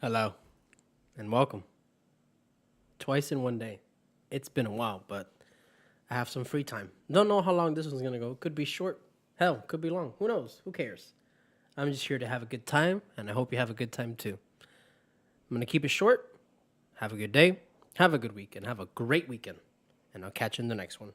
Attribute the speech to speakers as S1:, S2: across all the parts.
S1: Hello, and welcome. Twice in one day. It's been a while, but I have some free time. Don't know how long this one's gonna go. Could be short. Hell, could be long. Who knows? Who cares? I'm just here to have a good time, and I hope you have a good time too. I'm gonna keep it short. Have a good day. Have a good week, and have a great weekend. And I'll catch you in the next one.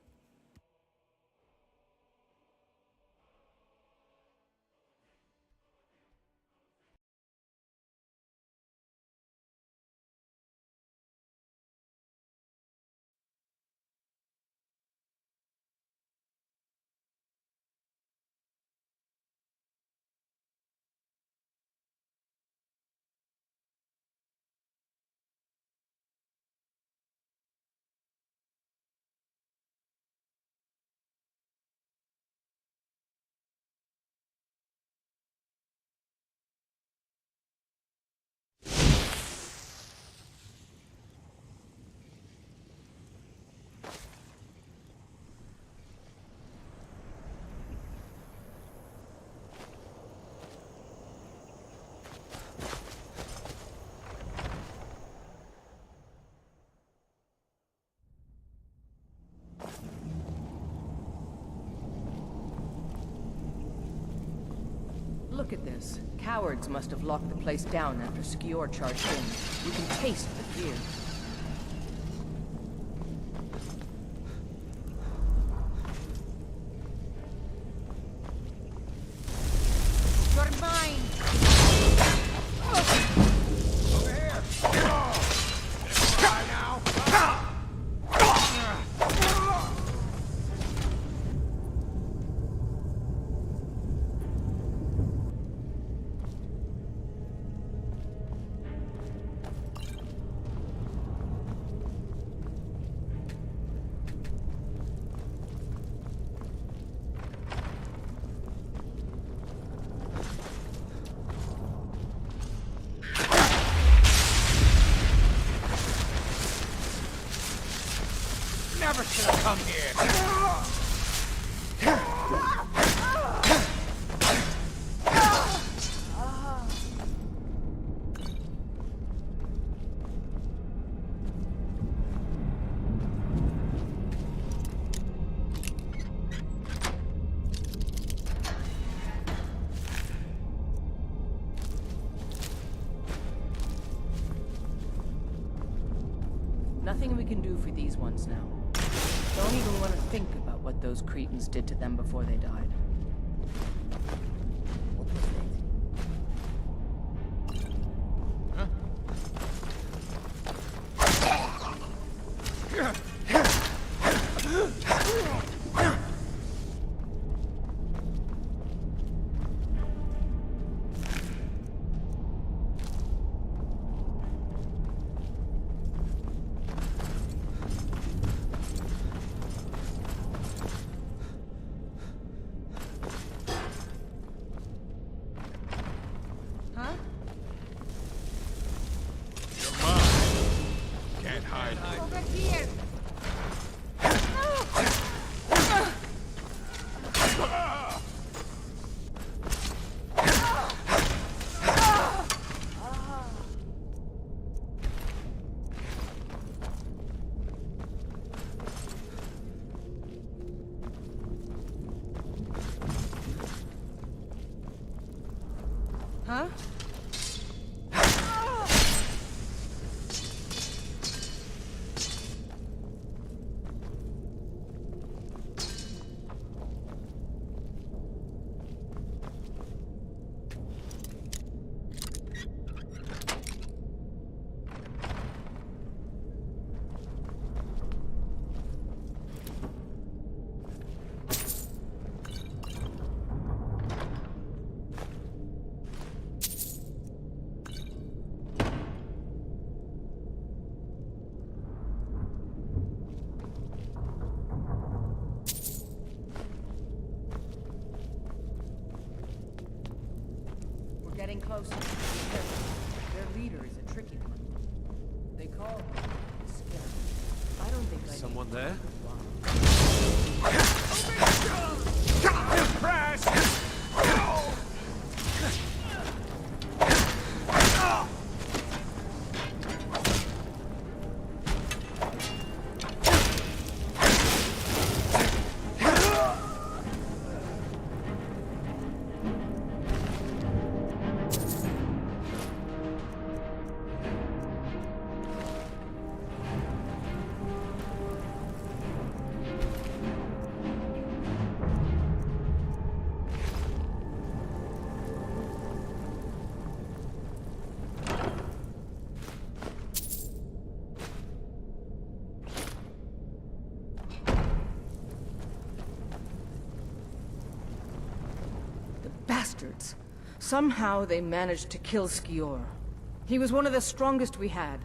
S2: Look at this. Cowards must have locked the place down after Skior charged in. You can taste the fear. You're mine!
S3: Over here! Try now! Never should have come here!
S2: Nothing we can do for these ones now. Don't even want to think about what those cretins did to them before they died. Huh?
S3: You're mine. Can't hide.
S2: Over here! Huh? We're getting closer. Their leader is a tricky one. They call him the Skinner. I don't think I
S3: Someone
S2: need
S3: there?
S2: to
S3: Crash!
S2: bastards. Somehow they managed to kill Skior. He was one of the strongest we had,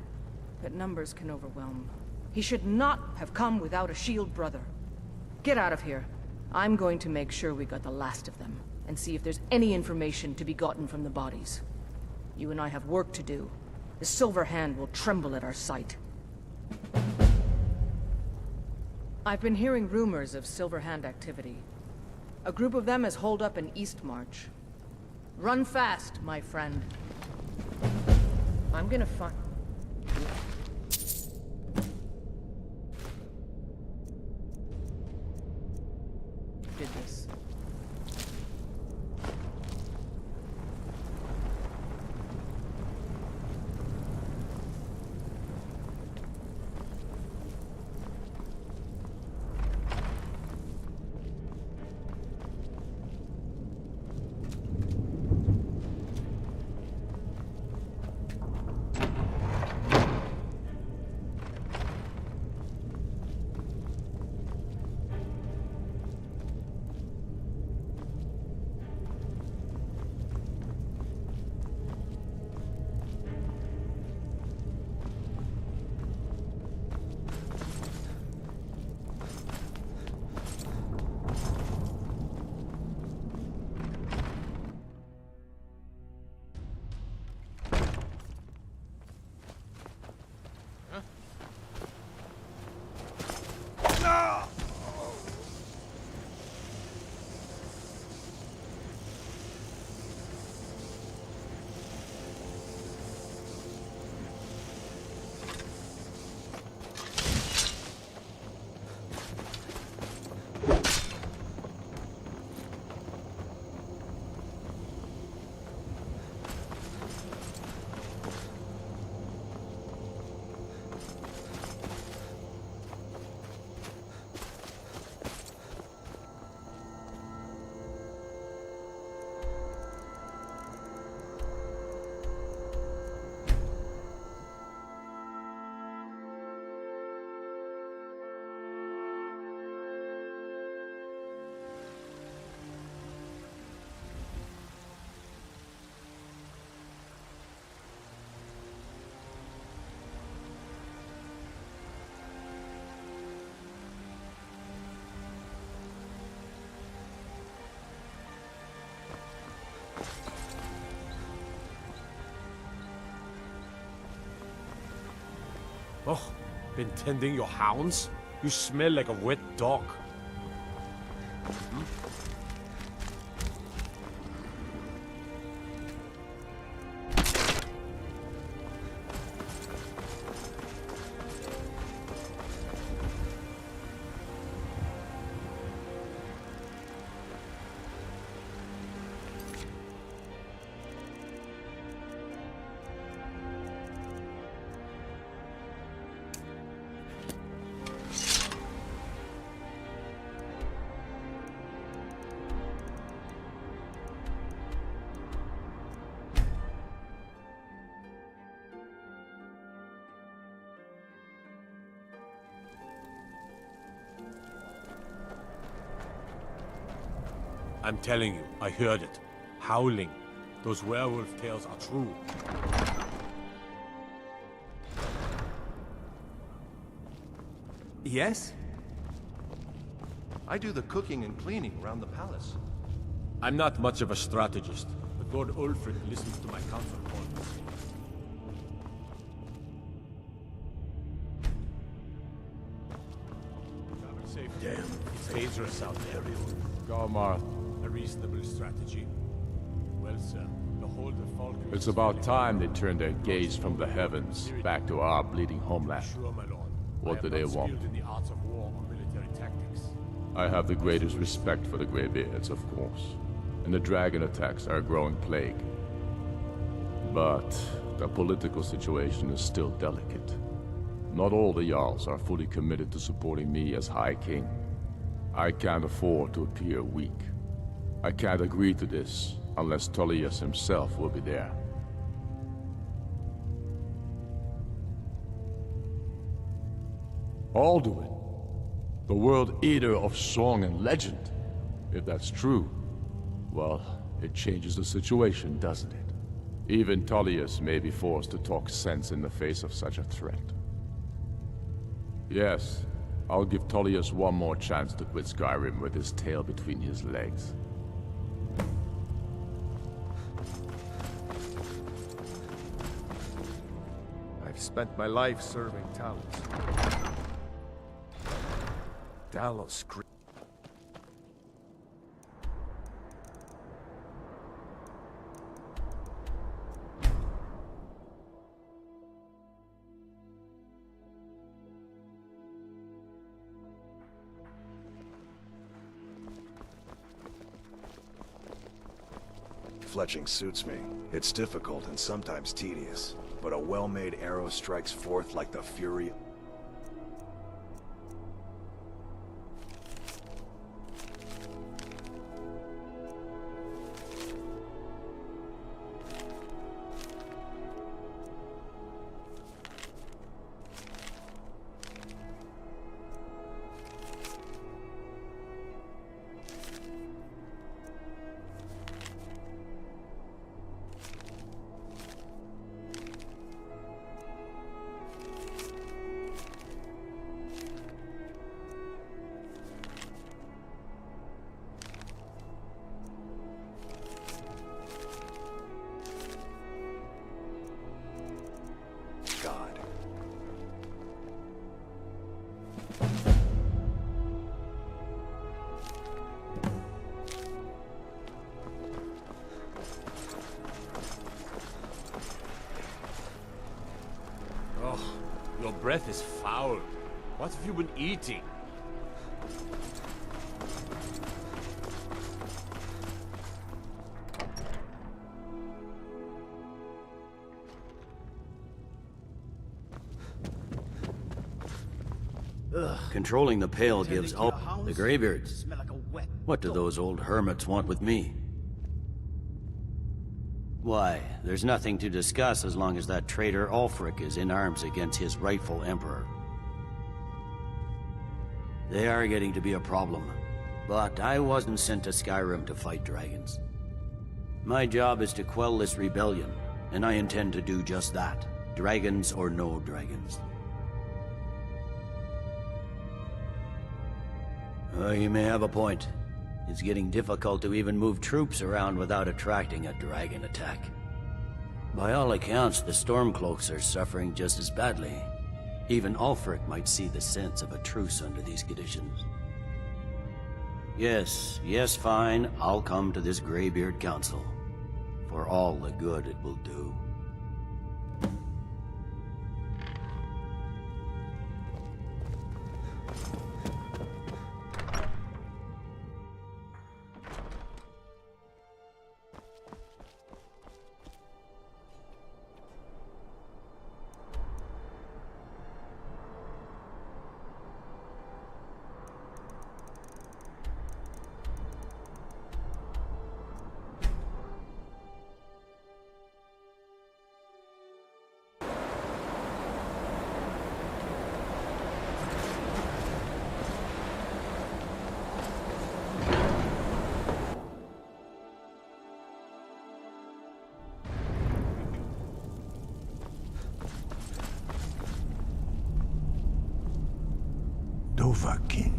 S2: but numbers can overwhelm. He should not have come without a shield brother. Get out of here. I'm going to make sure we got the last of them, and see if there's any information to be gotten from the bodies. You and I have work to do. The Silver Hand will tremble at our sight. I've been hearing rumors of Silver Hand activity. A group of them has holed up in East March. Run fast, my friend. I'm gonna find... Did this.
S4: Oh, been tending your hounds? You smell like a wet dog. I'm telling you, I heard it. Howling. Those werewolf tales are true.
S5: Yes? I do the cooking and cleaning around the palace.
S4: I'm not much of a strategist, but Lord Ulfric listens to my counsel always. Travel safe. Damn, it's dangerous out there.
S6: Go, Marth.
S4: A reasonable strategy. Well, sir, the hold of Falcon...
S6: It's about time they turned their gaze from the heavens back to our bleeding homeland.
S4: Sure, my lord.
S6: What do they want?
S4: In the arts of war or military tactics.
S6: I have the greatest respect for the Greybeards, of course. And the dragon attacks are a growing plague. But the political situation is still delicate. Not all the Jarls are fully committed to supporting me as High King. I can't afford to appear weak. I can't agree to this unless Tullius himself will be there. Alduin, the world eater of song and legend. If that's true, well, It changes the situation, doesn't it? Even Tullius may be forced to talk sense in the face of such a threat. Yes, I'll give Tullius one more chance to quit Skyrim with his tail between his legs.
S5: I've spent my life serving Talos. Talos.
S7: Fletching suits me. It's difficult and sometimes tedious, but a well-made arrow strikes forth like the fury. God.
S4: Oh, your breath is foul. What have you been eating?
S8: Controlling the Pale gives the Greybeards. What do those old hermits want with me? Why, there's nothing to discuss as long as that traitor Ulfric is in arms against his rightful emperor. They are getting to be a problem, but I wasn't sent to Skyrim to fight dragons. My job is to quell this rebellion, and I intend to do just that, dragons or no dragons. You may have a point. It's getting difficult to even move troops around without attracting a dragon attack. By all accounts, the Stormcloaks are suffering just as badly. Even Ulfric might see the sense of a truce under these conditions. Yes, fine, I'll come to this Greybeard Council. For all the good it will do.
S7: Dovahkiin.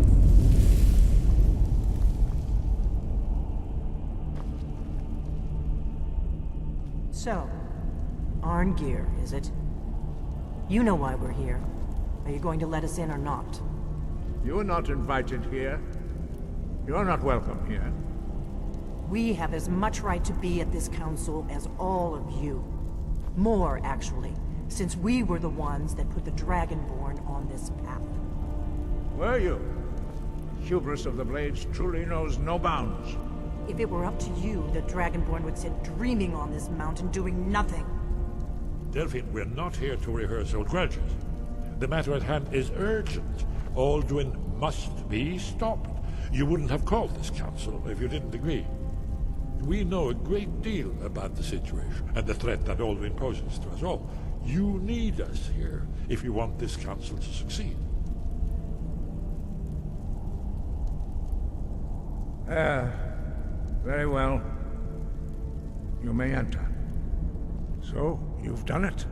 S9: So, Arngeir, is it? You know why we're here. Are you going to let us in or not?
S3: You're not invited here. You're not welcome here.
S9: We have as much right to be at this council as all of you. More, actually, since we were the ones that put the Dragonborn on this path.
S3: Were you? Hubris of the Blades truly knows no bounds.
S9: If it were up to you, the Dragonborn would sit dreaming on this mountain doing nothing.
S10: Delphine, we're not here to rehearse old grudges. The matter at hand is urgent. Alduin must be stopped. You wouldn't have called this council if you didn't agree. We know a great deal about the situation and the threat that Alduin poses to us all. You need us here if you want this council to succeed.
S3: Very well. You may enter. So, you've done it.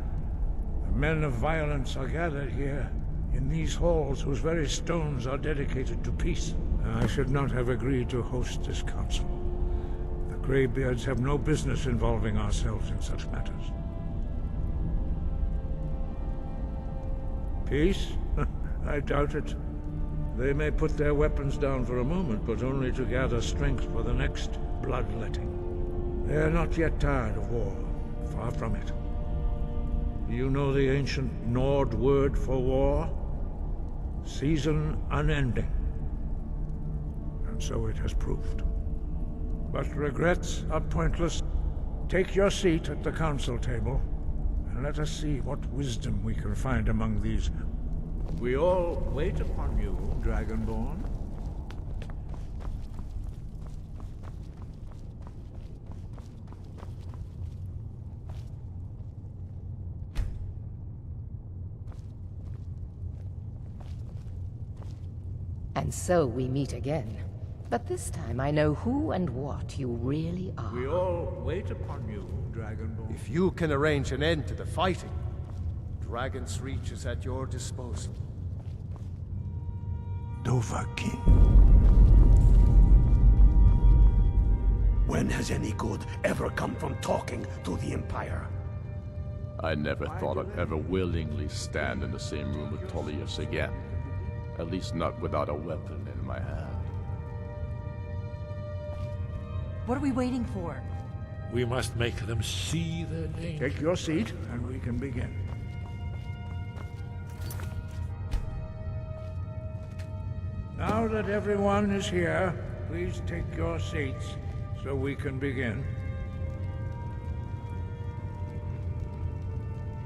S3: The men of violence are gathered here, in these halls whose very stones are dedicated to peace. I should not have agreed to host this council. The Greybeards have no business involving ourselves in such matters. Peace? I doubt it. They may put their weapons down for a moment, but only to gather strength for the next bloodletting. They are not yet tired of war. Far from it. Do you know the ancient Nord word for war? Season unending. And so it has proved. But regrets are pointless. Take your seat at the council table, and let us see what wisdom we can find among these. We all wait upon you, Dragonborn.
S11: And so we meet again. But this time I know who and what you really are.
S3: We all wait upon you, Dragonborn.
S5: If you can arrange an end to the fighting, Dragon's Reach is at your disposal.
S12: Dovahkiin. When has any good ever come from talking to the Empire?
S6: I never thought I'd ever willingly stand in the same room with Tullius again. At least not without a weapon in my hand.
S9: What are we waiting for?
S10: We must make them see their danger.
S3: Take your seat, and we can begin. Now that everyone is here, please take your seats, so we can begin.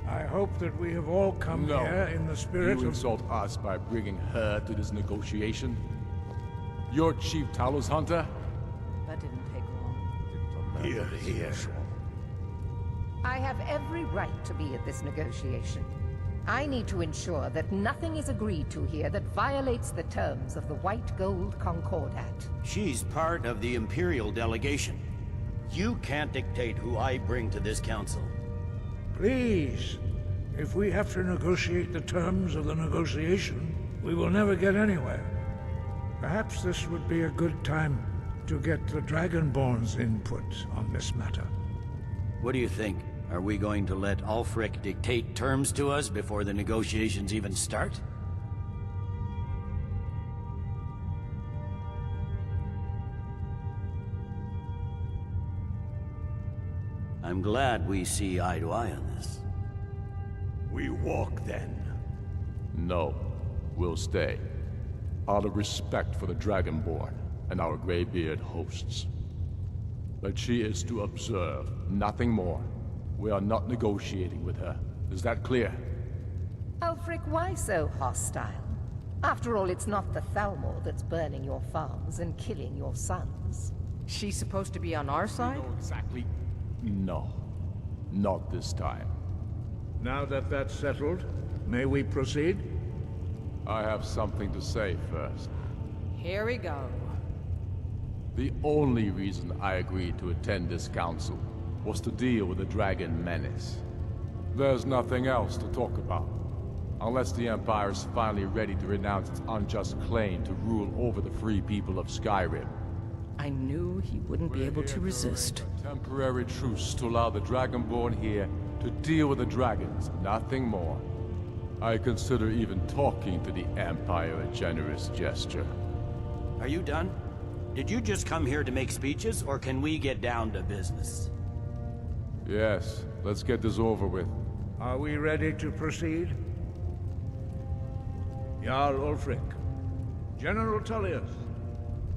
S3: I hope that we have all come here in the spirit
S6: You
S3: of...
S6: insult us by bringing her to this negotiation? You're Chief Talos Hunter?
S2: That didn't take long.
S12: Here.
S11: I have every right to be at this negotiation. I need to ensure that nothing is agreed to here that violates the terms of the White Gold Concordat.
S8: She's part of the Imperial delegation. You can't dictate who I bring to this council.
S3: Please, if we have to negotiate the terms of the negotiation, we will never get anywhere. Perhaps this would be a good time to get the Dragonborn's input on this matter.
S8: What do you think? Are we going to let Ulfric dictate terms to us before the negotiations even start? I'm glad we see eye to eye on this.
S12: We walk then.
S6: No, we'll stay. Out of respect for the Dragonborn and our Greybeard hosts. But she is to observe, nothing more. We are not negotiating with her. Is that clear?
S11: Ulfric, why so hostile? After all, it's not the Thalmor that's burning your farms and killing your sons.
S2: She's supposed to be on our side?
S6: Exactly. No. Not this time.
S3: Now that that's settled, may we proceed?
S6: I have something to say first.
S2: Here we go.
S6: The only reason I agreed to attend this council was to deal with the dragon menace. There's nothing else to talk about. Unless the Empire is finally ready to renounce its unjust claim to rule over the free people of Skyrim.
S2: I knew he wouldn't be able to resist.
S6: A temporary truce to allow the Dragonborn here to deal with the dragons, nothing more. I consider even talking to the Empire a generous gesture.
S8: Are you done? Did you just come here to make speeches, or can we get down to business?
S6: Yes, let's get this over with.
S3: Are we ready to proceed? Jarl Ulfric, General Tullius,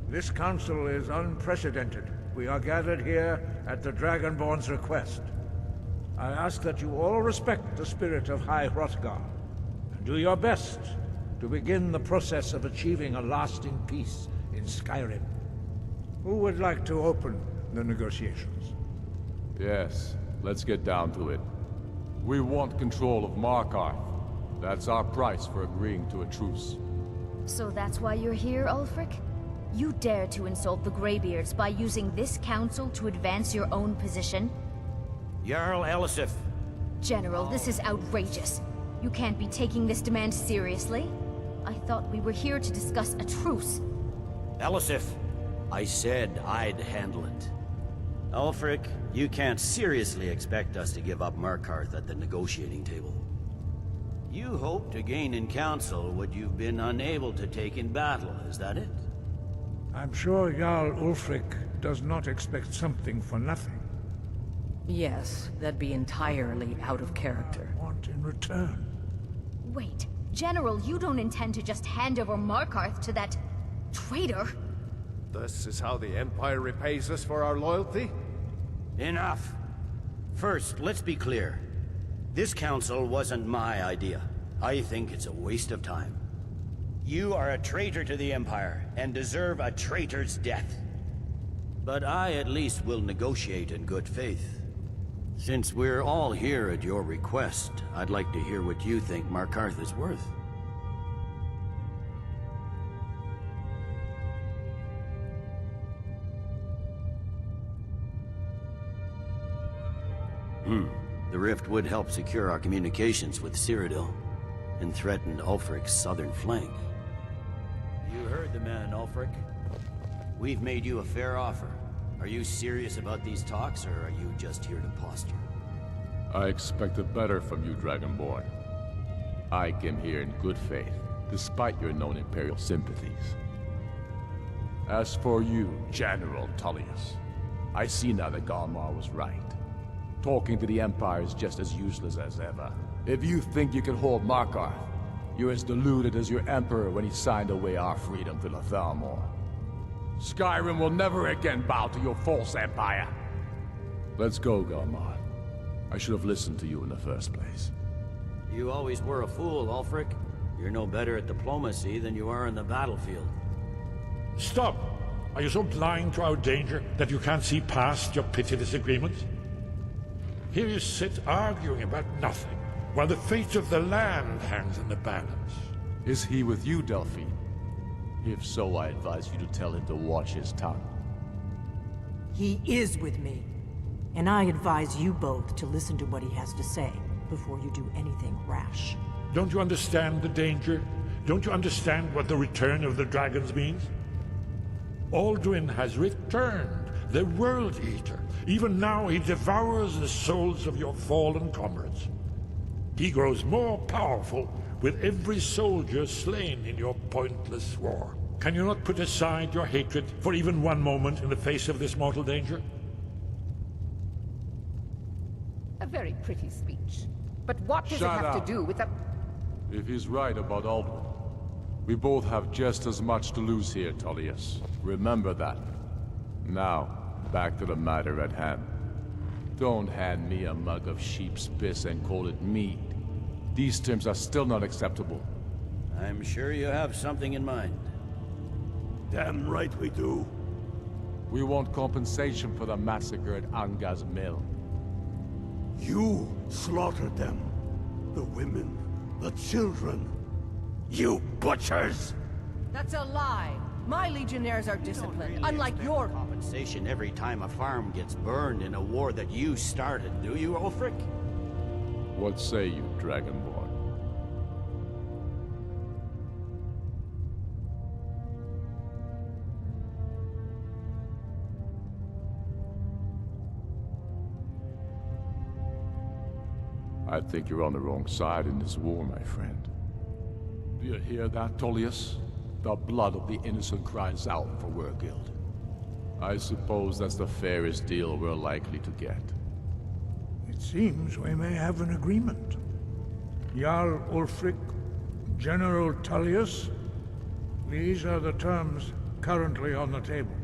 S3: this council is unprecedented. We are gathered here at the Dragonborn's request. I ask that you all respect the spirit of High Hrothgar, and do your best to begin the process of achieving a lasting peace in Skyrim. Who would like to open the negotiations?
S6: Yes, let's get down to it. We want control of Markarth. That's our price for agreeing to a truce.
S13: So that's why you're here, Ulfric? You dare to insult the Greybeards by using this council to advance your own position?
S8: Jarl Elisif.
S13: General, this is outrageous. You can't be taking this demand seriously. I thought we were here to discuss a truce.
S8: Elisif, I said I'd handle it. Ulfric, you can't seriously expect us to give up Markarth at the negotiating table. You hope to gain in council what you've been unable to take in battle, is that it?
S3: I'm sure Jarl Ulfric does not expect something for nothing.
S2: Yes, that'd be entirely out of character.
S3: Want in return?
S13: Wait, General, you don't intend to just hand over Markarth to that traitor?
S5: This is how the Empire repays us for our loyalty?
S8: Enough! First, let's be clear. This council wasn't my idea. I think it's a waste of time. You are a traitor to the Empire, and deserve a traitor's death. But I at least will negotiate in good faith. Since we're all here at your request, I'd like to hear what you think Markarth is worth. The rift would help secure our communications with Cyrodiil, and threaten Ulfric's southern flank. You heard the man, Ulfric. We've made you a fair offer. Are you serious about these talks, or are you just here to posture?
S6: I expected better from you, Dragonborn. I came here in good faith, despite your known Imperial sympathies. As for you, General Tullius, I see now that Galmar was right. Talking to the Empire is just as useless as ever. If you think you can hold Markarth, you're as deluded as your Emperor when he signed away our freedom to Lathalmor. Skyrim will never again bow to your false empire. Let's go, Galmar. I should have listened to you in the first place.
S8: You always were a fool, Ulfric. You're no better at diplomacy than you are in the battlefield.
S10: Stop! Are you so blind to our danger that you can't see past your petty disagreements? Here you sit arguing about nothing, while the fate of the land hangs in the balance.
S6: Is he with you, Delphine? If so, I advise you to tell him to watch his tongue.
S9: He is with me. And I advise you both to listen to what he has to say before you do anything rash.
S10: Don't you understand the danger? Don't you understand what the return of the dragons means? Alduin has returned, the World Eater. Even now he devours the souls of your fallen comrades. He grows more powerful with every soldier slain in your pointless war. Can you not put aside your hatred for even one moment in the face of this mortal danger?
S11: A very pretty speech. But what does it have to do with the...
S6: If he's right about Alduin, we both have just as much to lose here, Tullius. Remember that. Now, back to the matter at hand. Don't hand me a mug of sheep's piss and call it mead. These terms are still not acceptable.
S8: I'm sure you have something in mind.
S12: Damn right we do.
S6: We want compensation for the massacre at Anga's mill.
S12: You slaughtered them. The women, the children. You butchers!
S2: That's a lie. My legionnaires are disciplined, unlike your...
S8: compensation every time a farm gets burned in a war that you started, do you, Ulfric?
S6: What say you, Dragonborn? I think you're on the wrong side in this war, my friend. Do you hear that, Tullius? The blood of the innocent cries out for Wergild. I suppose that's the fairest deal we're likely to get.
S3: It seems we may have an agreement. Jarl Ulfric, General Tullius, these are the terms currently on the table.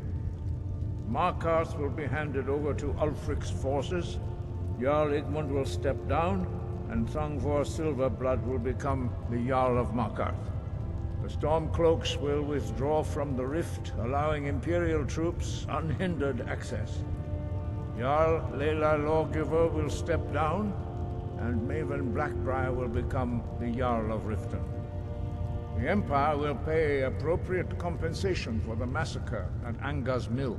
S3: Markarth will be handed over to Ulfric's forces, Jarl Igmund will step down, and Thongvor Silverblood will become the Jarl of Markarth. The Stormcloaks will withdraw from the rift, allowing Imperial troops unhindered access. Jarl Leila Lawgiver will step down, and Maven Blackbriar will become the Jarl of Riften. The Empire will pay appropriate compensation for the massacre at Angar's Mill.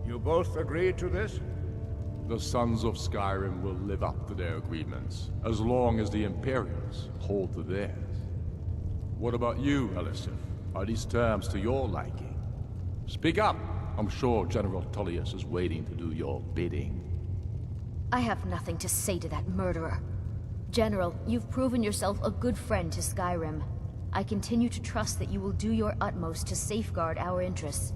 S3: You both agree to this?
S6: The Sons of Skyrim will live up to their agreements, as long as the Imperials hold to theirs. What about you, Elisif? Are these terms to your liking? Speak up! I'm sure General Tullius is waiting to do your bidding.
S13: I have nothing to say to that murderer. General, you've proven yourself a good friend to Skyrim. I continue to trust that you will do your utmost to safeguard our interests.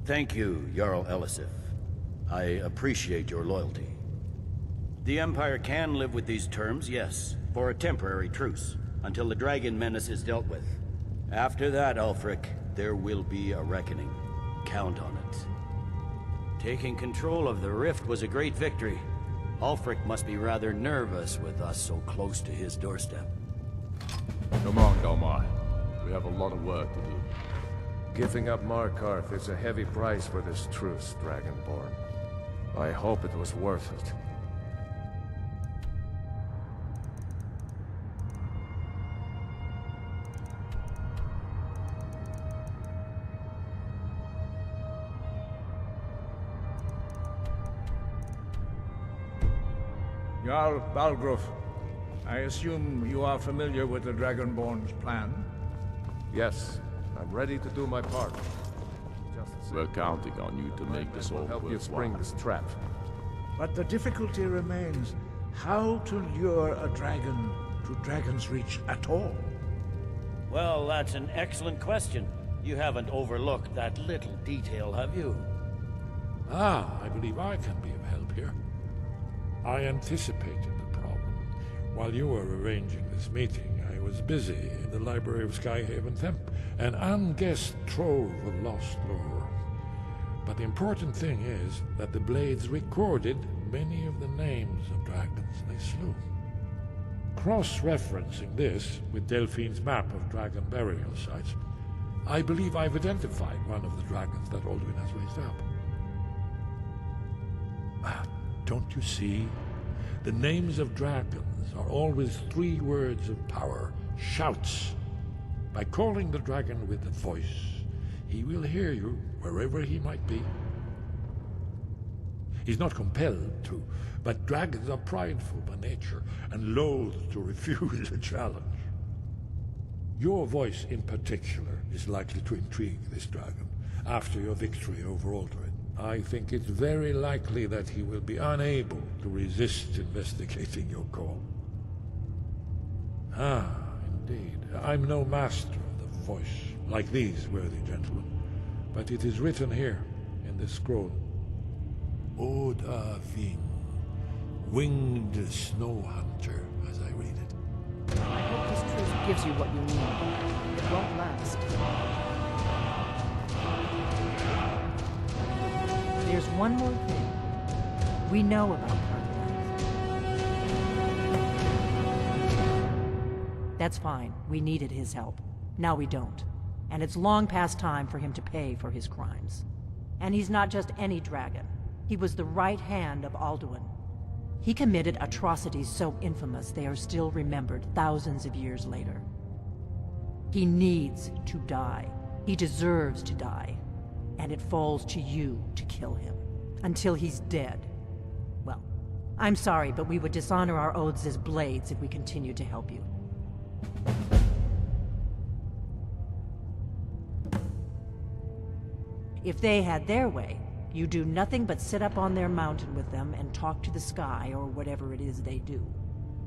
S8: Thank you, Jarl Elisif. I appreciate your loyalty. The Empire can live with these terms, yes, for a temporary truce, until the dragon menace is dealt with. After that, Ulfric, there will be a reckoning. Count on it. Taking control of the Rift was a great victory. Ulfric must be rather nervous with us so close to his doorstep.
S6: Come on, Galmar. We have a lot of work to do.
S5: Giving up Markarth is a heavy price for this truce, Dragonborn. I hope it was worth it.
S3: Jarl Balgruuf, I assume you are familiar with the Dragonborn's plan?
S5: Yes, I'm ready to do my part.
S6: We're counting on you to make this all
S5: help you spring
S6: worthwhile.
S5: this trap.
S3: But the difficulty remains how to lure a dragon to Dragon's Reach at all.
S8: Well, that's an excellent question. You haven't overlooked that little detail, have you?
S10: I believe I can be of help here. I anticipated the problem. While you were arranging this meeting, I was busy in the library of Skyhaven Temp, an unguessed trove of lost lore. But the important thing is that the Blades recorded many of the names of dragons they slew. Cross-referencing this with Delphine's map of dragon burial sites, I believe I've identified one of the dragons that Alduin has raised up. Don't you see? The names of dragons are always 3 words of power, shouts. By calling the dragon with a voice, he will hear you wherever he might be. He's not compelled to, but dragons are prideful by nature and loath to refuse a challenge. Your voice in particular is likely to intrigue this dragon after your victory over Alduin. I think it's very likely that he will be unable to resist investigating your call. Indeed. I'm no master of the voice, like these worthy gentlemen, but it is written here in this scroll. Oda Ving, winged snow hunter, as I read it.
S2: I hope this truce gives you what you need. It won't last.
S9: There's one more thing. We know about Carthax. That's fine. We needed his help. Now we don't. And it's long past time for him to pay for his crimes. And he's not just any dragon. He was the right hand of Alduin. He committed atrocities so infamous they are still remembered thousands of years later. He needs to die. He deserves to die. And it falls to you to kill him. Until he's dead. Well, I'm sorry, but we would dishonor our oaths as blades if we continued to help you. If they had their way, you do nothing but sit up on their mountain with them and talk to the sky or whatever it is they do.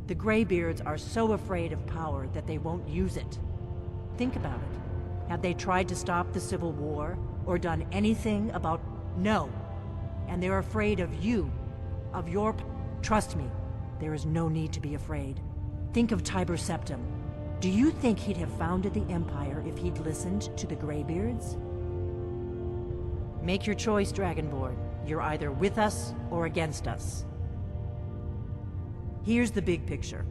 S9: The Greybeards are so afraid of power that they won't use it. Think about it. Have they tried to stop the Civil War or done anything about... No. And they're afraid of you, of your... Trust me, there is no need to be afraid. Think of Tiber Septim. Do you think he'd have founded the Empire if he'd listened to the Greybeards? Make your choice, Dragonborn. You're either with us or against us. Here's the big picture.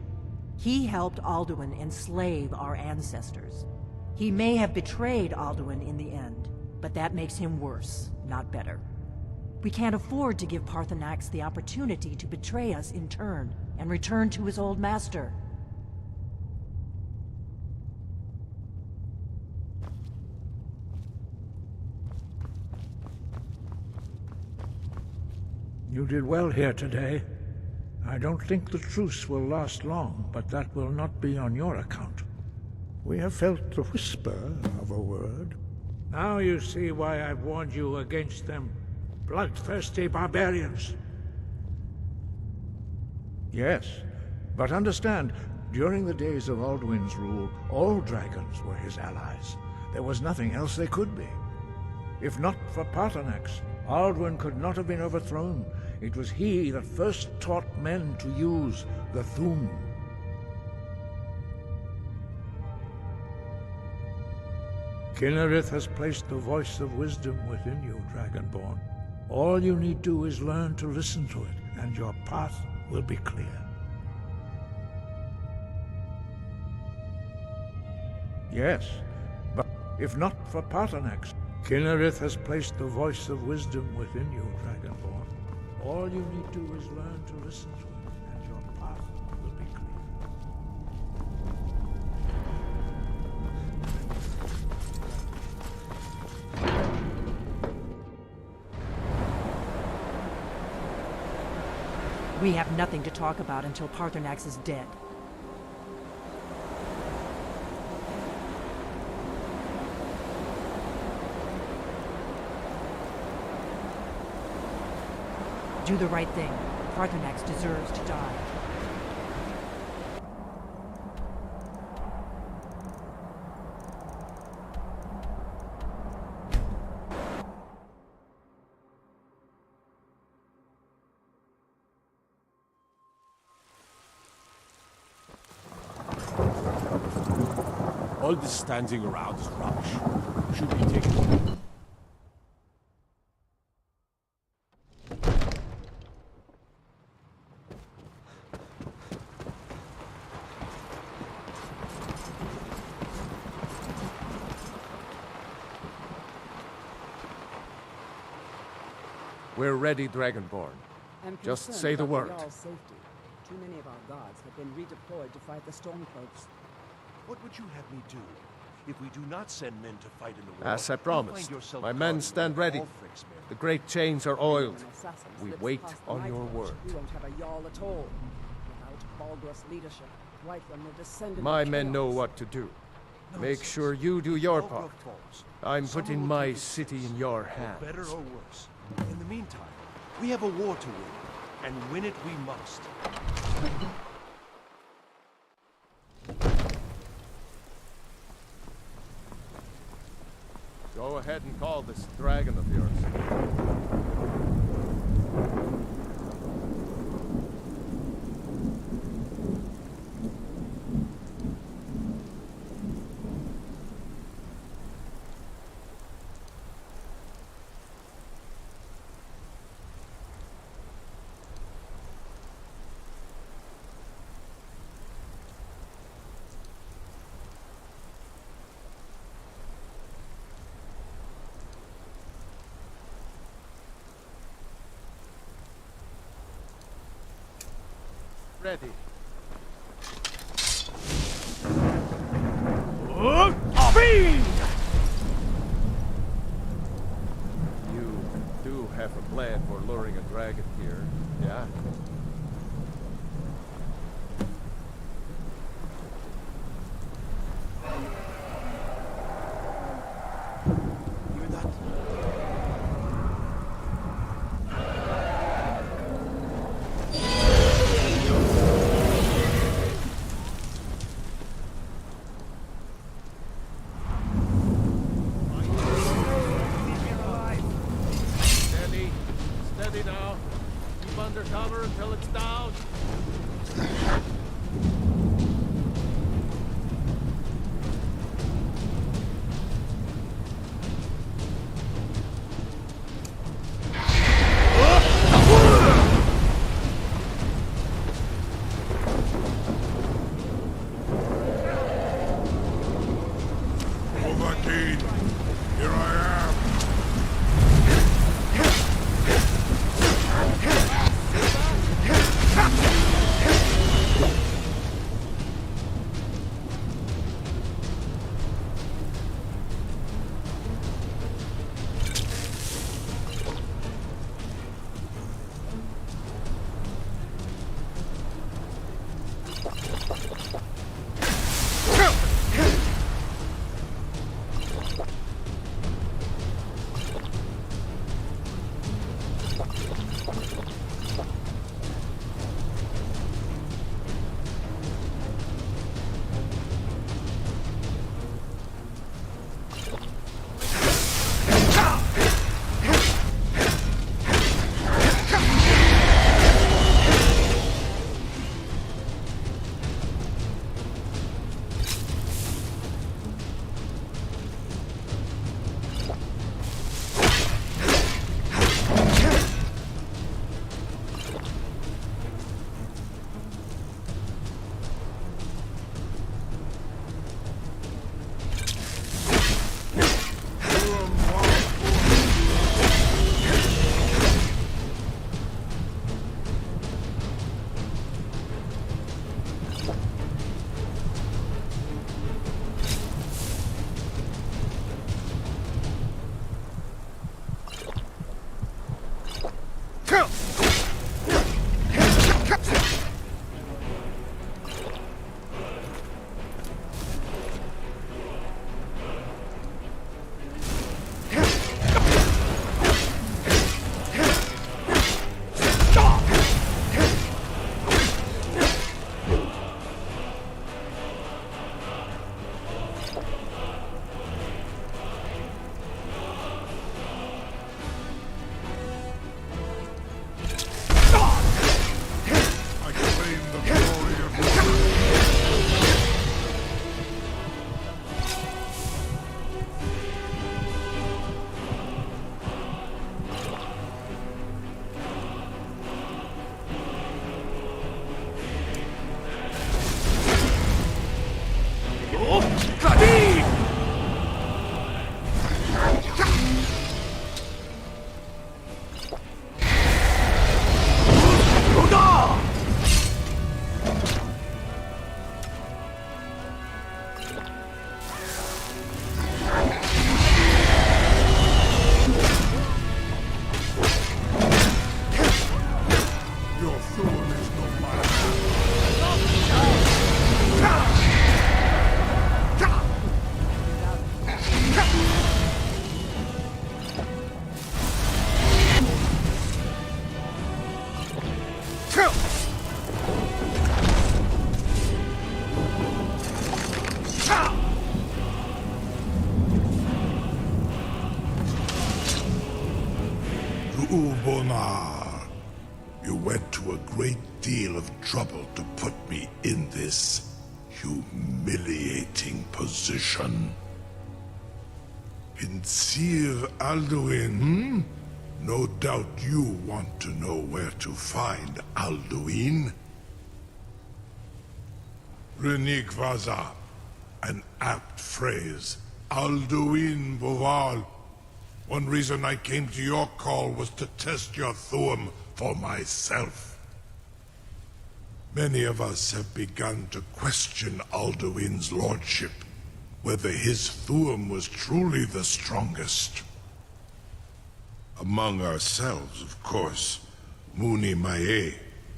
S9: He helped Alduin enslave our ancestors. He may have betrayed Alduin in the end, but that makes him worse, not better. We can't afford to give Paarthurnax the opportunity to betray us in turn and return to his old master.
S3: You did well here today. I don't think the truce will last long, but that will not be on your account. We have felt the whisper of a word. Now you see why I've warned you against them bloodthirsty barbarians. Yes, but understand, during the days of Alduin's rule, all dragons were his allies. There was nothing else they could be. If not for Paarthurnax, Alduin could not have been overthrown. It was he that first taught men to use the Thu'um. Kynareth has placed the voice of wisdom within you, Dragonborn. All you need do is learn to listen to it, and your path will be clear. Yes, but if not for Paarthurnax, Kynareth has placed the voice of wisdom within you, Dragonborn. All you need do is learn to listen to it, and your path will be clear.
S9: We have nothing to talk about until Paarthurnax is dead. Do the right thing. Paarthurnax deserves to die.
S4: All this standing around is rubbish. Should be taken.
S5: We're ready, Dragonborn. Just say the word.
S14: Safety. Too many of our guards have been redeployed to fight the Stormcloaks.
S12: What would you have me do? If we do not send men to fight in the war,
S5: As I
S12: you'll
S5: promised,
S12: find yourself
S5: my men
S12: guarding
S5: stand
S12: the
S5: ready.
S12: Ulfric's men.
S5: The great chains are oiled.
S14: When an assassin
S5: We
S14: slips
S5: wait
S14: past the
S5: on your
S14: Night Watch,
S5: word.
S14: We won't have a Jarl at all. Without Balgru's leadership, Whiterun will descend into
S5: My men know
S14: chaos.
S5: what to do. Make
S12: Nonsense.
S5: sure you do your
S12: Balgruf
S5: part.
S12: falls.
S5: I'm
S12: Someone
S5: putting
S12: will
S5: my
S12: take it
S5: city
S12: first,
S5: in your
S12: for
S5: hands.
S12: better or worse. In the meantime, we have a war to win, and win it we must.
S5: Go ahead and call this dragon of yours. Ready. You do have a plan for luring a dragon here, yeah?
S12: Hear that?
S5: Steady. Steady now. Keep under cover until it's down.
S10: Overdeed, here I am.
S15: Ubonar, you went to a great deal of trouble to put me in this humiliating position. Pinsir Alduin, No doubt you want to know where to find Alduin. Renik Vaza, an apt phrase. Alduin Boval. One reason I came to your call was to test your Thuum for myself. Many of us have begun to question Alduin's lordship, whether his Thuum was truly the strongest. Among ourselves, of course, Muni Mae,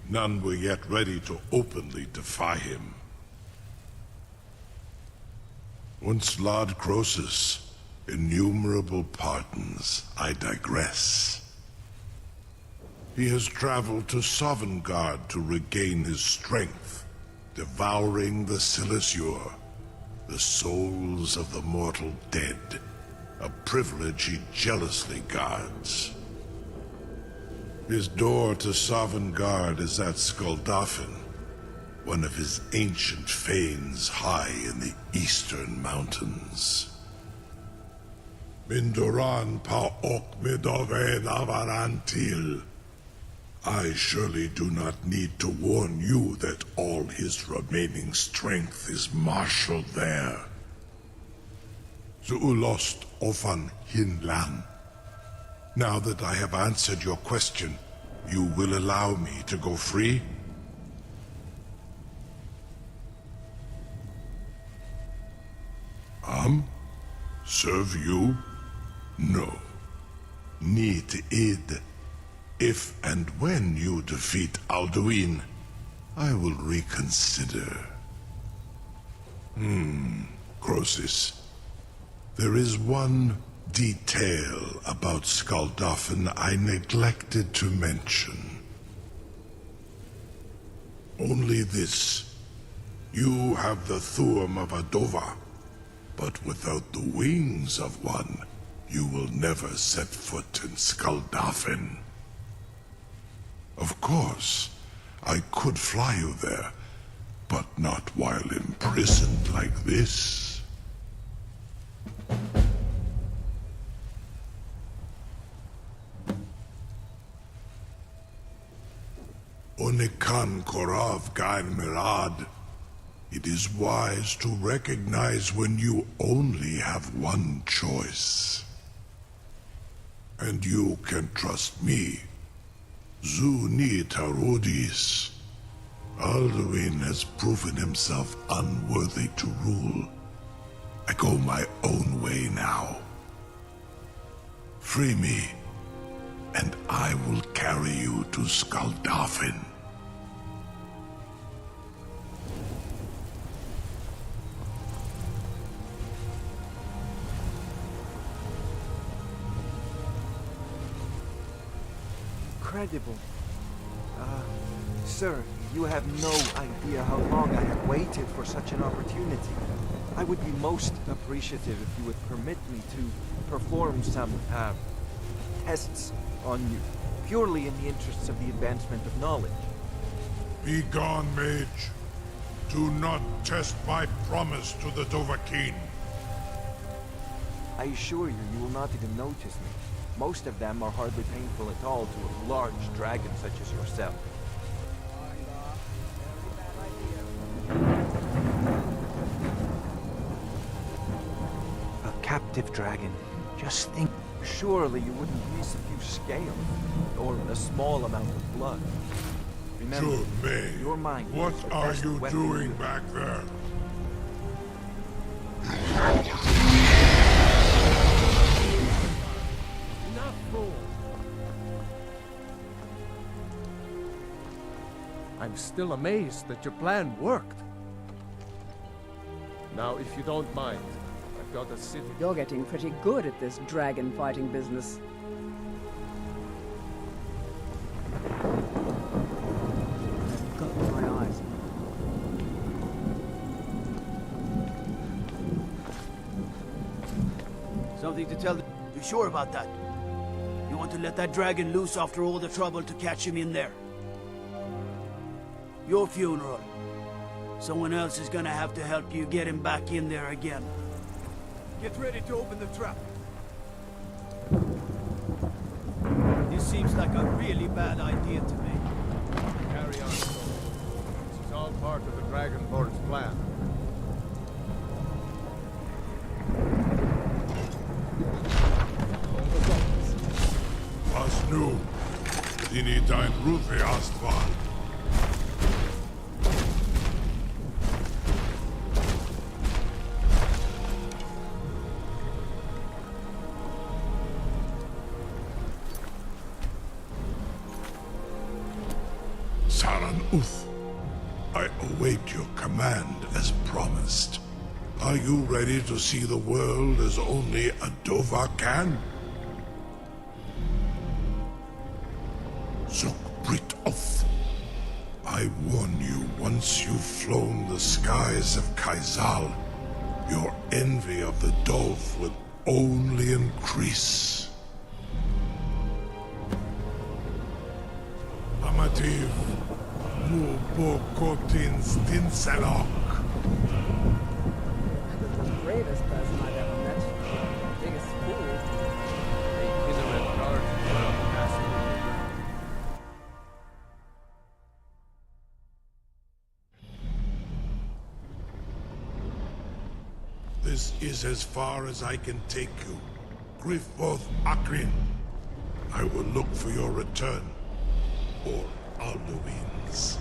S15: none were yet ready to openly defy him. Once Lord Croesus, innumerable pardons, I digress. He has traveled to Sovngarde to regain his strength, devouring the Silesure, the souls of the mortal dead, a privilege he jealously guards. His door to Sovngarde is at Skuldafn, one of his ancient fanes high in the eastern mountains. Mindoran pa ok midove navarantil. I surely do not need to warn you that all his remaining strength is marshaled there. Zuulost ofan hinlan. Now that I have answered your question, you will allow me to go free? Serve you? No. Need id. If and when you defeat Alduin, I will reconsider. Croesus. There is one detail about Skuldafn I neglected to mention. Only this. You have the Thuum of Adova, but without the wings of one, you will never set foot in Skuldafn. Of course, I could fly you there, but not while imprisoned like this. Onikan Korav Gain Mirad. It is wise to recognize when you only have one choice. And you can trust me. Zuni Tarudis. Alduin has proven himself unworthy to rule. I go my own way now. Free me, and I will carry you to Skuldafn.
S12: Incredible. Sir, you have no idea how long I have waited for such an opportunity. I would be most appreciative if you would permit me to perform some, tests on you, purely in the interests of the advancement of knowledge.
S15: Be gone, mage. Do not test my promise to the Dovahkiin.
S12: I assure you, you will not even notice me. Most of them are hardly painful at all to a large dragon such as yourself. A captive dragon. Just think. Surely you wouldn't miss a few scales, or a small amount of blood. Remember, your mind.
S15: What are you doing back there?
S5: I'm still amazed that your plan worked. Now, if you don't mind, I've got a city.
S14: You're getting pretty good at this dragon fighting business.
S16: something to tell. You sure about that? You want to let that dragon loose after all the trouble to catch him in there? Your funeral. Someone else is gonna have to help you get him back in there again. Get ready to open the trap. This seems like a really bad idea to me.
S5: Carry on, soldier. This is all part of the Dragonborn's plan.
S15: Was nu, dini dein Rufe Astval. Saran Uth, I await your command as promised. Are you ready to see the world as only a Dova can? Zukbrit Oth, I warn you, once you've flown the skies of Kaizal, your envy of the Dove will only increase. Amativ, mu bokotin stinselok.
S14: The bravest person I've ever met. Biggest fool.
S15: This is as far as I can take you. Griffboth Akrin. I will look for your return. Or Alduin's.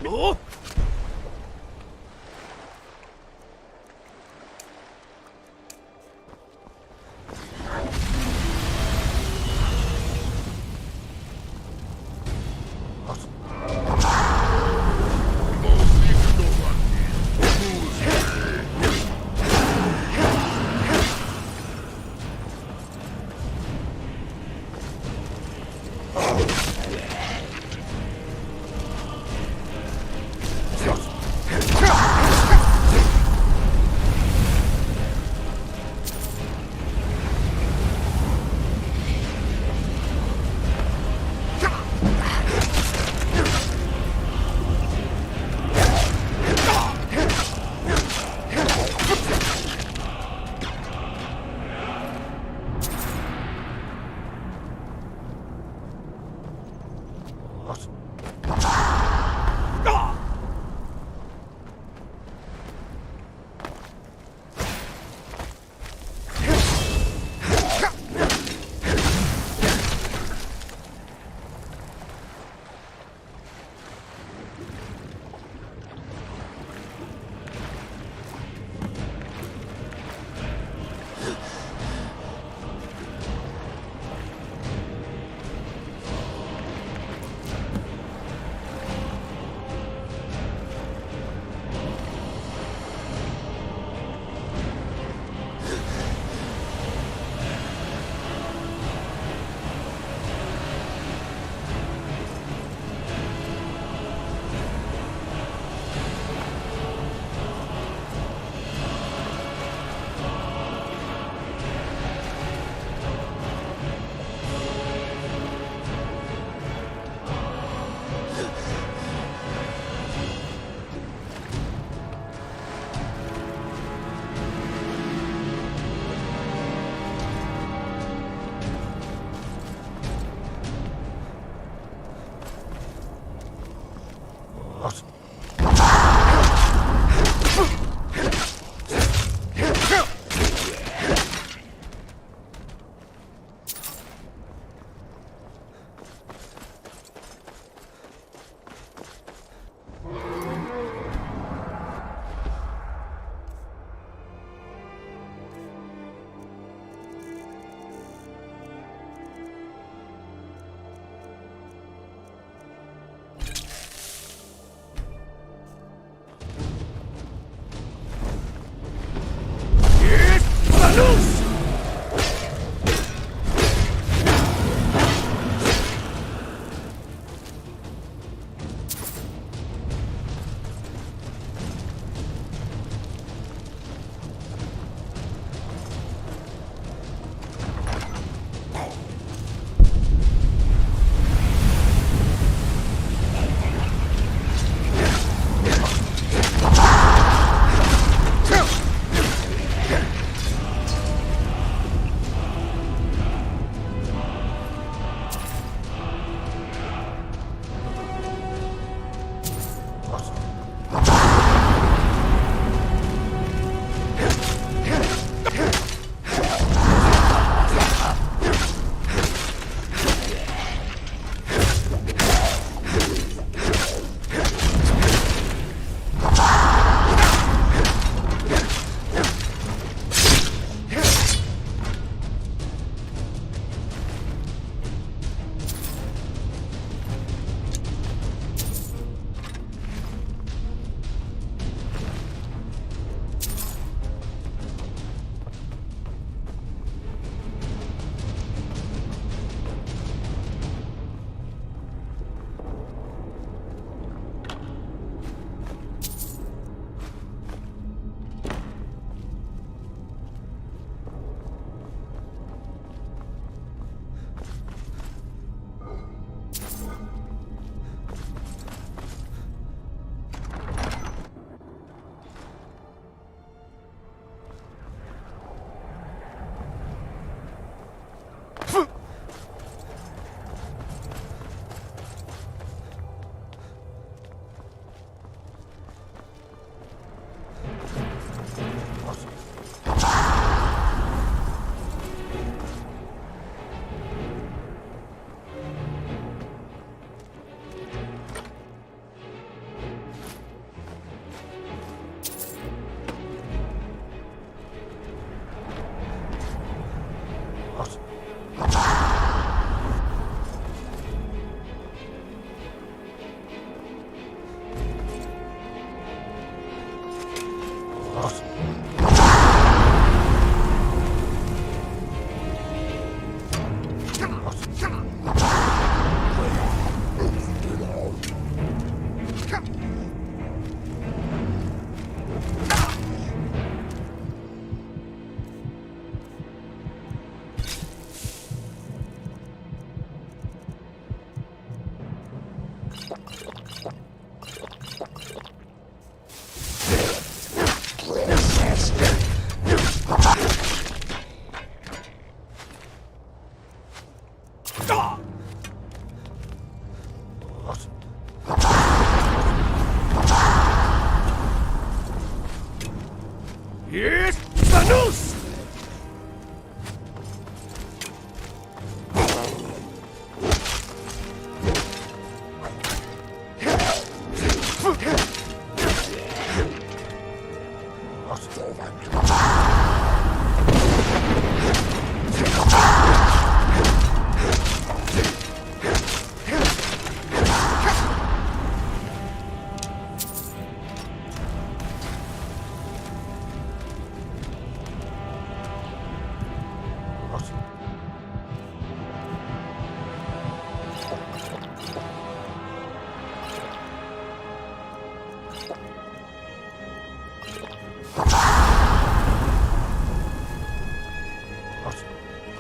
S16: Oh!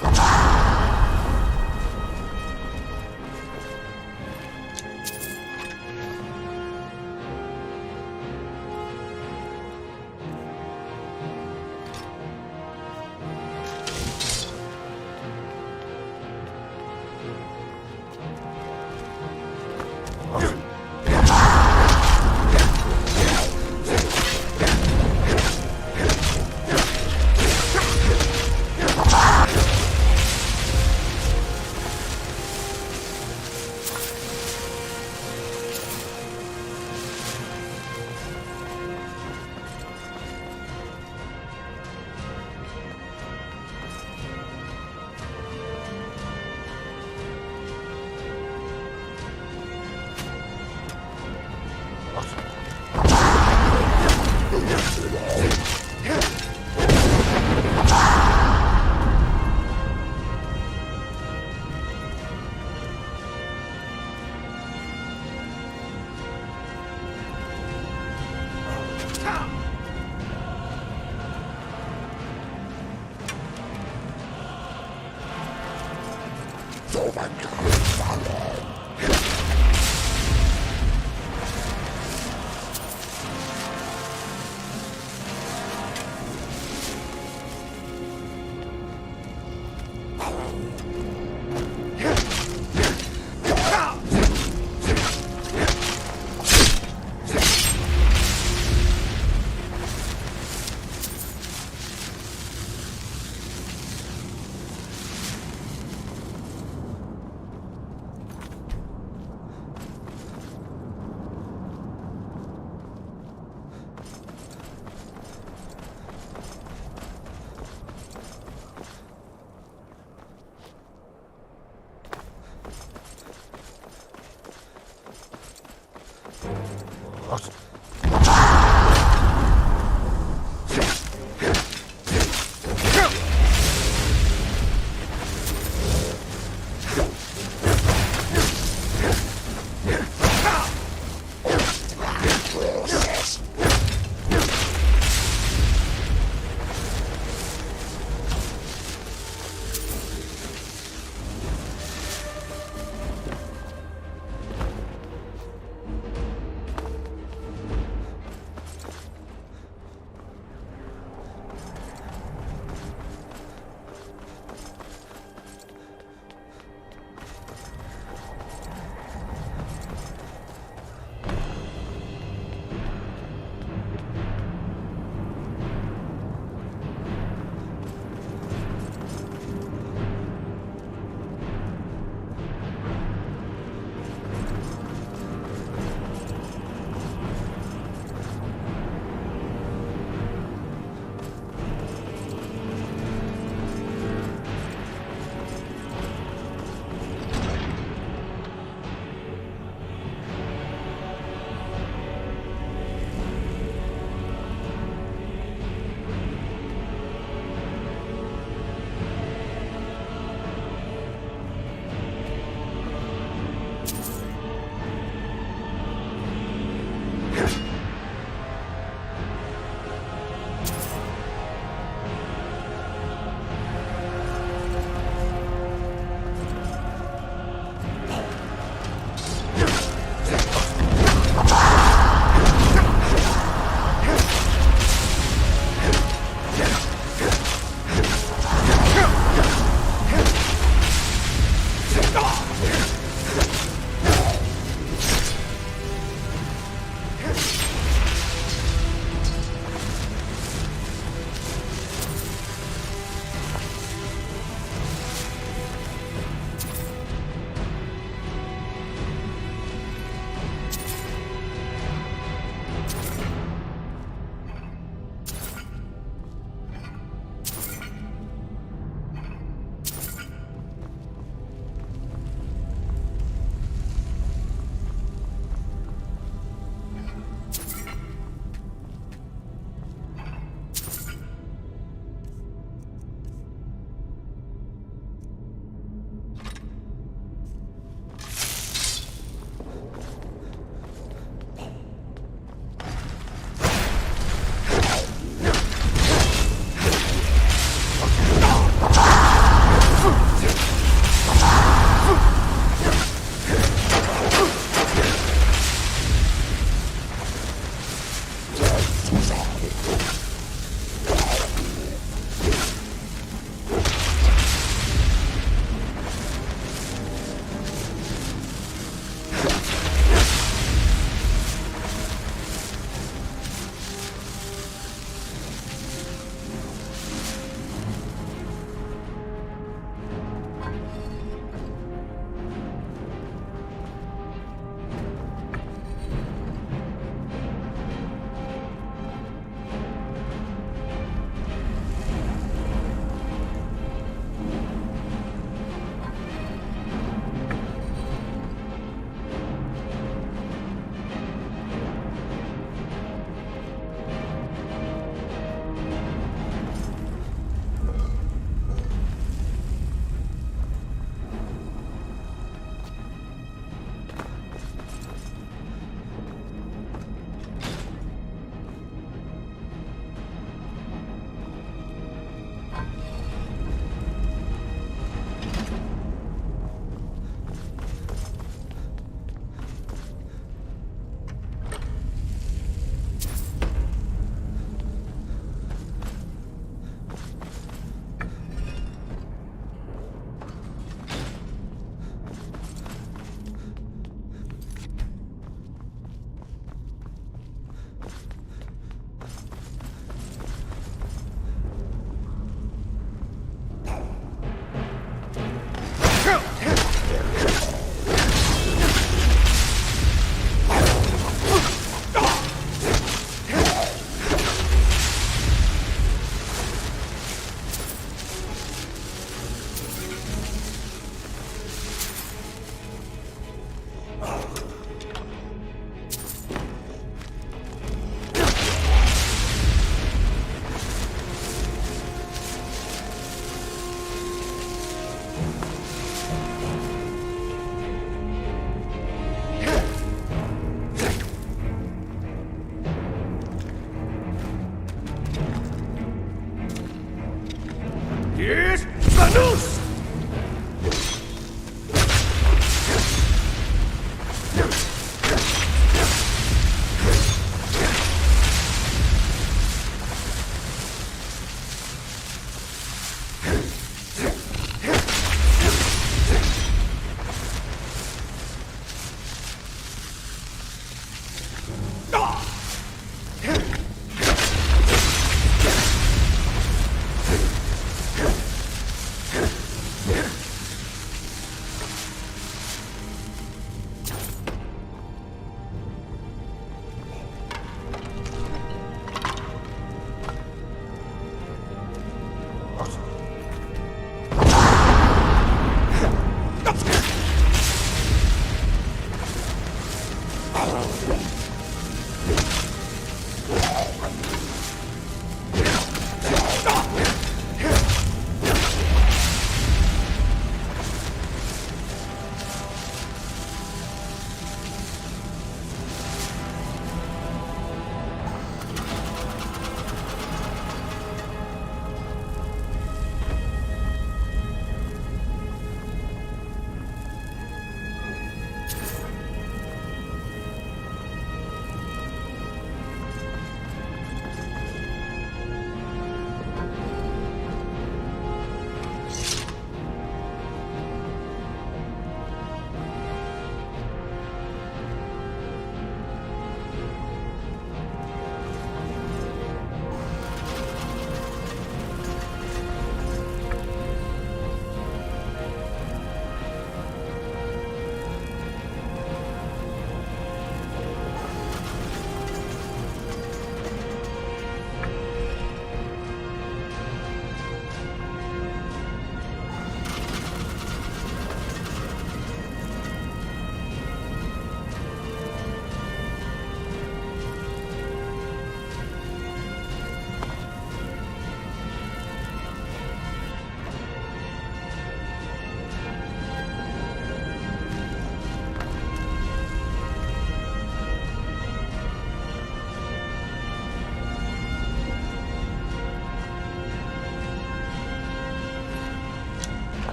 S15: Ah!
S3: Here's the noose!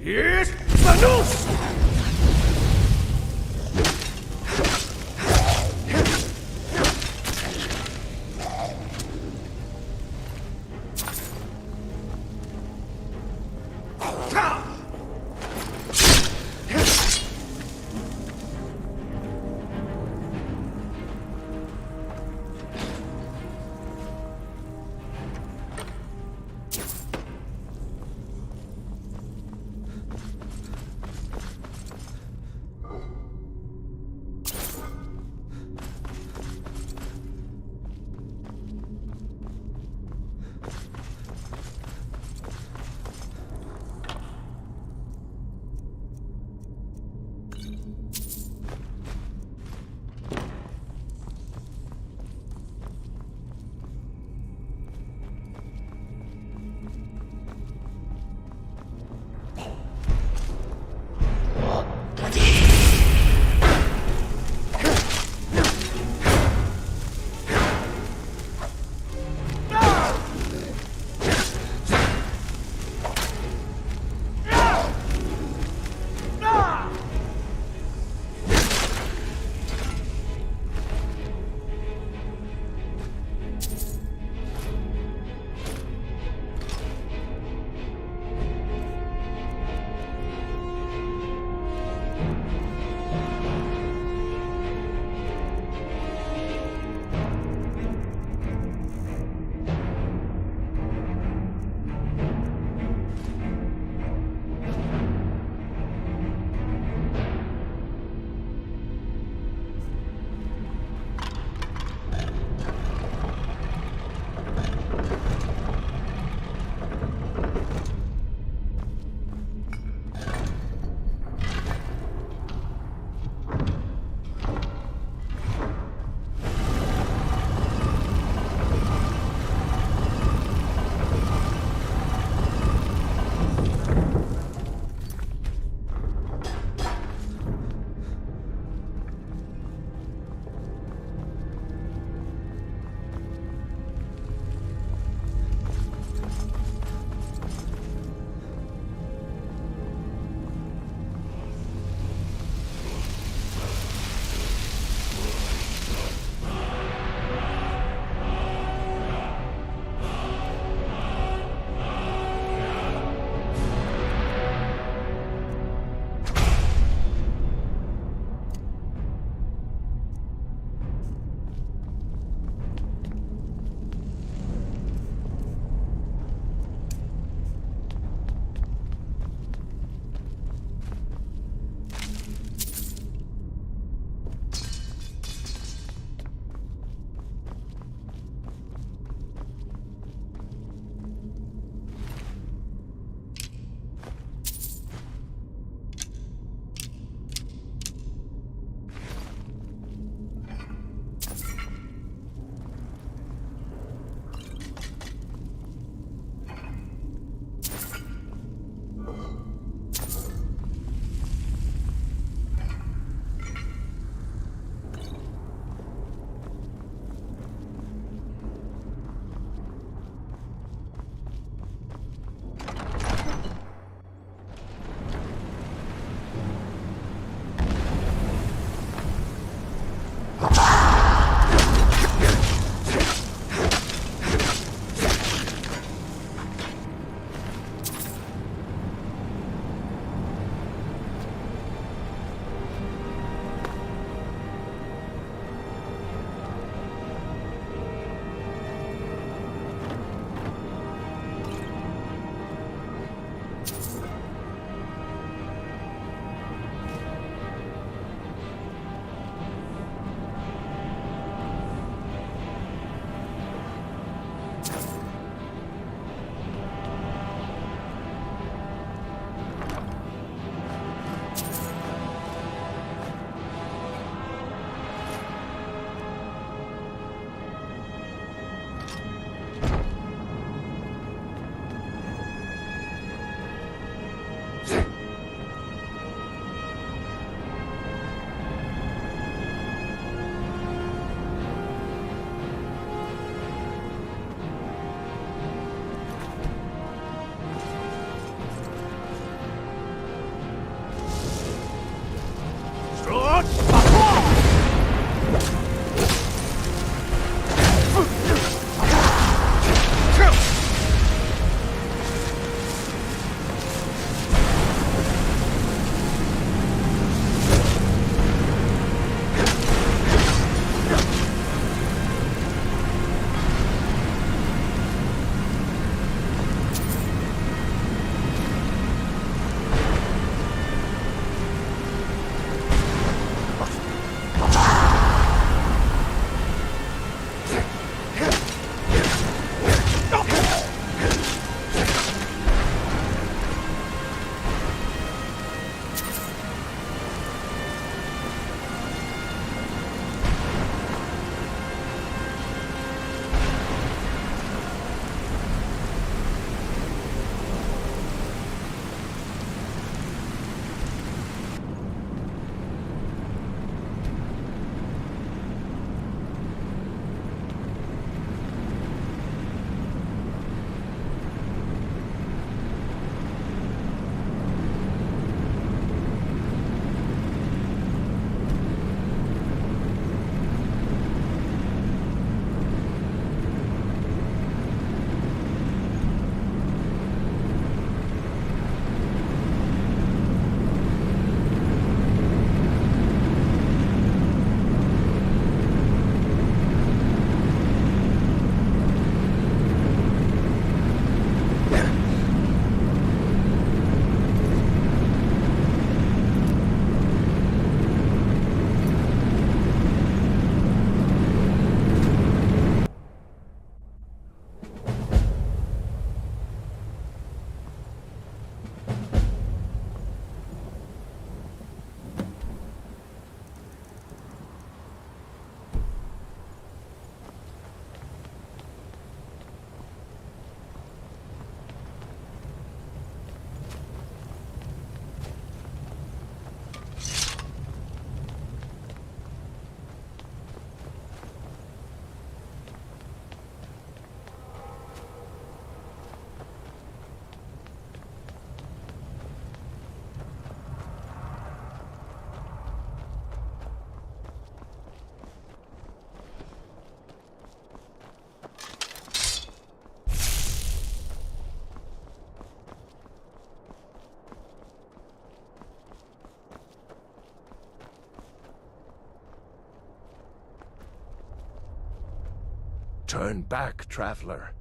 S16: Yes, Manus!
S5: Turn back, traveler.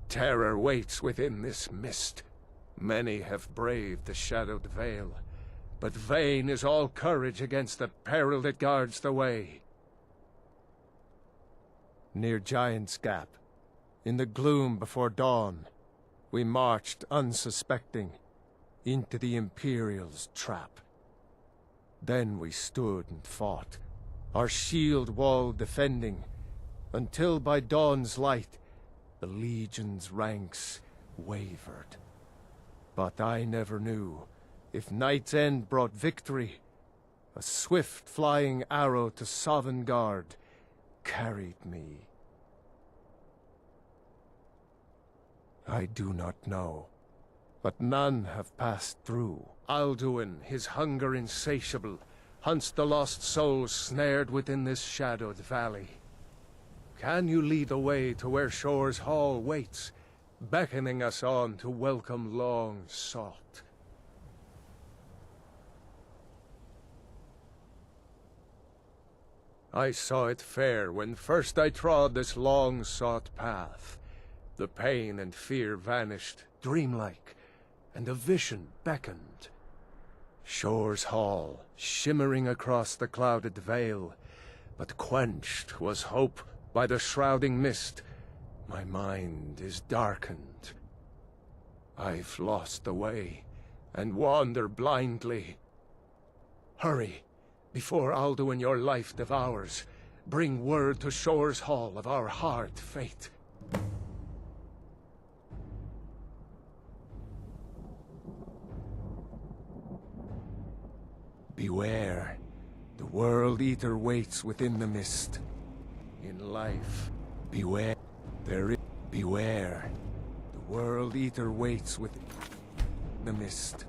S5: Terror waits within this mist. Many have braved the shadowed veil, but vain is all courage against the peril that guards the way. Near Giant's Gap, in the gloom before dawn, we marched unsuspecting into the Imperial's trap. Then we stood and fought, our shield wall defending, until by dawn's light the Legion's ranks wavered. But I never knew if Night's End brought victory. A swift flying arrow to Sovngarde carried me. I do not know, but none have passed through. Alduin, his hunger insatiable, hunts the lost souls snared within this shadowed valley. Can you lead the way to where Shore's Hall waits, beckoning us on to welcome long sought? I saw it fair when first I trod this long-sought path. The pain and fear vanished, dreamlike, and a vision beckoned. Shore's Hall, shimmering across the clouded veil, but quenched was hope by the shrouding mist. My mind is darkened. I've lost the way, and wander blindly. Hurry, before Alduin your life devours. Bring word to Shore's Hall of our hard fate. Beware, the World Eater waits within the mist. In life, beware, beware, the World Eater waits within the mist.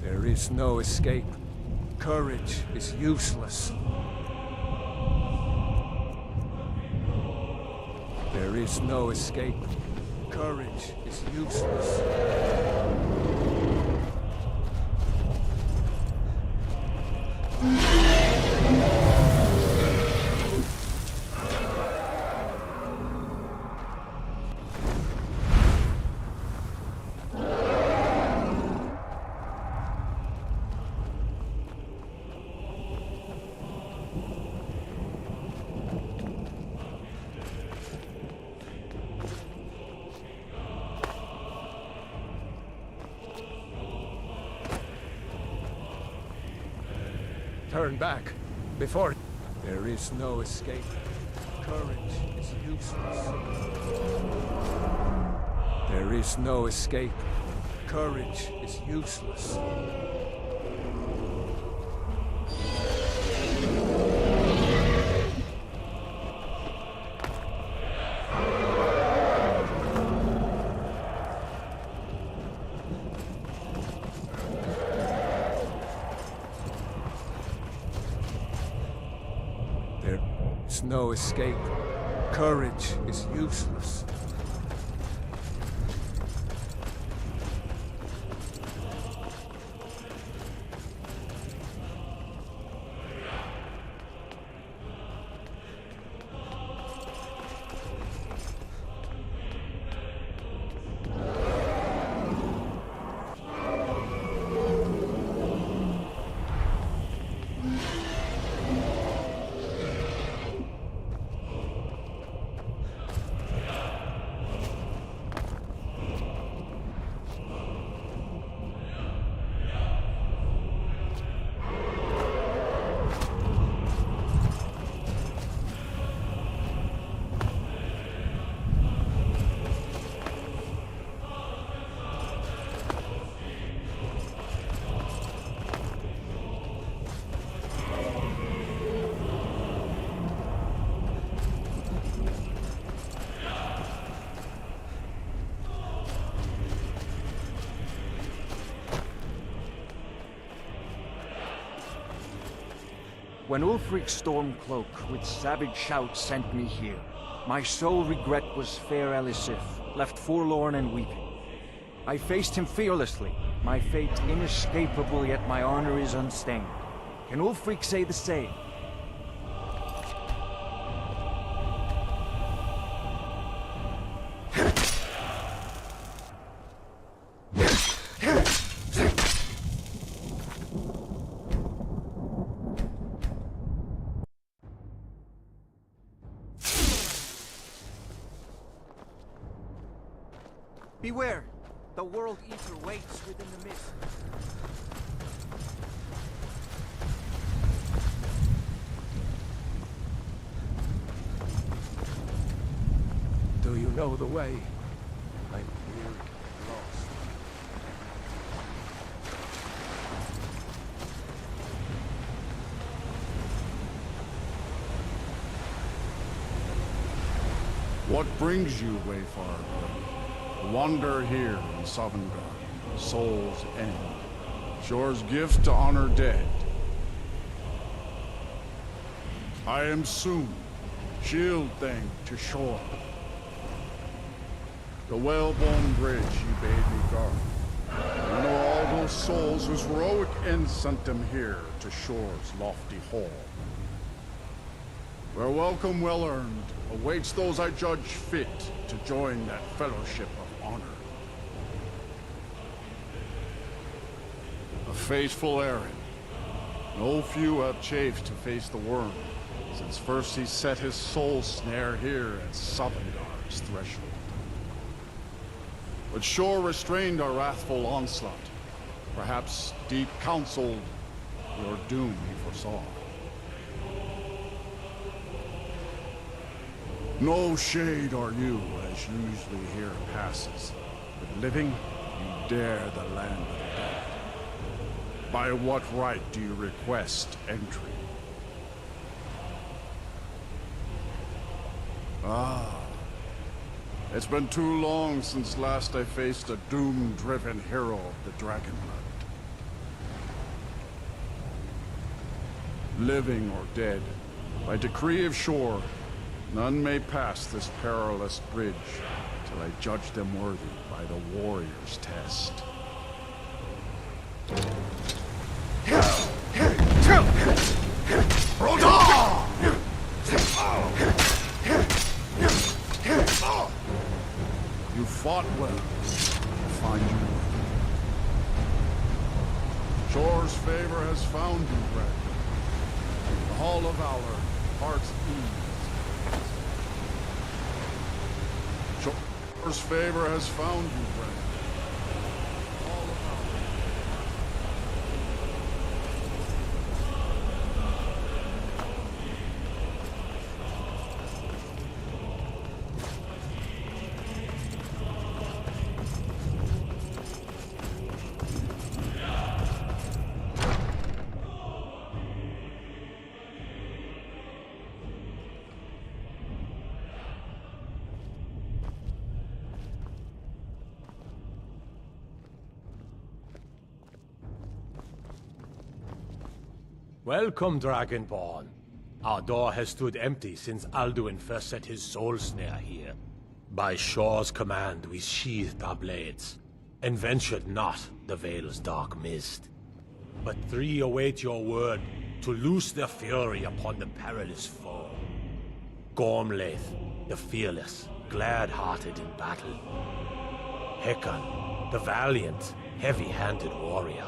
S5: There is no escape. Courage is useless. There is no escape. Courage is useless. Turn back, before... There is no escape. Courage is useless. There is no escape. Courage is useless. No escape. Courage is useless.
S12: When Ulfric's Stormcloak with savage shouts sent me here, my sole regret was fair Elisif, left forlorn and weeping. I faced him fearlessly, my fate inescapable, yet my honor is unstained. Can Ulfric say the same? Beware! The World Eater waits within the mist.
S5: Do you know the way? I'm really lost.
S17: What brings you, Wayfarer? Wander here in Sovngarde, Soul's End. Shore's gift to honor dead. I am soon, shield thing to shore. The whalebone bridge he bade me guard. I know all those souls whose heroic end sent them here to shore's lofty hall. Where welcome well earned awaits those I judge fit to join that fellowship of honor. A fateful errand. No few have chafed to face the worm, since first he set his soul snare here at Sovngarde's threshold. But Shore restrained our wrathful onslaught. Perhaps deep counseled, your doom he foresaw. No shade are you, as usually here passes. But living, you dare the land of the dead. By what right do you request entry? Ah. It's been too long since last I faced a doom-driven hero of the Dragonland. Living or dead, by decree of Shore, none may pass this perilous bridge till I judge them worthy by the warrior's test. You fought well. I find you worthy. Shore's favor has found you, Brad. The Hall of Valor, heart's ease. Shore's favor has found you, Brad.
S5: Welcome, Dragonborn. Our door has stood empty since Alduin first set his soul snare here. By Shore's command, we sheathed our blades, and ventured not the Vale's dark mist. But three await your word to loose their fury upon the perilous foe. Gormlaith, the fearless, glad-hearted in battle. Hekon, the valiant, heavy-handed warrior.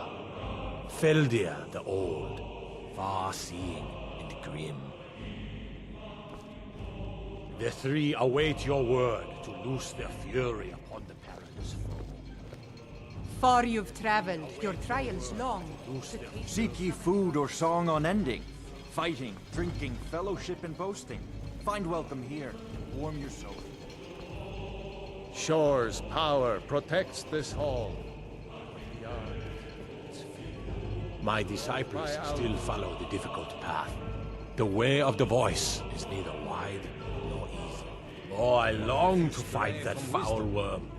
S5: Feldir, the old, far-seeing and grim. The three await your word to loose their fury upon the perilous foe.
S18: Far you've traveled, your trials long.
S12: Seek ye food or song unending, fighting, drinking, fellowship and boasting. Find welcome here, warm your soul.
S5: Shore's power protects this hall. My disciples still follow the difficult path. The way of the voice is neither wide nor easy. Oh, I long to fight that foul worm,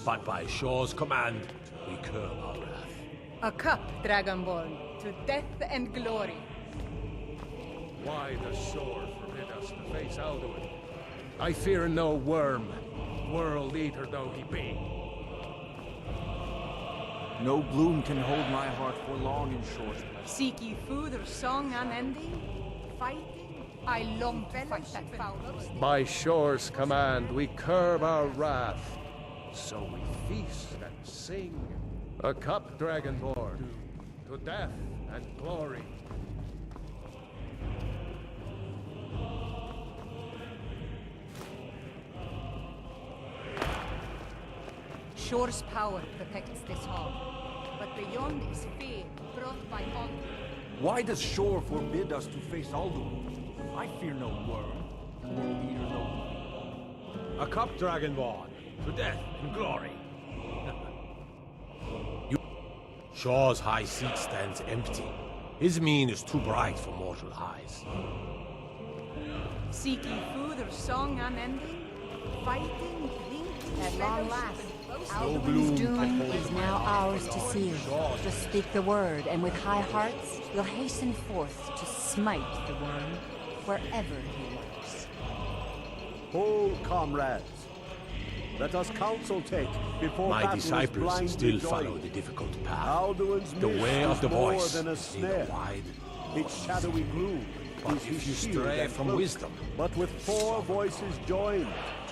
S5: but by Shore's command, we curb our wrath.
S18: A cup, Dragonborn, to death and glory.
S5: Why does Shore forbid us to face Alduin? I fear no worm, world eater though he be.
S12: No bloom can hold my heart for long in Shore's place.
S18: Seek ye food or song unending? Fighting? I long to fight that foul beast.
S5: By Shore's command, we curb our wrath. So we feast and sing. A cup, Dragonborn, to death and glory.
S18: Shore's power protects this hall, but beyond is fear brought by Alduin.
S12: Why does Shore forbid us to face Alduin? I fear no worm, nor eater no...
S4: A cup, Dragonborn, to death and glory. Shore's high seat stands empty. His mien is too bright for mortal eyes.
S18: Seek ye food or song unending? Fighting, drinking,
S11: At long last,
S18: Alduin's
S19: doom is now ours to seal. Just speak the word, and with high hearts, we'll hasten forth to smite the worm wherever he lurks.
S20: Hold, comrades. Let us counsel take before
S4: My disciples still follow the difficult path. The way of the voice
S20: than a
S4: is
S20: snare.
S4: wide.
S20: Its shadowy gloom
S4: But
S20: is
S4: if
S20: his
S4: you
S20: shield
S4: stray
S20: and
S4: from
S20: cloak.
S4: wisdom,
S20: But with 4 voices joined,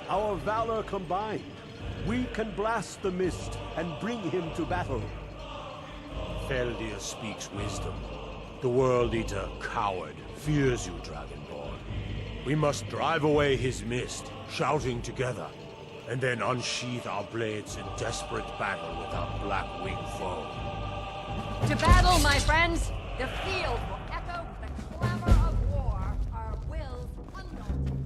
S20: our valor combined, we can blast the mist and bring him to battle.
S4: Feldir speaks wisdom. The World Eater, coward, fears you, Dragonborn. We must drive away his mist, shouting together, and then unsheath our blades in desperate battle with our black-winged foe.
S19: To battle, my friends! The field will echo with the clamor of war, our wills undaunted.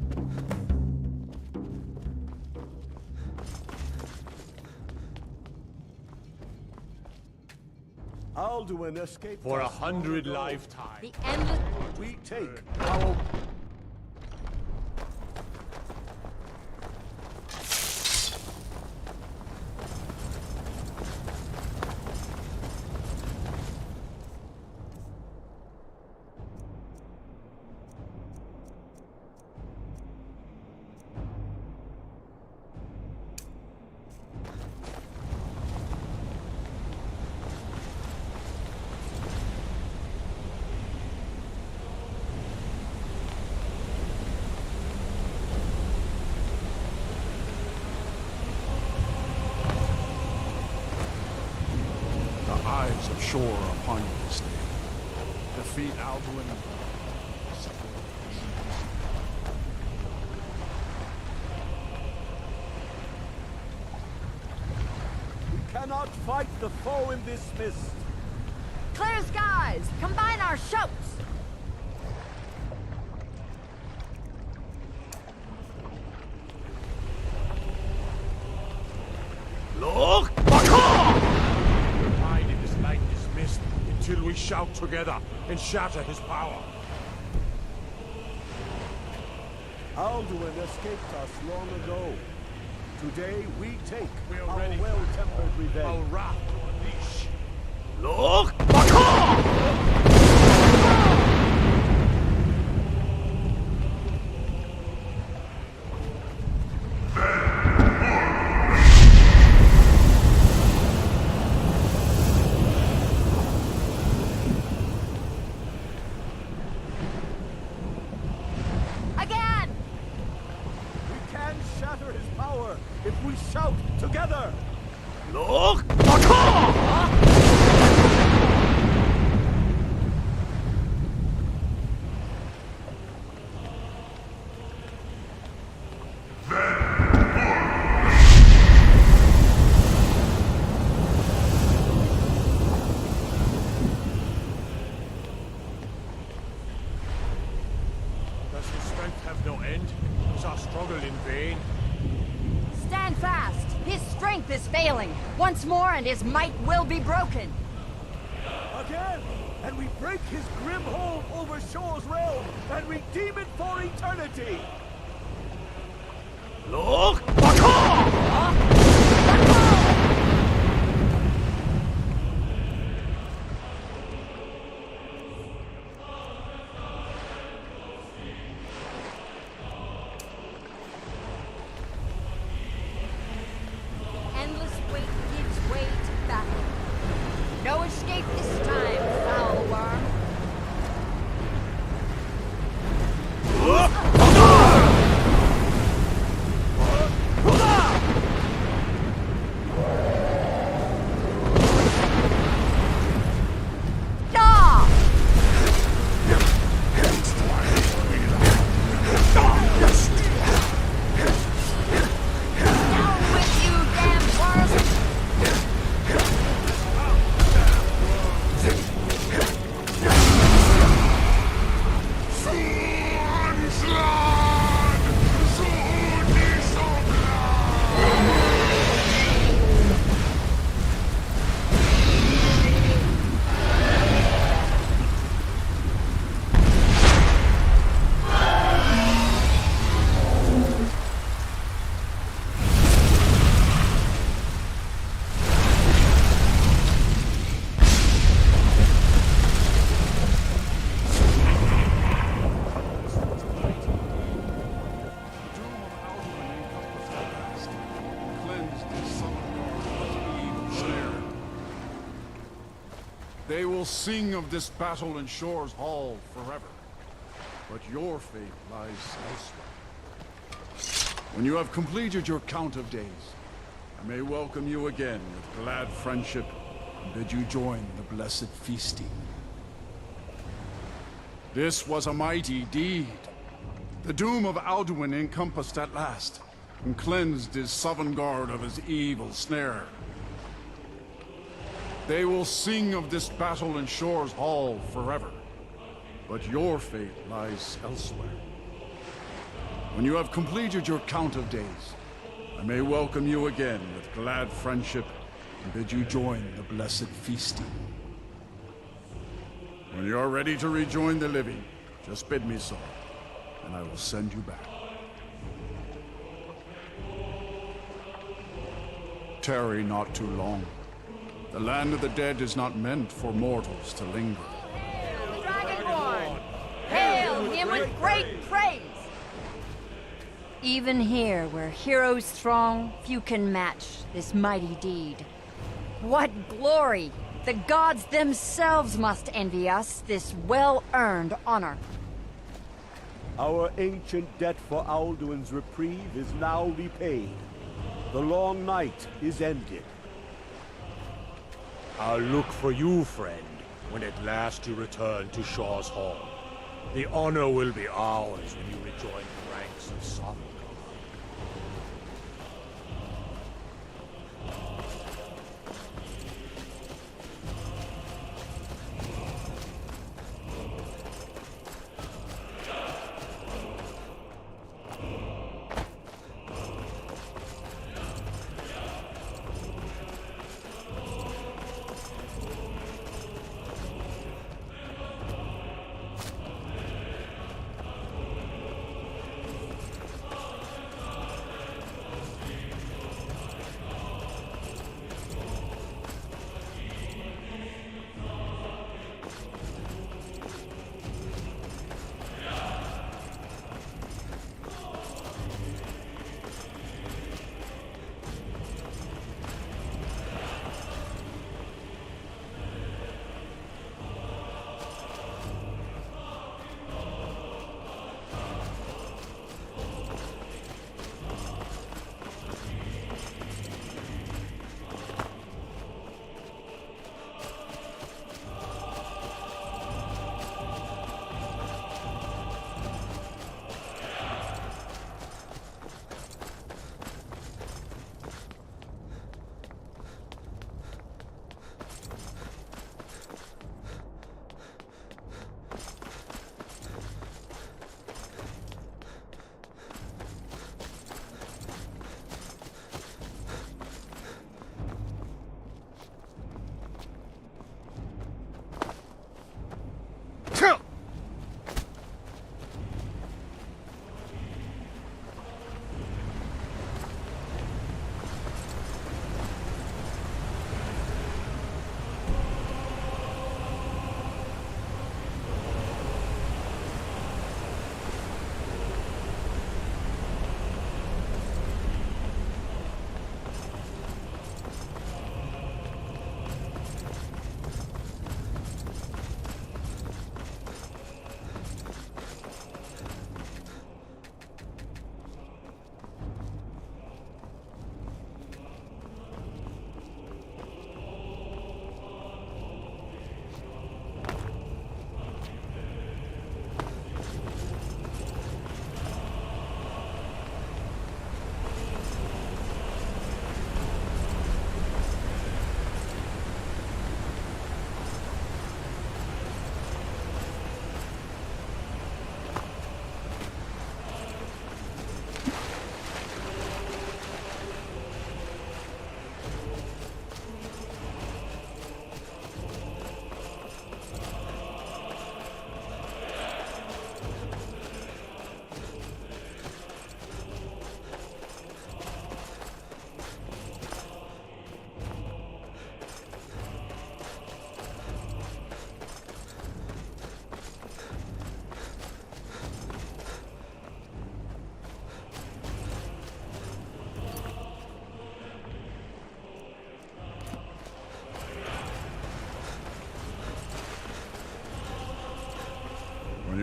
S20: Alduin escaped
S4: For
S20: us
S4: 100
S20: long ago.
S4: lifetimes.
S19: The endless...
S20: We take our...
S17: The eyes of Shore are upon you this day. Defeat Alduin.
S20: We cannot fight the foe in this mist.
S19: Clear skies! Combine our shouts!
S4: Look! Hide in this light, this mist, until we shout together and shatter his power.
S20: Alduin escaped us long ago. Today we take
S4: We are
S20: our
S4: ready.
S20: well-tempered
S4: Our
S20: revenge.
S4: wrath to unleash.
S20: Look!
S19: Again!
S20: We can shatter his power if we shout together.
S4: Look! Does his strength have no end? Is our struggle in vain?
S19: Stand fast! His strength is failing. Once more and his might will be broken.
S20: Again! And we break his grim hold over Shore's realm and redeem it for eternity!
S4: Look!
S19: Endless weight gives way to battle.
S17: They will sing of this battle in Shore's Hall forever. But your fate lies elsewhere. When you have completed your count of days, I may welcome you again with glad friendship and bid you join the blessed feasting. This was a mighty deed. The doom of Alduin encompassed at last, and cleansed his Sovngarde of his evil snare. They will sing of this battle in Shore's Hall forever, but your fate lies elsewhere. When you have completed your count of days, I may welcome you again with glad friendship and bid you join the blessed feasting. When you are ready to rejoin the living, just bid me so, and I will send you back. Tarry not too long. The land of the dead is not meant for mortals to linger.
S19: Dragonborn! Hail him with great praise! Even here, where heroes throng, few can match this mighty deed. What glory! The gods themselves must envy us this well-earned honor.
S20: Our ancient debt for Alduin's reprieve is now repaid. The long night is ended.
S4: I'll look for you, friend, when at last you return to Shaw's Hall. The honor will be ours when you rejoin the ranks of Sovngarde.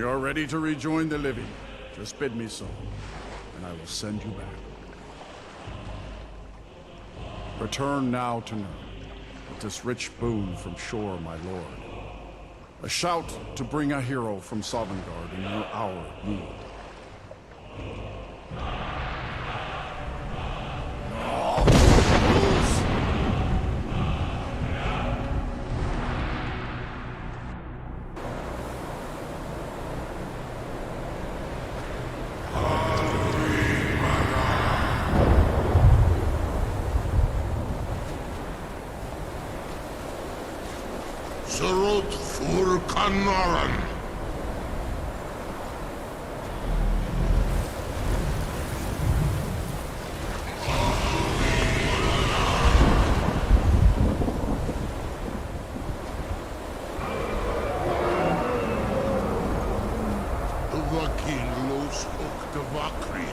S17: you're ready to rejoin the living, just bid me so, and I will send you back. Return now to Nurn, with this rich boon from shore, my lord. A shout to bring a hero from Sovngarde in your hour of need.
S15: Surut fur Kanaran. Vakin los ok de Vakri.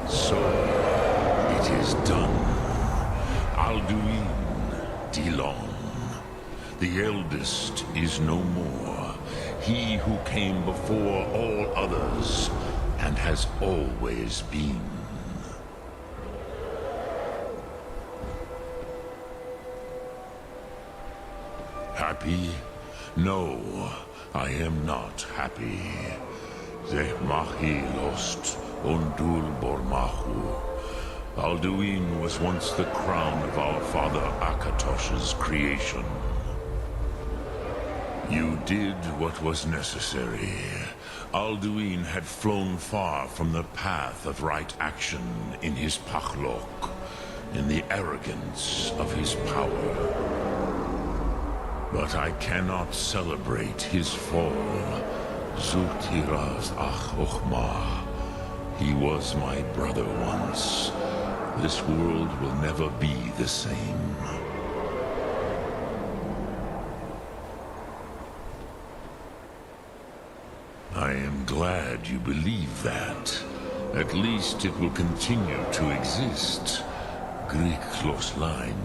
S21: So, it is done. Alduin, Dilon. The eldest is no more. He who came before all others, and has always been. Happy? No, I am not happy. Zeh mahi lost, undul bormahu. Alduin was once the crown of our father Akatosh's creation. You did what was necessary. Alduin had flown far from the path of right action in his pachlok, in the arrogance of his power. But I cannot celebrate his fall. Zutiraz ach ochma. He was my brother once. This world will never be the same. I am glad you believe that. At least it will continue to exist. Greek line.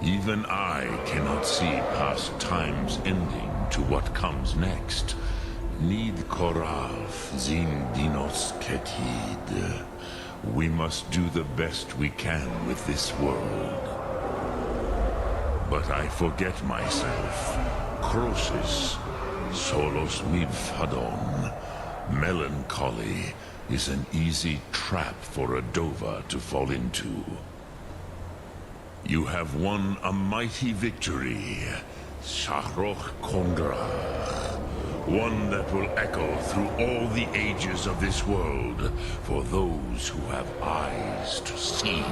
S21: Even I cannot see past time's ending to what comes next. Need korav zin dinos ketid. We must do the best we can with this world. But I forget myself. Crosis, solos midfadon. Melancholy is an easy trap for a Dova to fall into. You have won a mighty victory, Shahroch Kondrach. One that will echo through all the ages of this world for those who have eyes to see.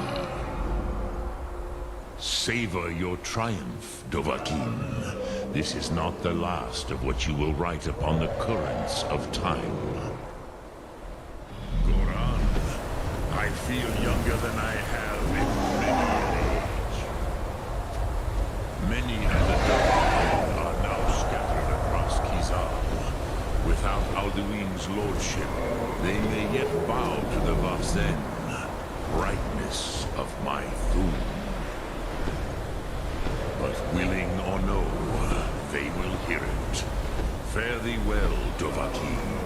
S21: Savor your triumph, Dovahkiin. This is not the last of what you will write upon the currents of time. Goran, I feel younger than I have in many age. Many other Dovahkiin are now scattered across Kizar. Without Alduin's lordship, they may yet bow to the Vazen, brightness of my Thum. But willing or no, they will hear it. Fare thee well, Dovahkiin.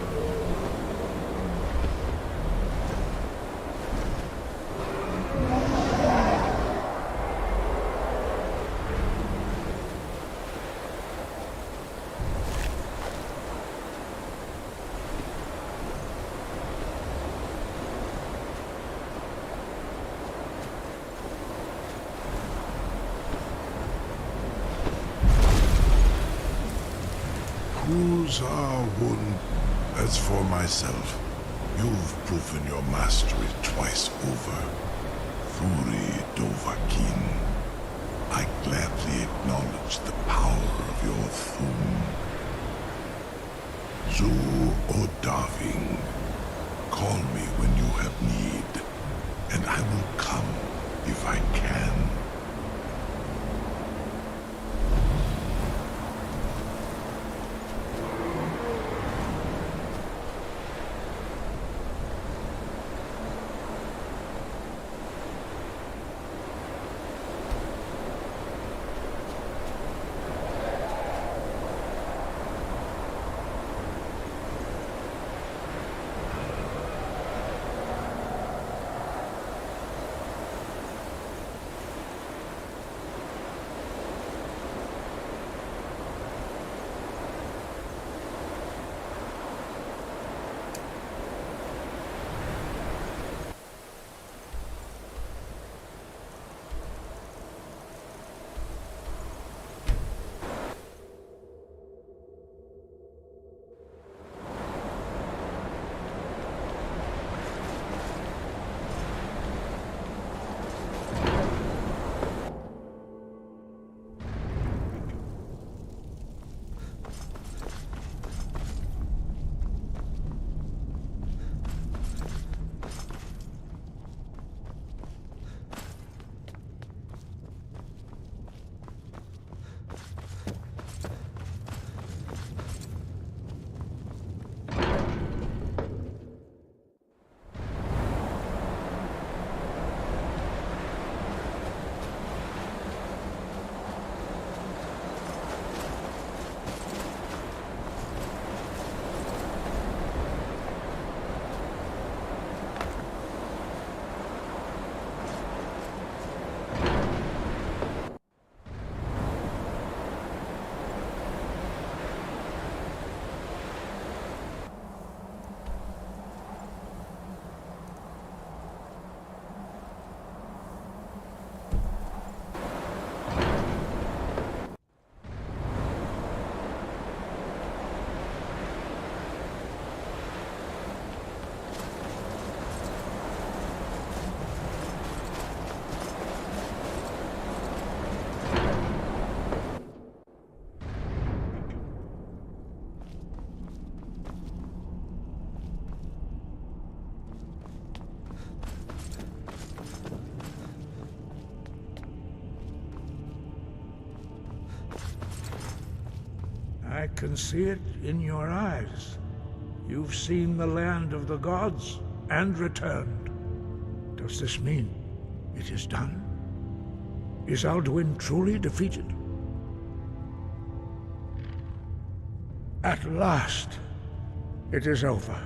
S15: Those are one. As for myself, you've proven your mastery twice over. Thuri Dovahkiin, I gladly acknowledge the power of your Thum. Zu Odaving, call me when you have need, and I will come if I can.
S3: I can see it in your eyes. You've seen the land of the gods and returned. Does this mean it is done? Is Alduin truly defeated? At last, it is over.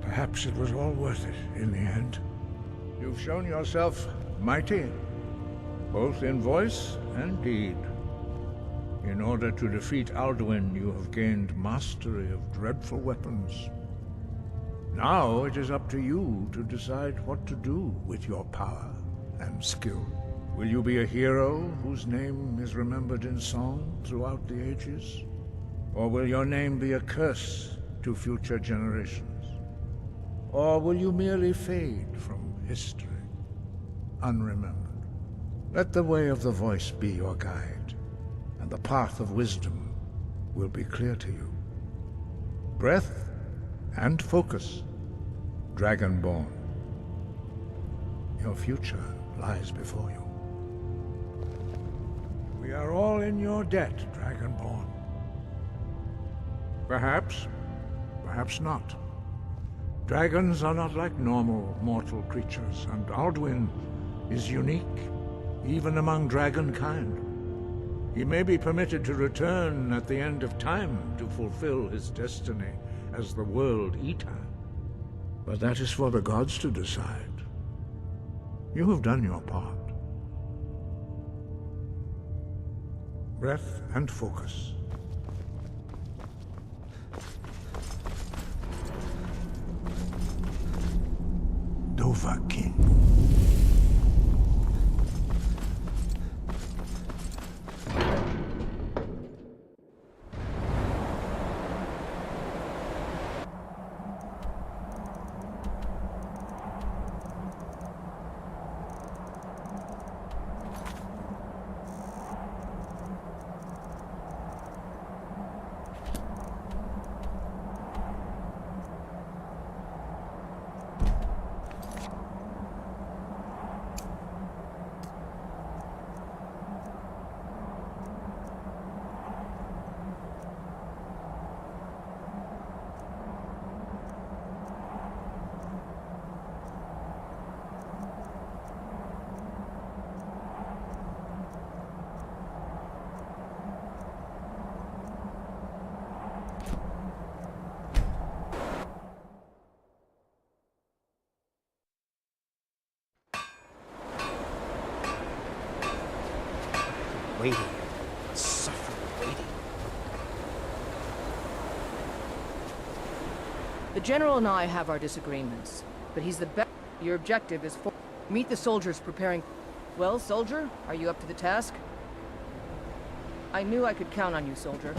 S3: Perhaps it was all worth it in the end. You've shown yourself mighty, both in voice and deed. In order to defeat Alduin, you have gained mastery of dreadful weapons. Now it is up to you to decide what to do with your power and skill. Will you be a hero whose name is remembered in song throughout the ages? Or will your name be a curse to future generations? Or will you merely fade from history, unremembered? Let the way of the voice be your guide, and the path of wisdom will be clear to you. Breath and focus, Dragonborn. Your future lies before you. We are all in your debt, Dragonborn. Perhaps, perhaps not. Dragons are not like normal mortal creatures, and Alduin is unique, even among dragonkind. He may be permitted to return at the end of time to fulfill his destiny as the World Eater. But that is for the gods to decide. You have done your part. Breath and focus. Dovahkiin.
S1: waiting. Suffering waiting.
S2: The General and I have our disagreements, but he's the best. Your objective is meet the soldiers preparing... Well, soldier, are you up to the task? I knew I could count on you, soldier.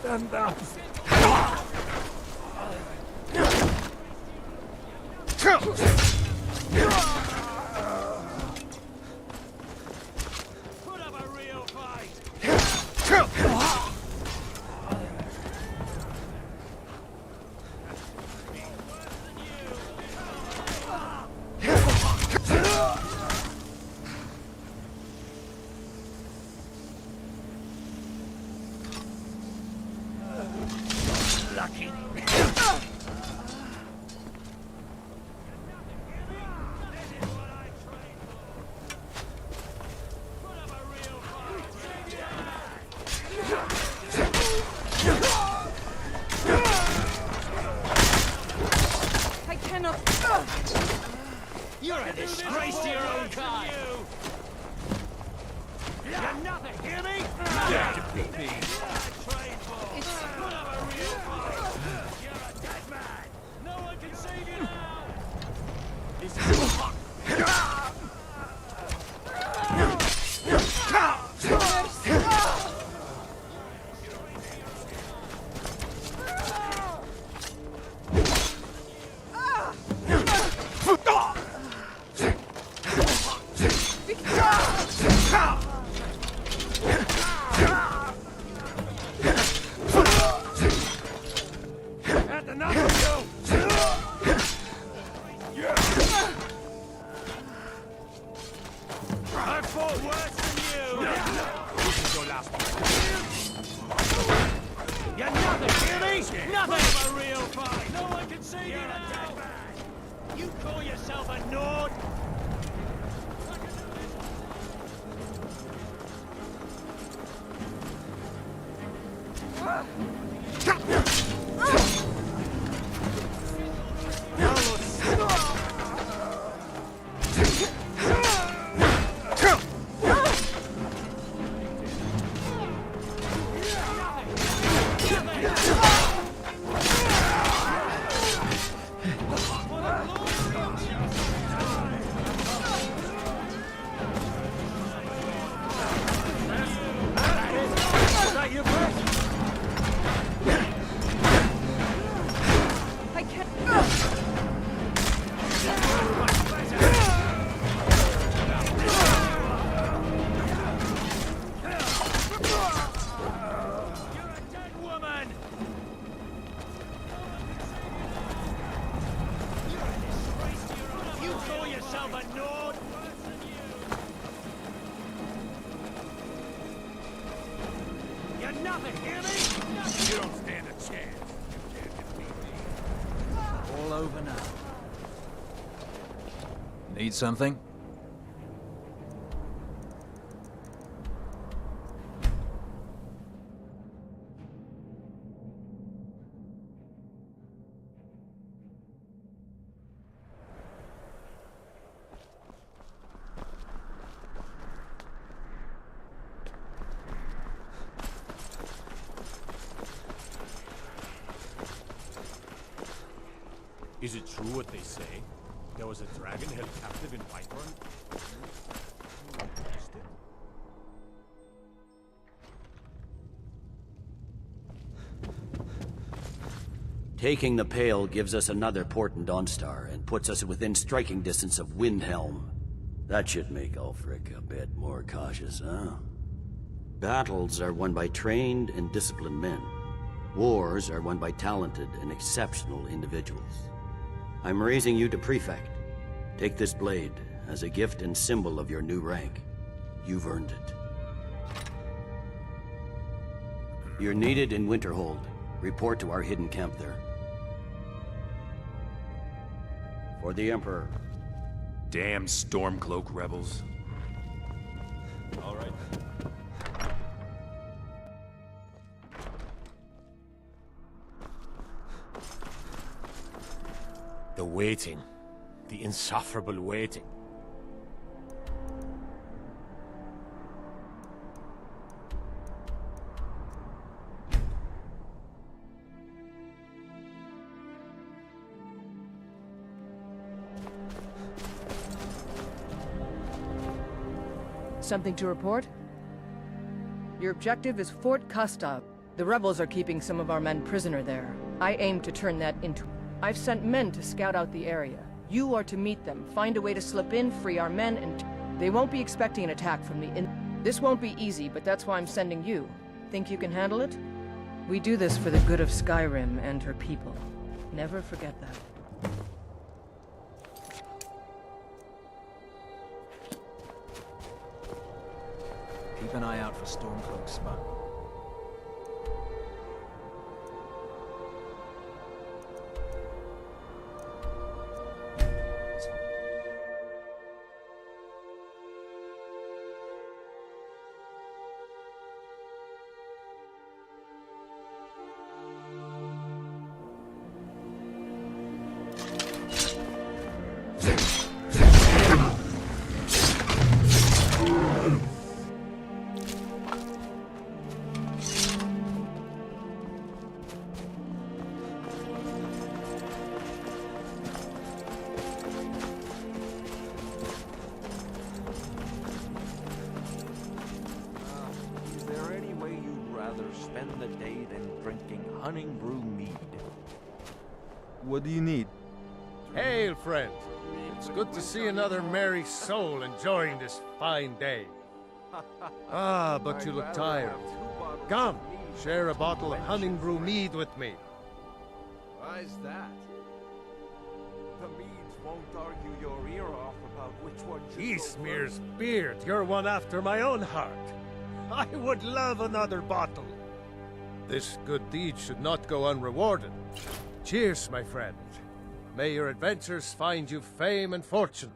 S3: Stand up.
S16: Put up a
S1: You're a disgrace to your own kind!
S16: You're nothing, hear me?
S1: Yeah, to beat me.
S16: You're a dead man! No one can save you now!
S1: That's enough of you! I fought worse than you! This is your last one. You're nothing, hear me? Nothing of a real fight! No one can save you now! You call yourself a Nord? Nothing, hear me? You don't stand a chance. You can't defeat me.
S7: All over now. Need something?
S4: Is it true what they say? There was a dragon held captive in Whiterun?
S8: Taking the Pale gives us another port in Dawnstar and puts us within striking distance of Windhelm. That should make Ulfric a bit more cautious, huh? Battles are won by trained and disciplined men. Wars are won by talented and exceptional individuals. I'm raising you to Prefect. Take this blade as a gift and symbol of your new rank. You've earned it. You're needed in Winterhold. Report to our hidden camp there. For the Emperor.
S22: Damn Stormcloak rebels.
S4: All right. The waiting. The insufferable waiting.
S2: Something to report? Your objective is Fort Kustov. The rebels are keeping some of our men prisoner there. I aim to turn that into... I've sent men to scout out the area. You are to meet them, find a way to slip in, free our men, and... They won't be expecting an attack from the This won't be easy, but that's why I'm sending you. Think you can handle it? We do this for the good of Skyrim and her people. Never forget that.
S7: Keep an eye out for Stormcloak's spot.
S12: What do you need?
S5: Hail, friend. It's good to see another merry soul enjoying this fine day. Ah, but you look tired. Come, share a bottle of honey brew mead with me.
S12: Why's that? The meads won't argue your ear off about which one
S5: Eastmere's beard, you're one after my own heart. I would love another bottle. This good deed should not go unrewarded. Cheers, my friend. May your adventures find you fame and fortune.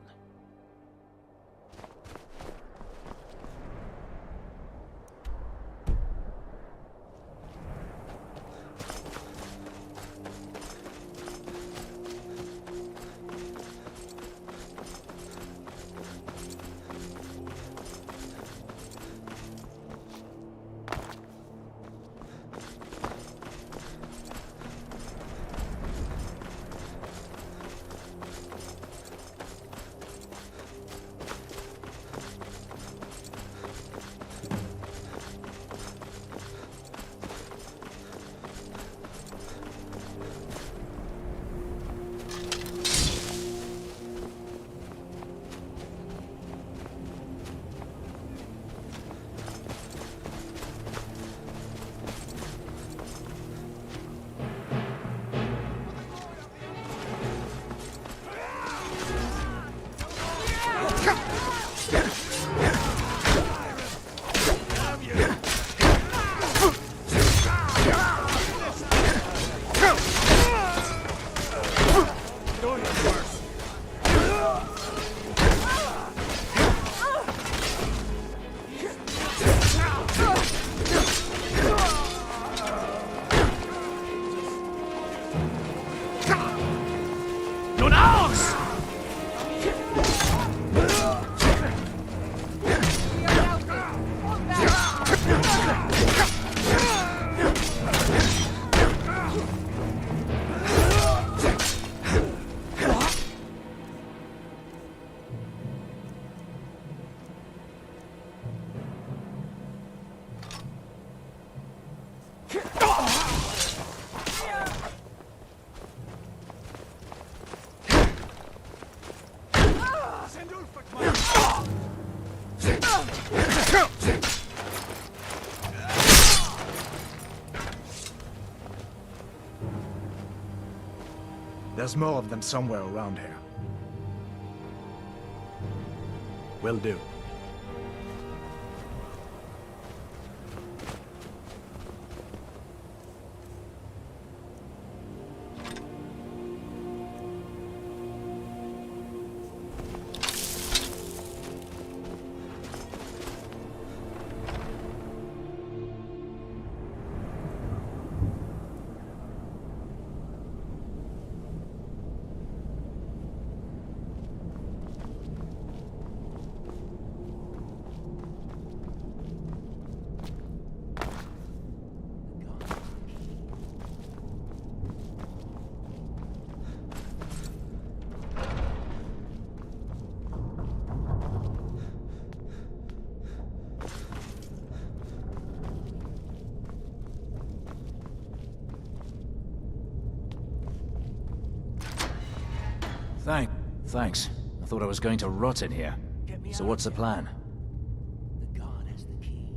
S7: There's more of them somewhere around here. Will do.
S6: Thanks. I thought I was going to rot in here. So what's the plan?
S1: The guard has the key.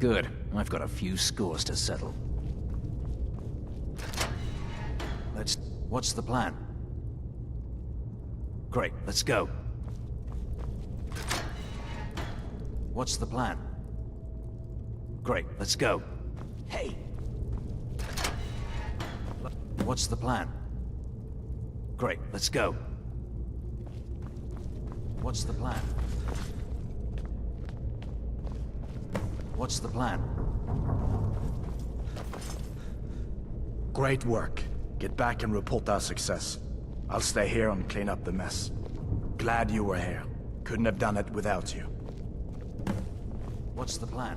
S6: Good. I've got a few scores to settle. What's the plan? Great, let's go. What's the plan? Great, let's go.
S1: Hey!
S6: What's the plan? Great, let's go. What's the plan? What's the plan?
S7: Great work. Get back and report our success. I'll stay here and clean up the mess. Glad you were here. Couldn't have done it without you.
S6: What's the plan?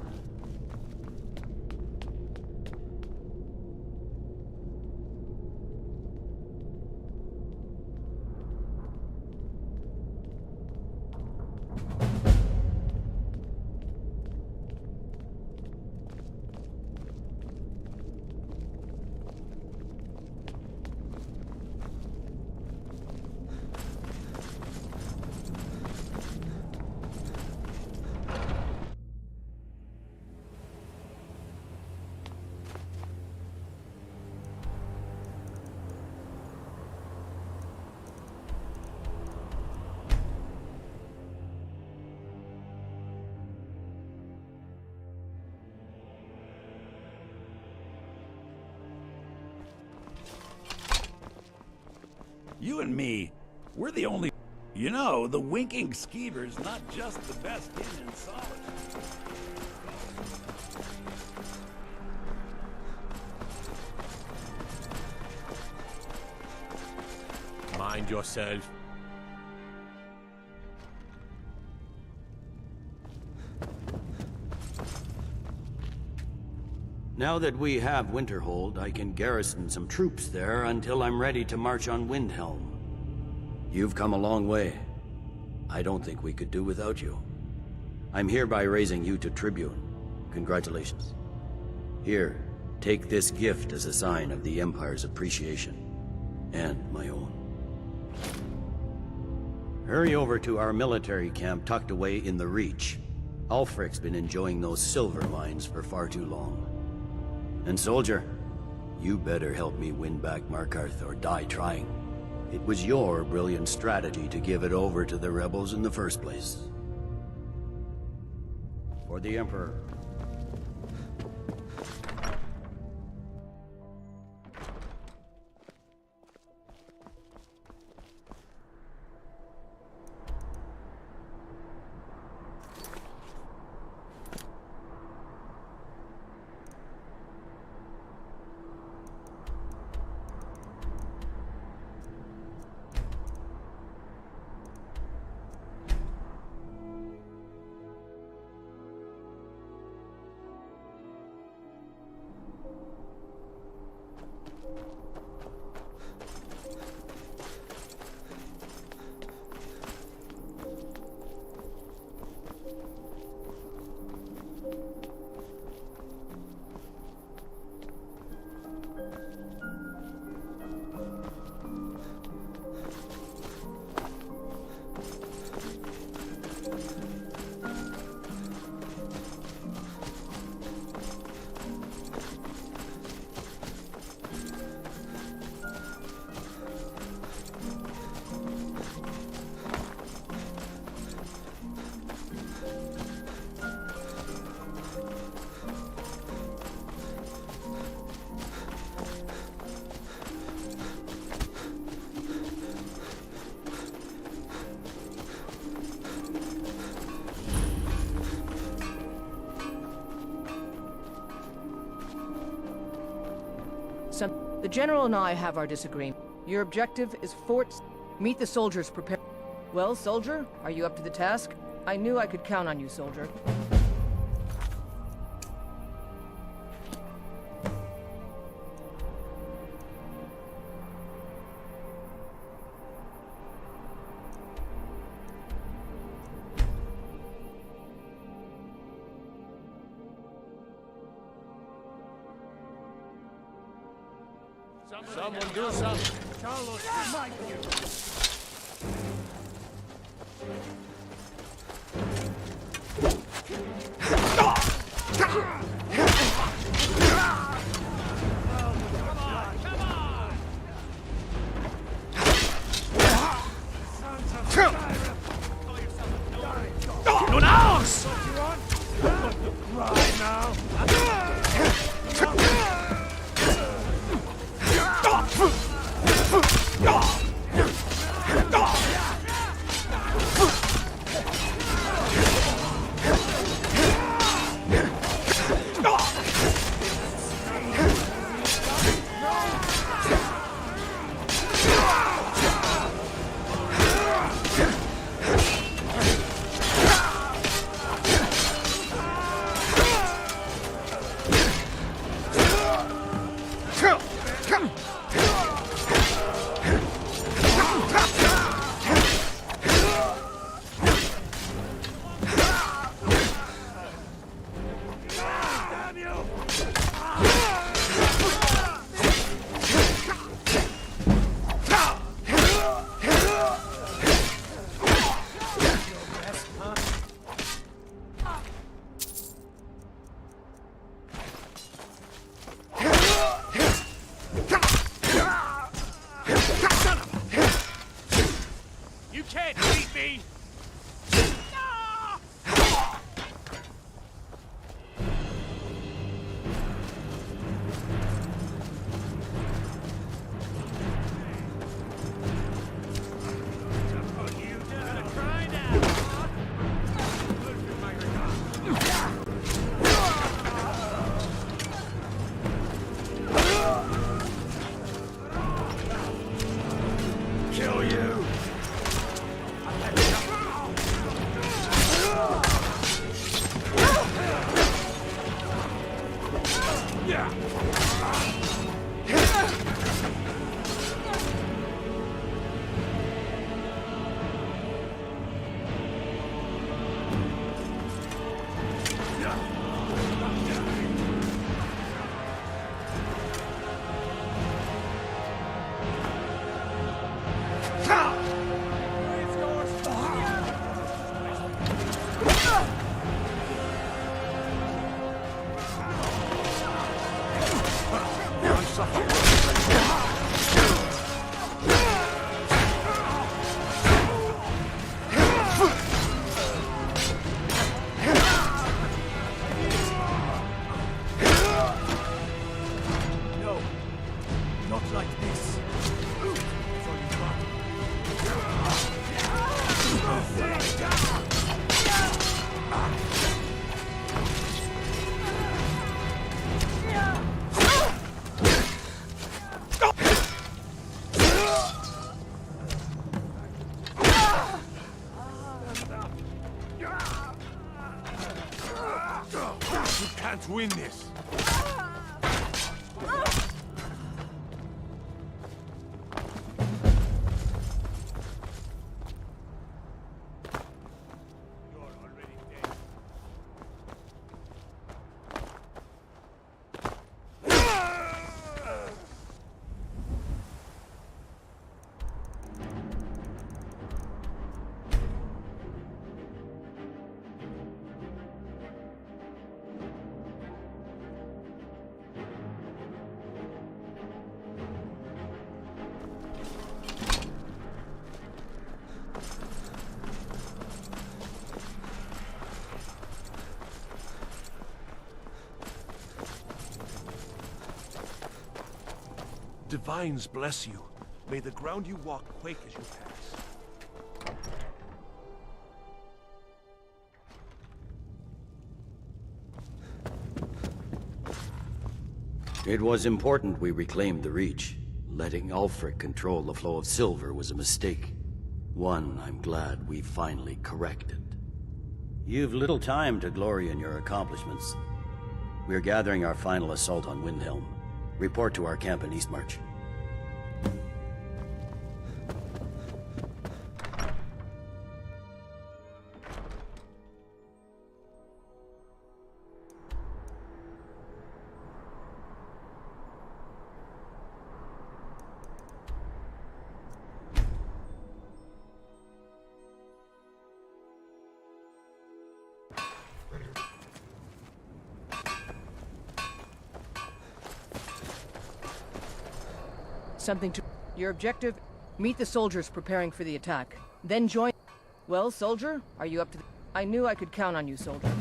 S9: You and me, we're the only... You know, the winking skeever's not just the best in solid.
S4: Mind yourself.
S8: Now that we have Winterhold, I can garrison some troops there until I'm ready to march on Windhelm. You've come a long way. I don't think we could do without you. I'm hereby raising you to Tribune. Congratulations. Here, take this gift as a sign of the Empire's appreciation. And my own. Hurry over to our military camp tucked away in the Reach. Ulfric's been enjoying those silver mines for far too long. And soldier, you better help me win back Markarth or die trying. It was your brilliant strategy to give it over to the rebels in the first place. For the Emperor.
S2: The General and I have our disagreement. Your objective is forts. Meet the soldiers prepared. Well, soldier, are you up to the task? I knew I could count on you, soldier.
S4: Someone do something.
S1: Carlos, remind you.
S9: kill you!
S4: Can't win this. Divines bless you. May the ground you walk quake as you pass.
S8: It was important we reclaimed the Reach. Letting Ulfric control the flow of silver was a mistake. One I'm glad we finally corrected. You've little time to glory in your accomplishments. We're gathering our final assault on Windhelm. Report to our camp in Eastmarch.
S2: Something to... Your objective? Meet the soldiers preparing for the attack. Then join... Well, soldier, are you up to the... I knew I could count on you, soldier.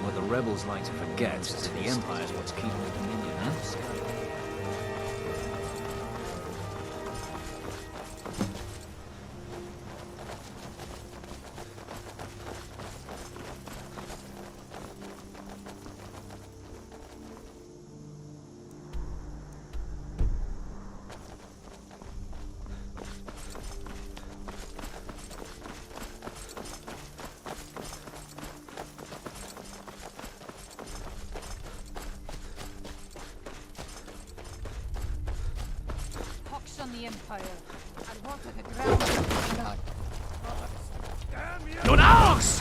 S6: What the rebels like to forget is that the Empire's what's keeping the Dominion, huh?
S18: On the Empire. I water the ground.
S1: No, dogs! Damn you! No, dogs!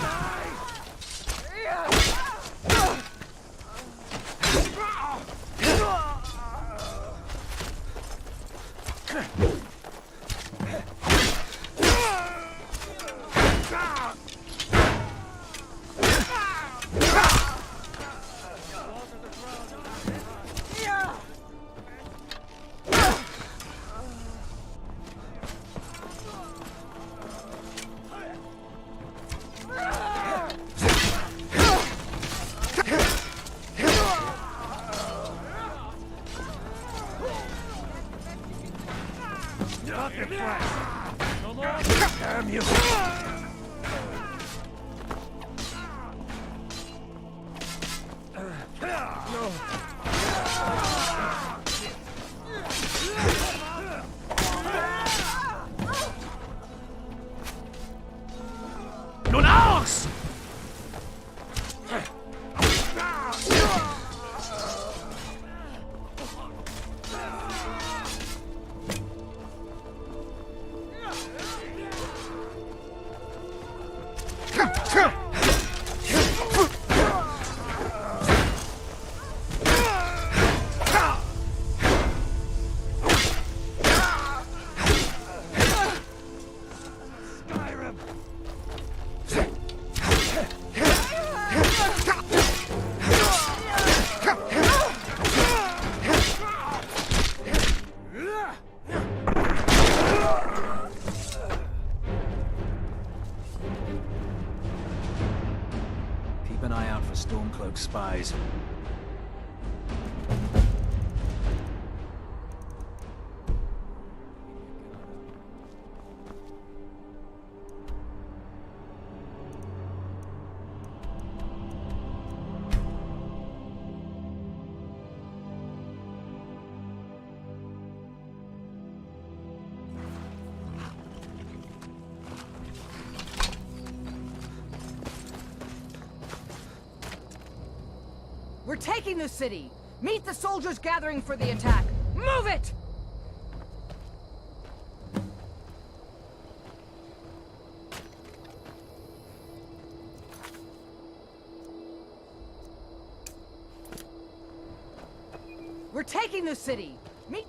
S1: Skyrim!
S6: Keep an eye out for Stormcloak spies.
S2: We're taking the city! Meet the soldiers gathering for the attack! Move it! We're taking the city! Meet...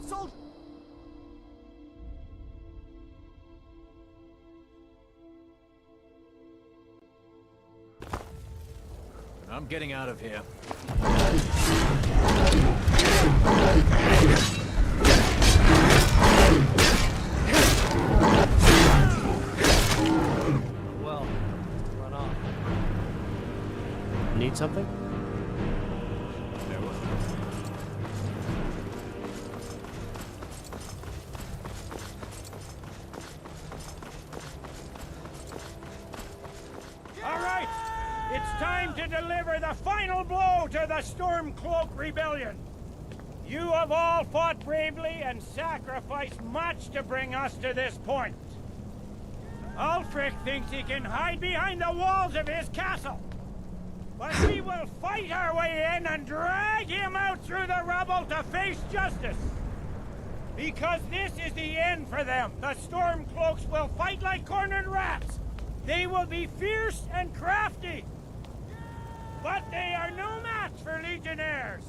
S2: Soldiers...
S6: I'm getting out of here.
S10: Well, run off. Need something?
S1: All right! It's time to deliver the final blow to the Stormcloak Rebellion! You have all fought bravely and sacrificed much to bring us to this point. Ulfric thinks he can hide behind the walls of his castle. But we will fight our way in and drag him out through the rubble to face justice. Because this is the end for them. The Stormcloaks will fight like cornered rats. They will be fierce and crafty. But they are no match for Legionnaires.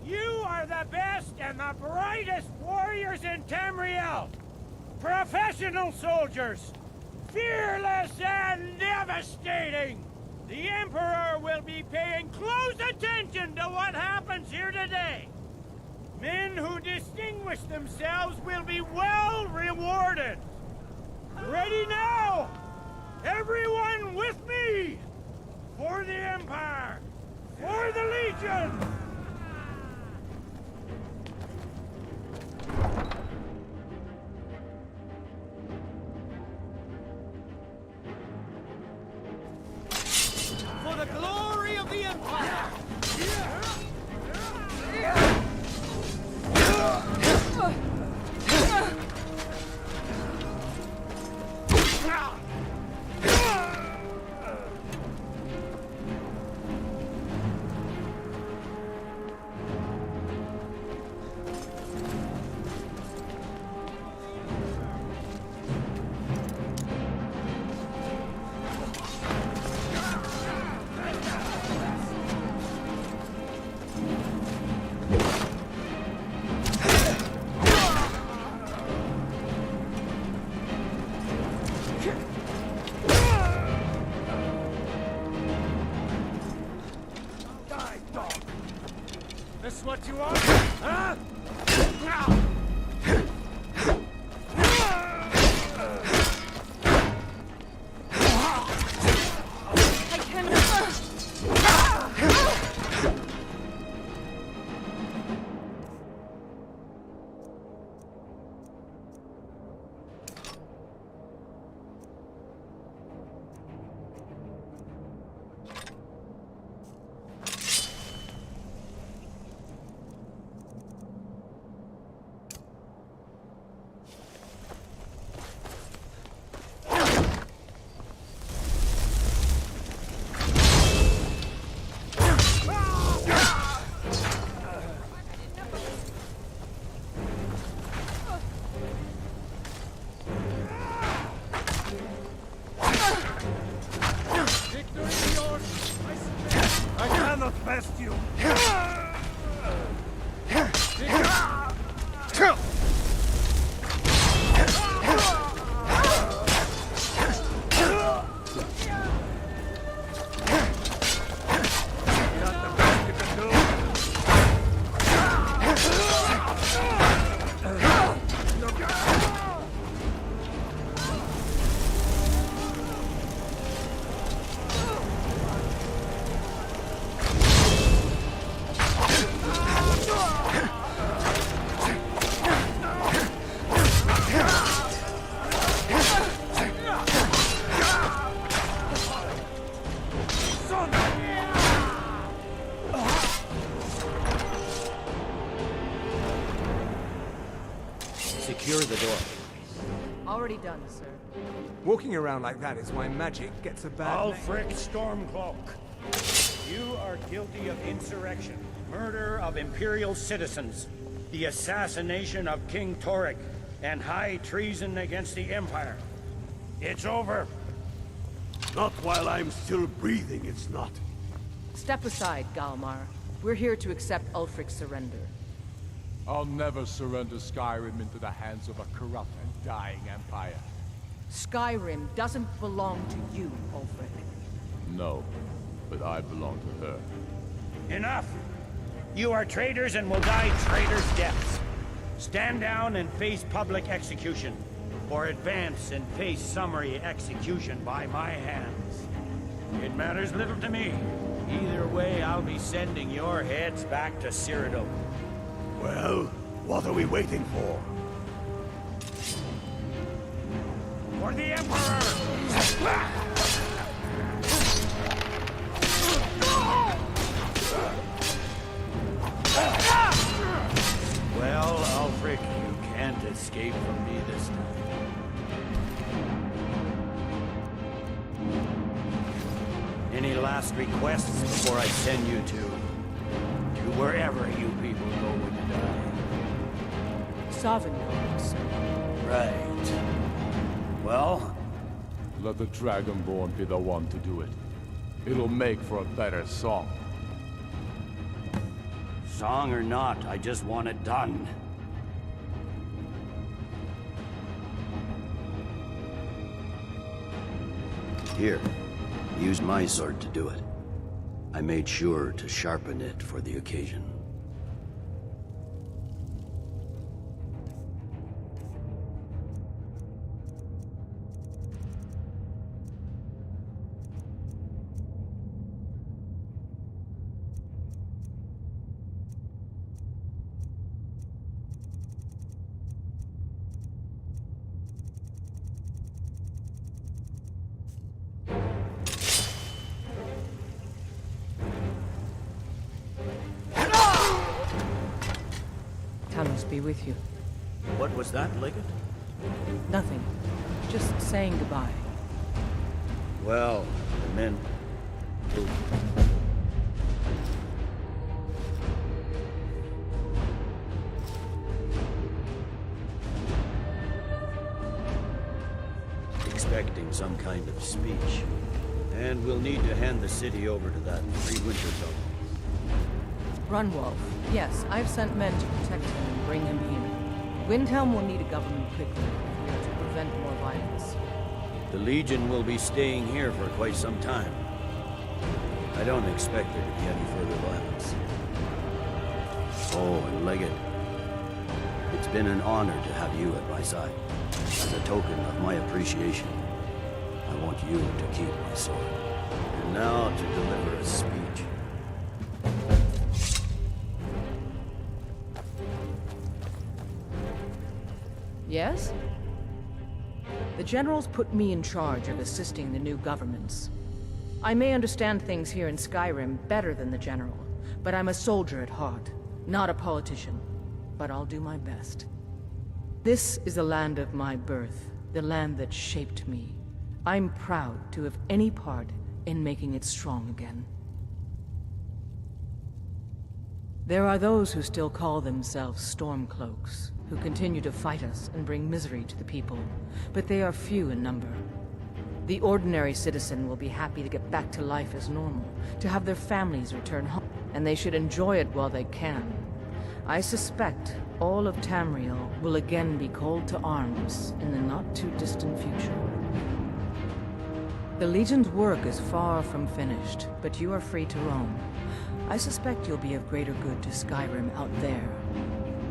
S1: You are the best and the brightest warriors in Tamriel. Professional soldiers. Fearless and devastating. The Emperor will will be paying close attention to what happens here today. Men who distinguish themselves will be well rewarded. Ready now? Everyone with me! For the Empire! For the Legion!
S16: For the glory of the Empire!
S1: This what you are? Huh?
S2: I cannot.
S1: I cannot best you.
S13: Secure the door.
S2: Already done, sir.
S12: Walking around like that is why magic gets a bad name.
S1: Ulfric Stormcloak, you are guilty of insurrection, murder of Imperial citizens, the assassination of King Torek, and high treason against the Empire. It's over.
S20: Not while I'm still breathing, it's not.
S2: Step aside, Galmar. We're here to accept Ulfric's surrender.
S5: I'll never surrender Skyrim into the hands of a corrupt and dying empire.
S2: Skyrim doesn't belong to you, Ulfric.
S5: No, but I belong to her.
S1: Enough! You are traitors and will die traitors' deaths. Stand down and face public execution, or advance and face summary execution by my hands. It matters little to me. Either way, I'll be sending your heads back to Cyrodiil.
S20: Well, what are we waiting for?
S1: For the Emperor! Well, Ulfric, you can't escape from me this time. Any last requests before I send you to wherever you people go when you die?
S2: Sauvignon, sir.
S1: Right. Well?
S5: Let the Dragonborn be the one to do it. It'll make for a better song.
S1: Song or not, I just want it done.
S8: Here, use my sword to do it. I made sure to sharpen it for the occasion.
S2: Be with you.
S8: What was that, Legate?
S2: Nothing. Just saying goodbye.
S8: Well, the men... Expecting some kind of speech. And we'll need to hand the city over to that free winter fellow.
S2: Grunwald. Yes, I've sent men to protect him and bring him here. Windhelm will need a government quickly if we are to prevent more violence.
S8: The Legion will be staying here for quite some time. I don't expect there to be any further violence. Oh, and Legate, it's been an honor to have you at my side. As a token of my appreciation, I want you to keep my sword. And now to deliver a speech.
S2: Yes? The generals put me in charge of assisting the new governments. I may understand things here in Skyrim better than the general, but I'm a soldier at heart, not a politician. But I'll do my best. This is the land of my birth, the land that shaped me. I'm proud to have any part in making it strong again. There are those who still call themselves Stormcloaks, who continue to fight us and bring misery to the people, but they are few in number. The ordinary citizen will be happy to get back to life as normal, to have their families return home, and they should enjoy it while they can. I suspect all of Tamriel will again be called to arms in the not-too-distant future. The Legion's work is far from finished, but you are free to roam. I suspect you'll be of greater good to Skyrim out there.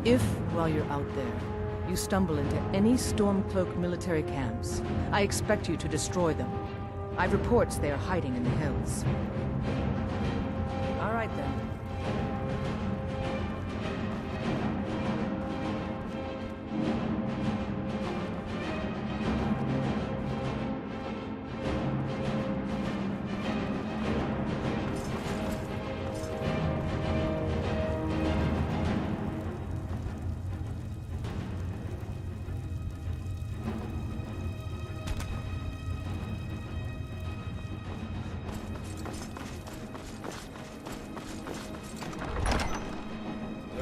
S2: If, while you're out there, you stumble into any Stormcloak military camps, I expect you to destroy them. I've reports they are hiding in the hills. All right then.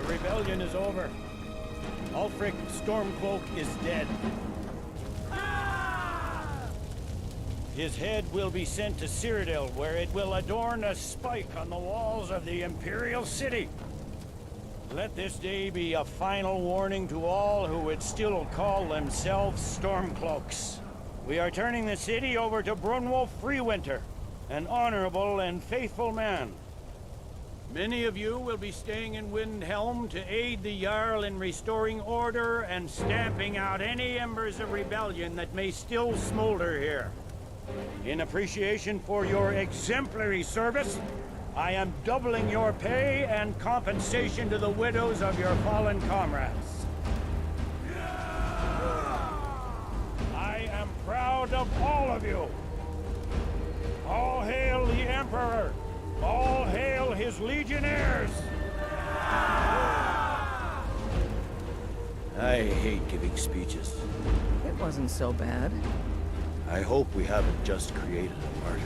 S1: Rebellion is over. Ulfric Stormcloak is dead. His head will be sent to Cyrodiil, where it will adorn a spike on the walls of the Imperial City. Let this day be a final warning to all who would still call themselves Stormcloaks. We are turning the city over to Brunwulf Freewinter, an honorable and faithful man. Many of you will be staying in Windhelm to aid the Jarl in restoring order and stamping out any embers of rebellion that may still smolder here. In appreciation for your exemplary service, I am doubling your pay and compensation to the widows of your fallen comrades. I am proud of all of you. All hail the Emperor! All hail his legionnaires!
S8: I hate giving speeches.
S2: It wasn't so bad.
S8: I hope we haven't just created a martyr.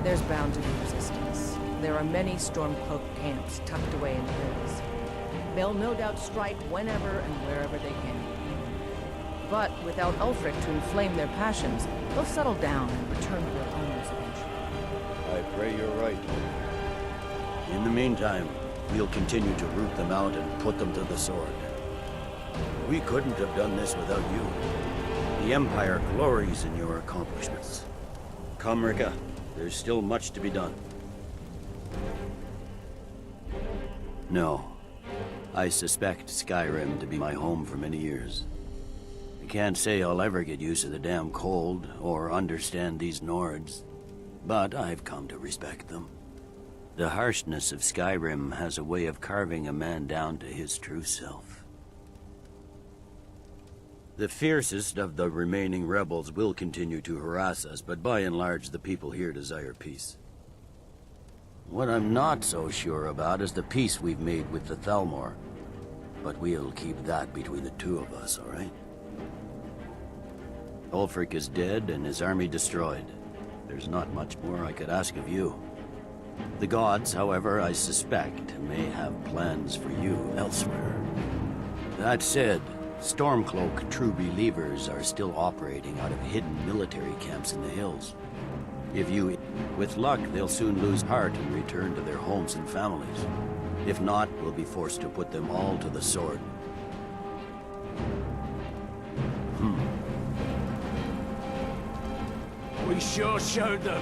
S2: There's bound to be resistance. There are many Stormcloak camps tucked away in the hills. They'll no doubt strike whenever and wherever they can. But without Ulfric to inflame their passions, they'll settle down and return to their owners eventually.
S8: I pray you're right. In the meantime, we'll continue to root them out and put them to the sword. We couldn't have done this without you. The Empire glories in your accomplishments. Come, Rika. There's still much to be done. No. I suspect Skyrim to be my home for many years. I can't say I'll ever get used to the damn cold or understand these Nords, but I've come to respect them. The harshness of Skyrim has a way of carving a man down to his true self. The fiercest of the remaining rebels will continue to harass us, but by and large the people here desire peace. What I'm not so sure about is the peace we've made with the Thalmor. But we'll keep that between the two of us, all right? Ulfric is dead and his army destroyed. There's not much more I could ask of you. The gods, however, I suspect, may have plans for you elsewhere. That said, Stormcloak true believers are still operating out of hidden military camps in the hills. With luck, they'll soon lose heart and return to their homes and families. If not, we'll be forced to put them all to the sword.
S16: We sure showed them.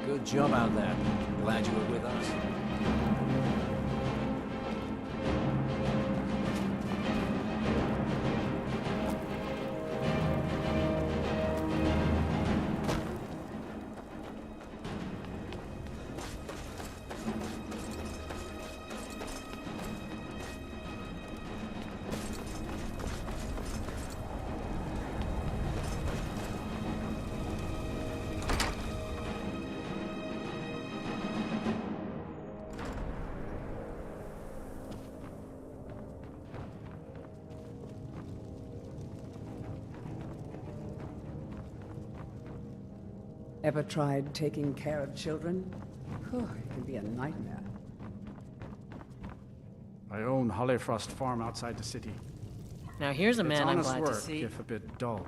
S6: Good job out there. Glad you were with us.
S13: Ever tried taking care of children? It can be a nightmare.
S17: I own Hollifrost Farm outside the city.
S10: Now here's a man I'm
S17: honest
S10: glad
S17: work,
S10: to see.
S17: if a bit dull.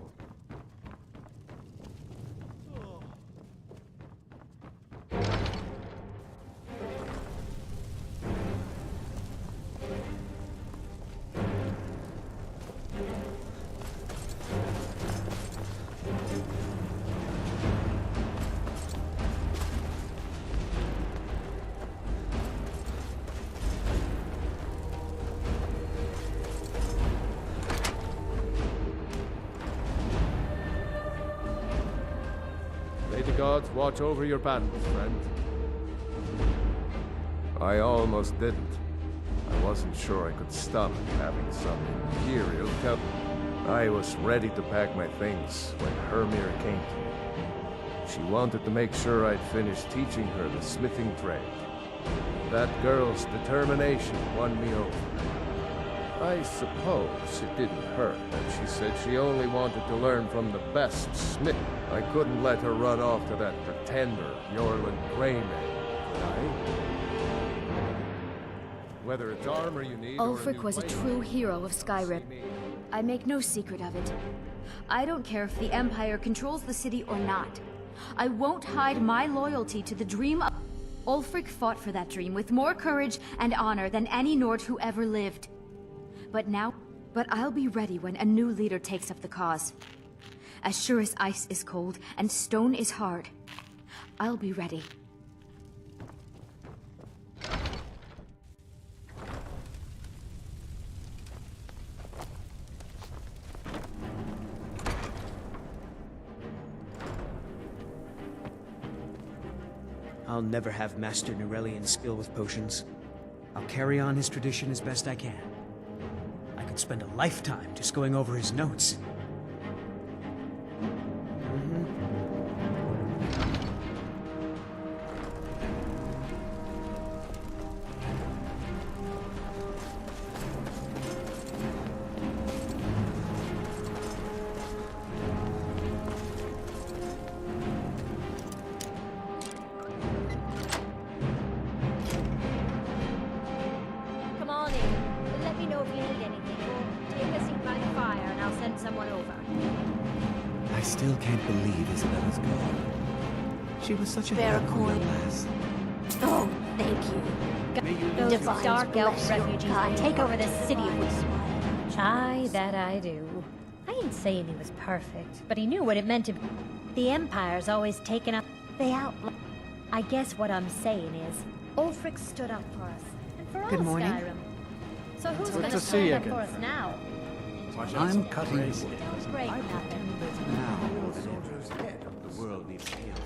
S5: May the gods watch over your battles, friend. I almost didn't. I wasn't sure I could stomach having some imperial cup. I was ready to pack my things when Hermir came to me. She wanted to make sure I'd finish teaching her the smithing trade. That girl's determination won me over. I suppose it didn't hurt that she said she only wanted to learn from the best smith. I couldn't let her run off to that pretender, Jorlund Greymane, could I? Whether it's armor you need
S14: Ulfric was a true hero of Skyrim. I make no secret of it. I don't care if the Empire controls the city or not. I won't hide my loyalty to the dream of... Ulfric fought for that dream with more courage and honor than any Nord who ever lived. But I'll be ready when a new leader takes up the cause. As sure as ice is cold and stone is hard, I'll be ready.
S23: I'll never have mastered Norellian's skill with potions. I'll carry on his tradition as best I can. I could spend a lifetime just going over his notes.
S24: Come on in, and let me know if you need anything, or take a seat by the fire and I'll send someone over.
S23: I still can't believe Isabella's gone. She was such a helpful young lass.
S24: Oh, thank you. Those
S14: Divine
S24: dark elf
S14: bless your
S24: refugees will
S14: kind
S24: take over the
S14: heart,
S24: city
S14: divine
S24: of Aye, that I do. I ain't saying he was perfect, but he knew what it meant to be. The Empire's always taken up. They outlaw. I guess what I'm saying is, Ulfric stood up for us, and for
S23: Good
S24: all
S23: morning.
S24: Skyrim. So who's
S23: Good
S24: going
S23: to
S24: to
S23: see you
S24: stand up
S23: again,
S24: for us
S23: friend.
S24: now?
S9: I'm cutting wood.
S24: Don't break nothing.
S9: Now, the soldier's head of the world needs healed.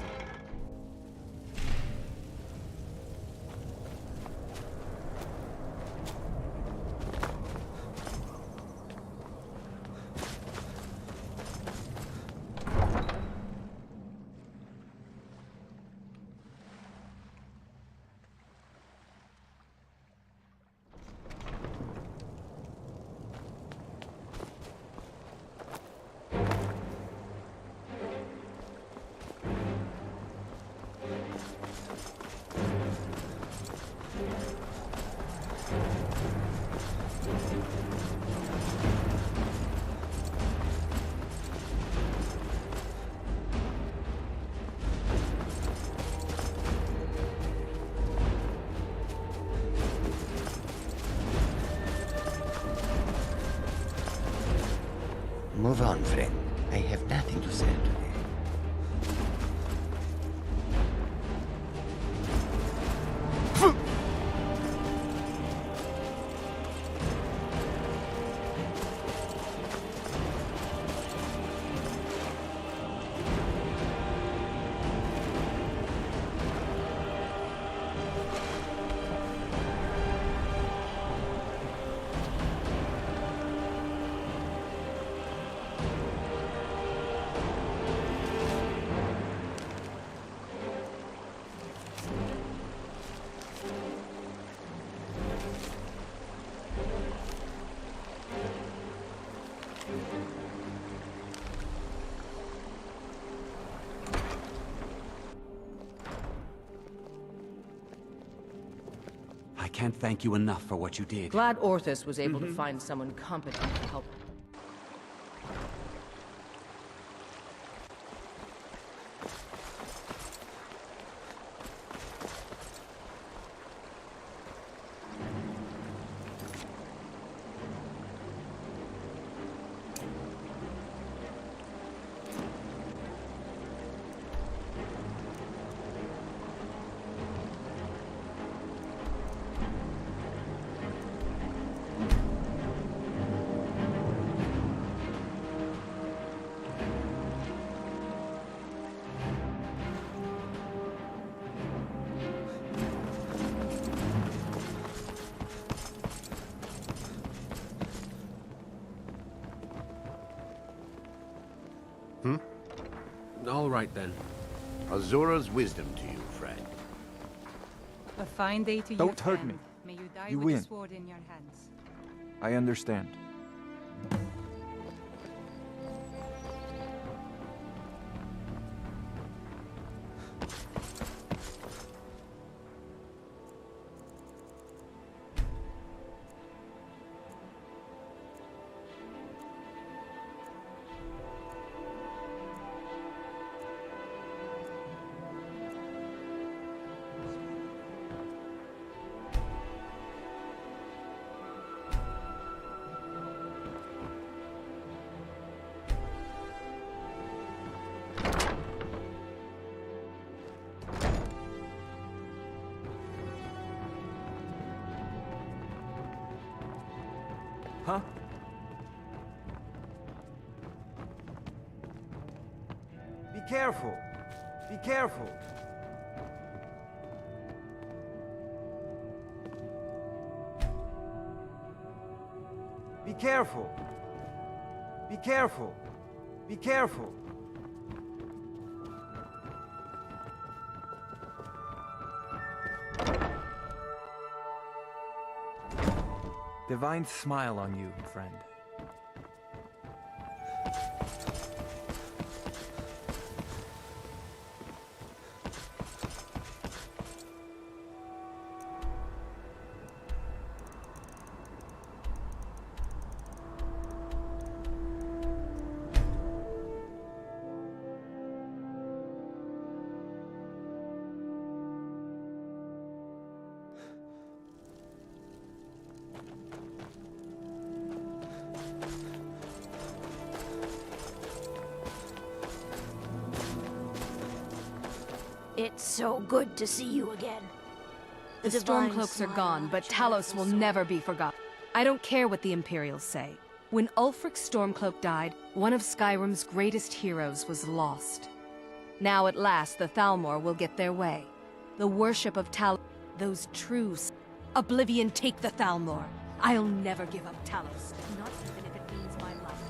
S11: Move on, friend. I have nothing to say today.
S9: I can't thank you enough for what you did.
S2: Glad Orthus was able to find someone competent to help.
S15: All right, then.
S11: Azura's wisdom to you, friend.
S18: A fine day to you,
S12: Don't hurt
S18: friend.
S12: me.
S18: May you die
S12: You
S18: with
S12: win.
S18: a sword in your hands.
S12: I understand. Huh? Be careful. Be careful. Be careful. Be careful. Be careful. Divine smile on you, friend.
S24: It's so good to see you again.
S3: The Stormcloaks are gone, but Talos will never be forgotten. I don't care what the Imperials say. When Ulfric's Stormcloak died, one of Skyrim's greatest heroes was lost. Now at last, the Thalmor will get their way. The worship of those truths. Oblivion, take the Thalmor. I'll never give up Talos, not even if it means my life.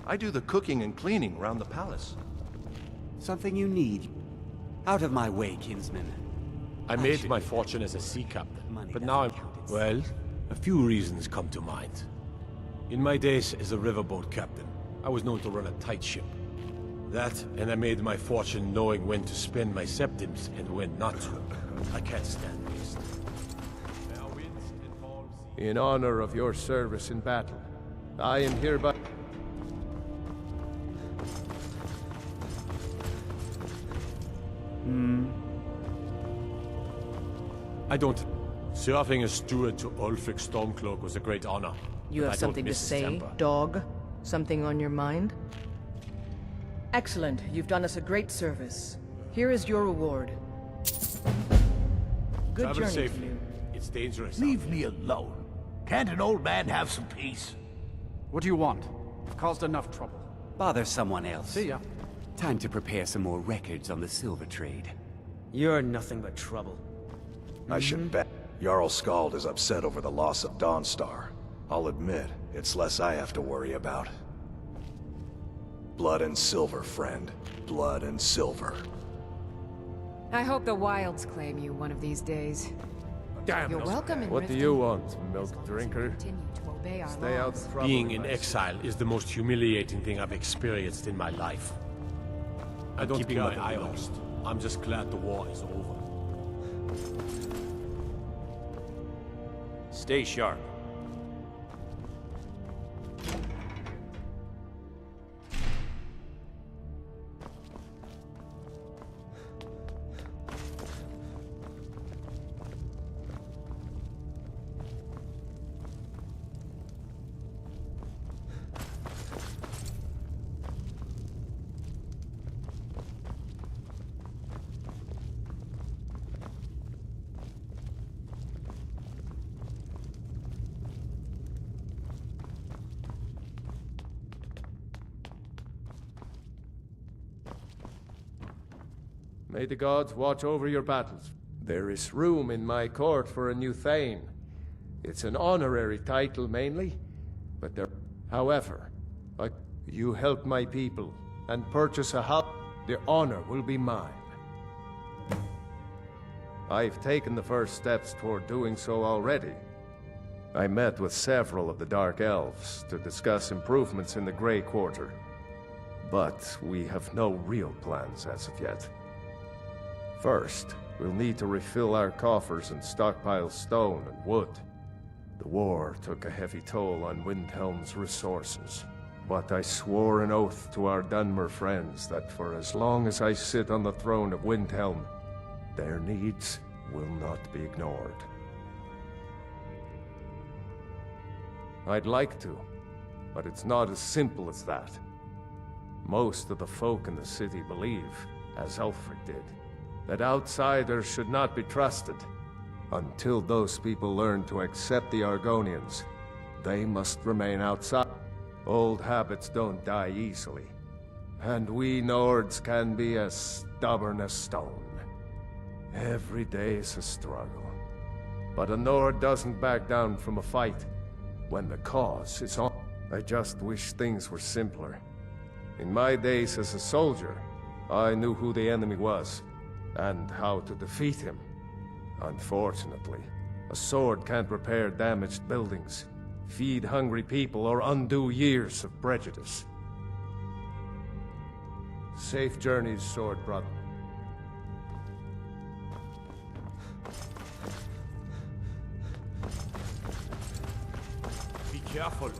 S19: I do the cooking and cleaning around the palace.
S21: Something you need. Out of my way, kinsman.
S4: I made my fortune as a sea captain, but now I'm... Well, a few reasons come to mind. In my days as a riverboat captain, I was known to run a tight ship. That, and I made my fortune knowing when to spend my septims and when not to. I can't stand waste.
S5: In honor of your service in battle, I am hereby...
S4: I don't... Serving as steward to Ulfric Stormcloak was a great honor.
S2: You have something to say, dog? Something on your mind? Excellent. You've done us a great service. Here is your reward. Good
S4: Travel
S2: journey
S4: safely.
S2: to you.
S4: It's dangerous.
S9: Leave me alone. Can't an old man have some peace?
S23: What do you want? I've caused enough trouble.
S21: Bother someone else.
S23: See ya.
S21: Time to prepare some more records on the silver trade.
S23: You're nothing but trouble.
S7: I should bet Jarl Skald is upset over the loss of Dawnstar. I'll admit, it's less I have to worry about. Blood and silver, friend. Blood and silver.
S22: I hope the Wilds claim you one of these days.
S5: Damn.
S22: You're welcome in
S5: What do you want, milk drinker?
S22: Continue to obey our
S5: Stay out
S22: laws.
S5: of trouble.
S4: Being in exile is the most humiliating thing I've experienced in my life. I don't keep my eye on it. I'm just glad the war is over.
S25: Stay sharp.
S5: May the gods watch over your battles. There is room in my court for a new Thane. It's an honorary title mainly, but there... However, you help my people and purchase a house. The honor will be mine. I've taken the first steps toward doing so already. I met with several of the Dark Elves to discuss improvements in the Grey Quarter. But we have no real plans as of yet. First, we'll need to refill our coffers and stockpile stone and wood. The war took a heavy toll on Windhelm's resources, but I swore an oath to our Dunmer friends that for as long as I sit on the throne of Windhelm, their needs will not be ignored. I'd like to, but it's not as simple as that. Most of the folk in the city believe, as Ulfric did, that outsiders should not be trusted. Until those people learn to accept the Argonians, they must remain outside. Old habits don't die easily, and we Nords can be as stubborn as stone. Every day is a struggle, but a Nord doesn't back down from a fight when the cause is on. I just wish things were simpler. In my days as a soldier, I knew who the enemy was and how to defeat him. Unfortunately, a sword can't repair damaged buildings, feed hungry people, or undo years of prejudice. Safe journeys, sword brother.
S4: Be careful.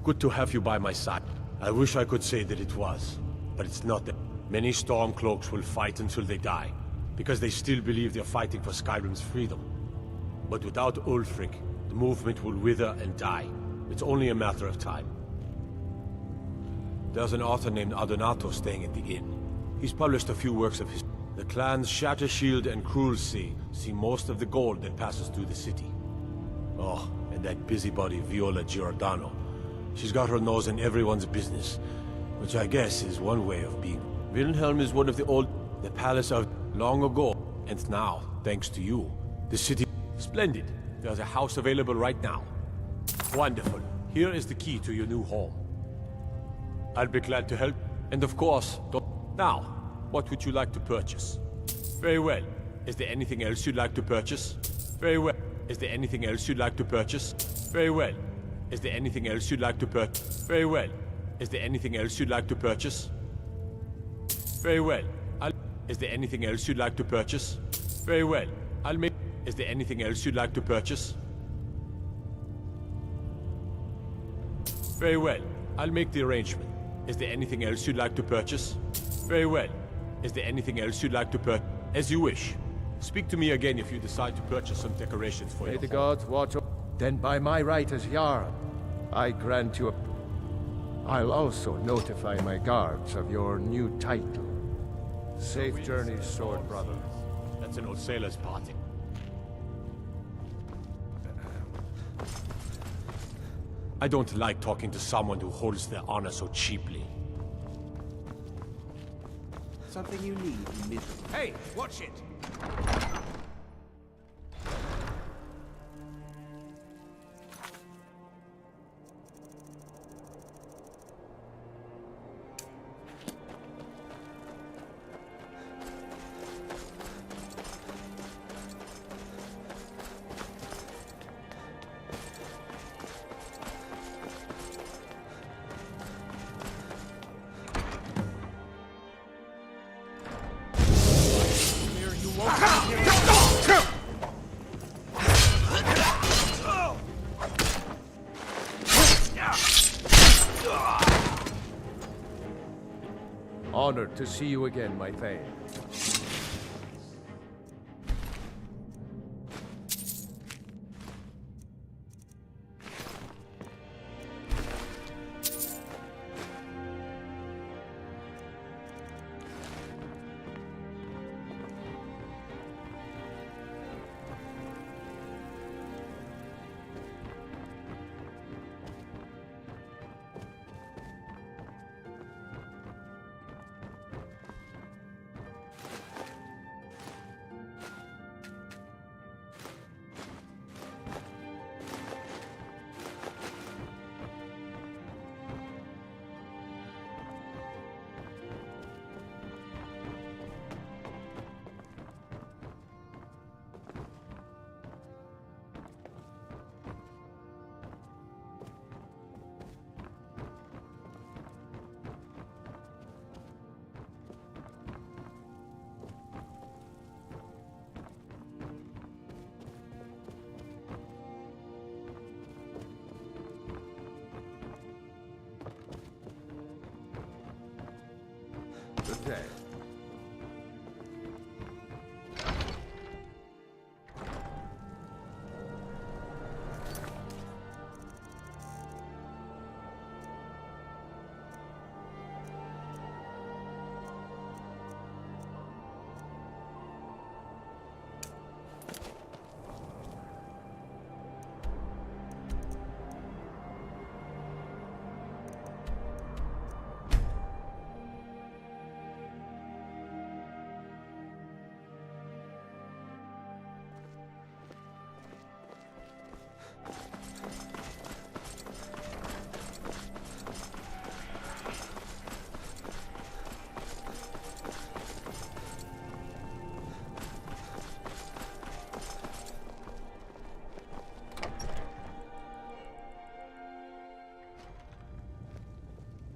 S4: Good to have you by my side. I wish I could say that it was, but it's not that. Many Stormcloaks will fight until they die, because they still believe they're fighting for Skyrim's freedom. But without Ulfric, the movement will wither and die. It's only a matter of time. There's an author named Adonato staying at the inn. He's published a few works of his. The clans Shattershield and Cruelsea see most of the gold that passes through the city. Oh, and that busybody Viola Giordano. She's got her nose in everyone's business, which I guess is one way of being. Wilhelm is one of the old... The palace of long ago, and now, thanks to you, the city... Splendid. There's a house available right now. Wonderful. Here is the key to your new home. I'll be glad to help. And of course, now, what would you like to purchase? Very well. Is there anything else you'd like to purchase? Very well. Is there anything else you'd like to purchase? Very well. Is there anything else you'd like to purchase? Very well. Is there anything else you'd like to purchase? Very well. Is there anything else you'd like to purchase? Very well. I'll make... Is there anything else you'd like to purchase? Very well. I'll make the arrangement. Is there anything else you'd like to purchase? Very well. Is there anything else you'd like to purchase? As you wish. Speak to me again if you decide to purchase some decorations for your home.
S5: May the gods watch over. Then by my right as Jarl, I grant you a... I'll also notify my guards of your new title. Safe journeys, sword brother.
S4: That's an old sailor's party. I don't like talking to someone who holds their honor so cheaply.
S21: Something you need, miserable.
S9: Hey, watch it!
S5: Honored to see you again, my Thane. Good day.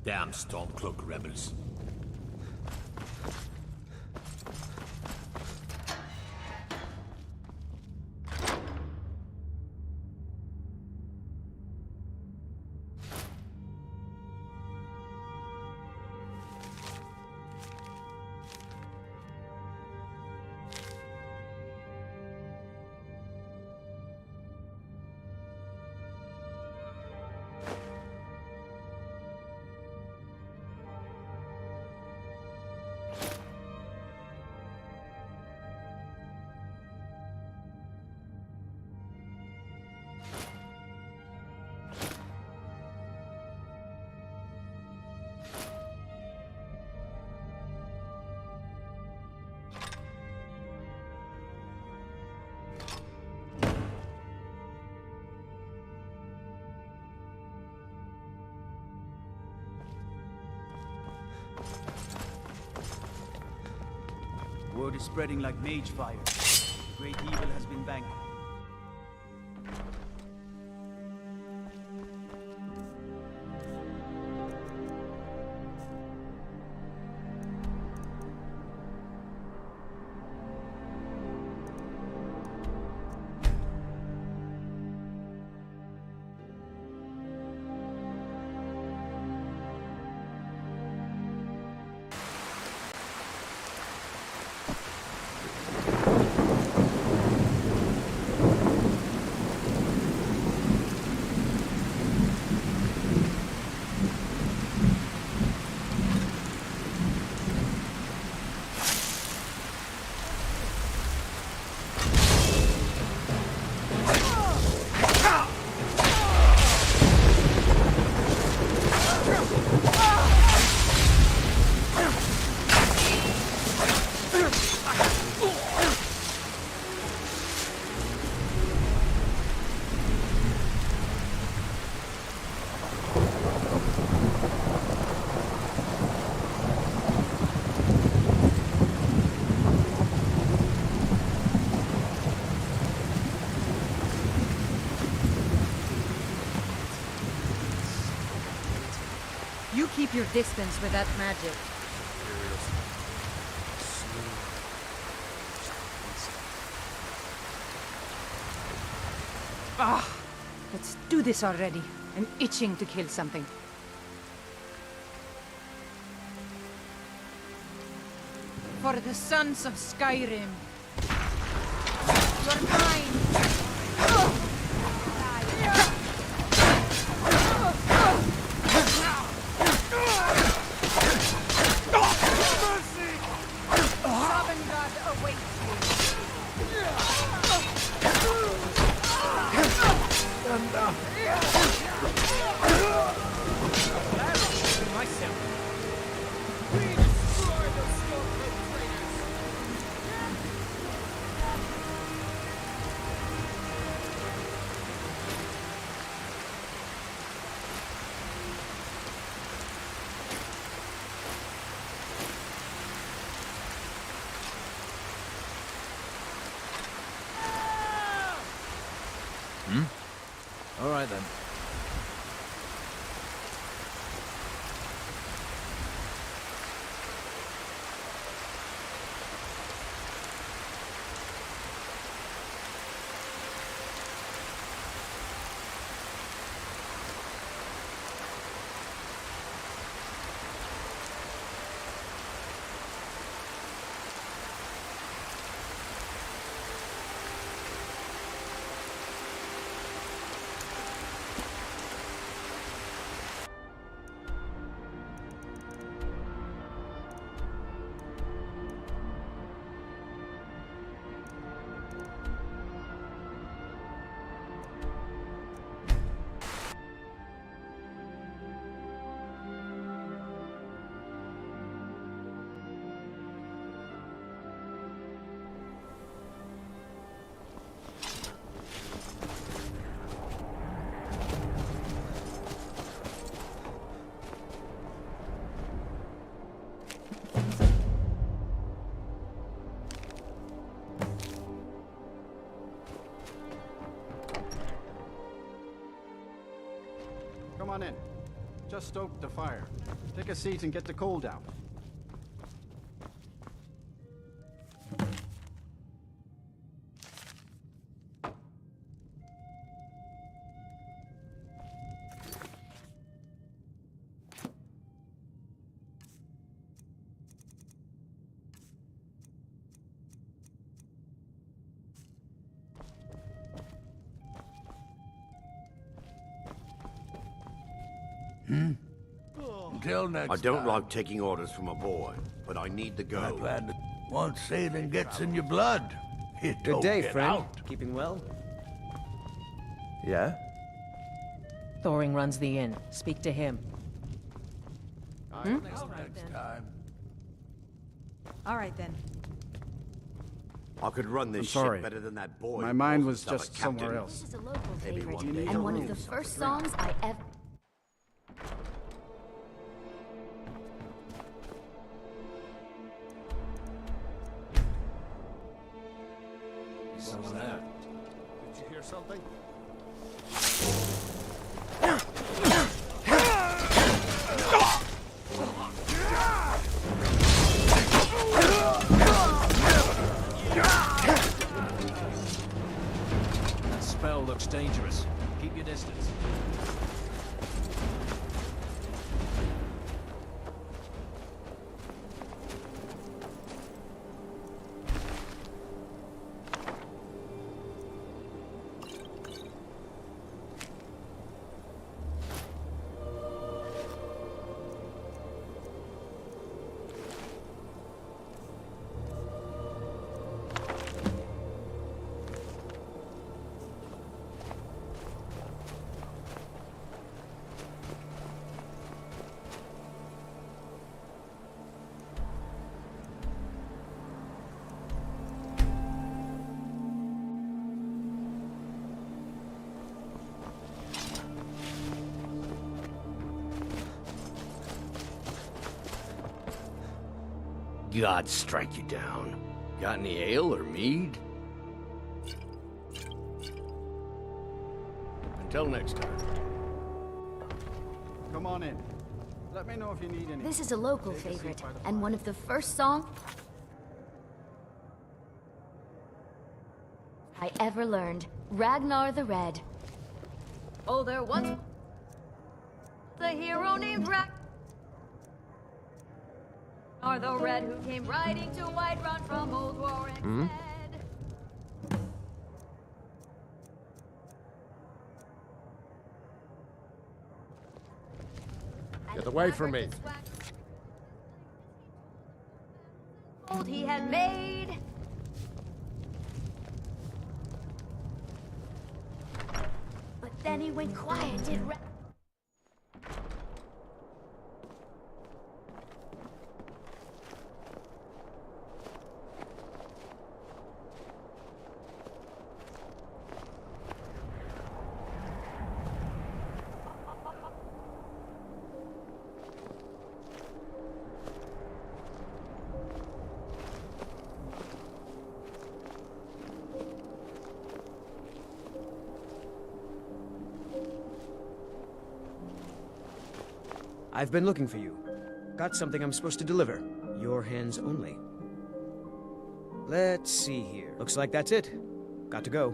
S4: Damn Stormcloak rebels.
S21: road is spreading like mage fire. The great evil has been vanquished.
S18: You keep your distance with that magic. Ah, let's do this already. I'm itching to kill something. For the sons of Skyrim. You're mine!
S6: All right then.
S1: Come on in. Just stoke the fire. Take a seat and get the coal down.
S8: Until next
S11: I don't
S8: time.
S11: like taking orders from a boy, but I need to go.
S8: I plan to... Once sailing gets in your blood, it
S23: Good
S8: don't
S23: day,
S8: get
S23: friend.
S8: out.
S23: Keeping well?
S10: Yeah? Thoring runs the inn. Speak to him.
S8: Next time.
S18: All right then.
S11: I could run this
S1: I'm sorry.
S11: ship better than that boy.
S1: My
S11: who
S1: mind
S11: calls
S1: was
S11: himself
S1: just
S11: a captain.
S1: somewhere else.
S14: This is a local
S11: Maybe
S14: favorite,
S11: one day
S14: and
S11: I'll
S14: one of
S11: do
S14: the
S11: something
S14: first
S11: grand.
S14: songs I ever...
S5: What was that? Did you hear something?
S6: That spell looks dangerous. Keep your distance.
S11: God strike you down. Got any ale or mead? Until next time.
S1: Come on in. Let me know if you need anything.
S14: This is a local favorite, and one of the first songs I ever learned. Ragnar the Red. Oh, there once the hero named Ragnar the Red, who came riding to Whiterun from Old Warren.
S5: Hmm? Get away from me.
S14: Old he had made. But then he went quiet, did
S23: I've been looking for you. Got something I'm supposed to deliver. Your hands only. Let's see here. Looks like that's it. Got to go.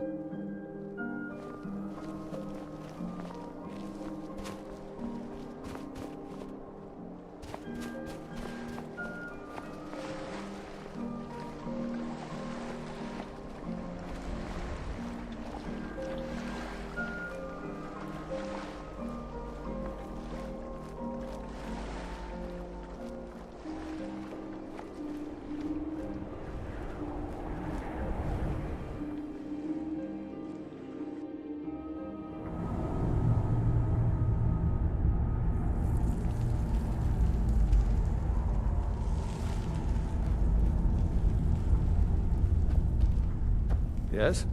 S5: Yes?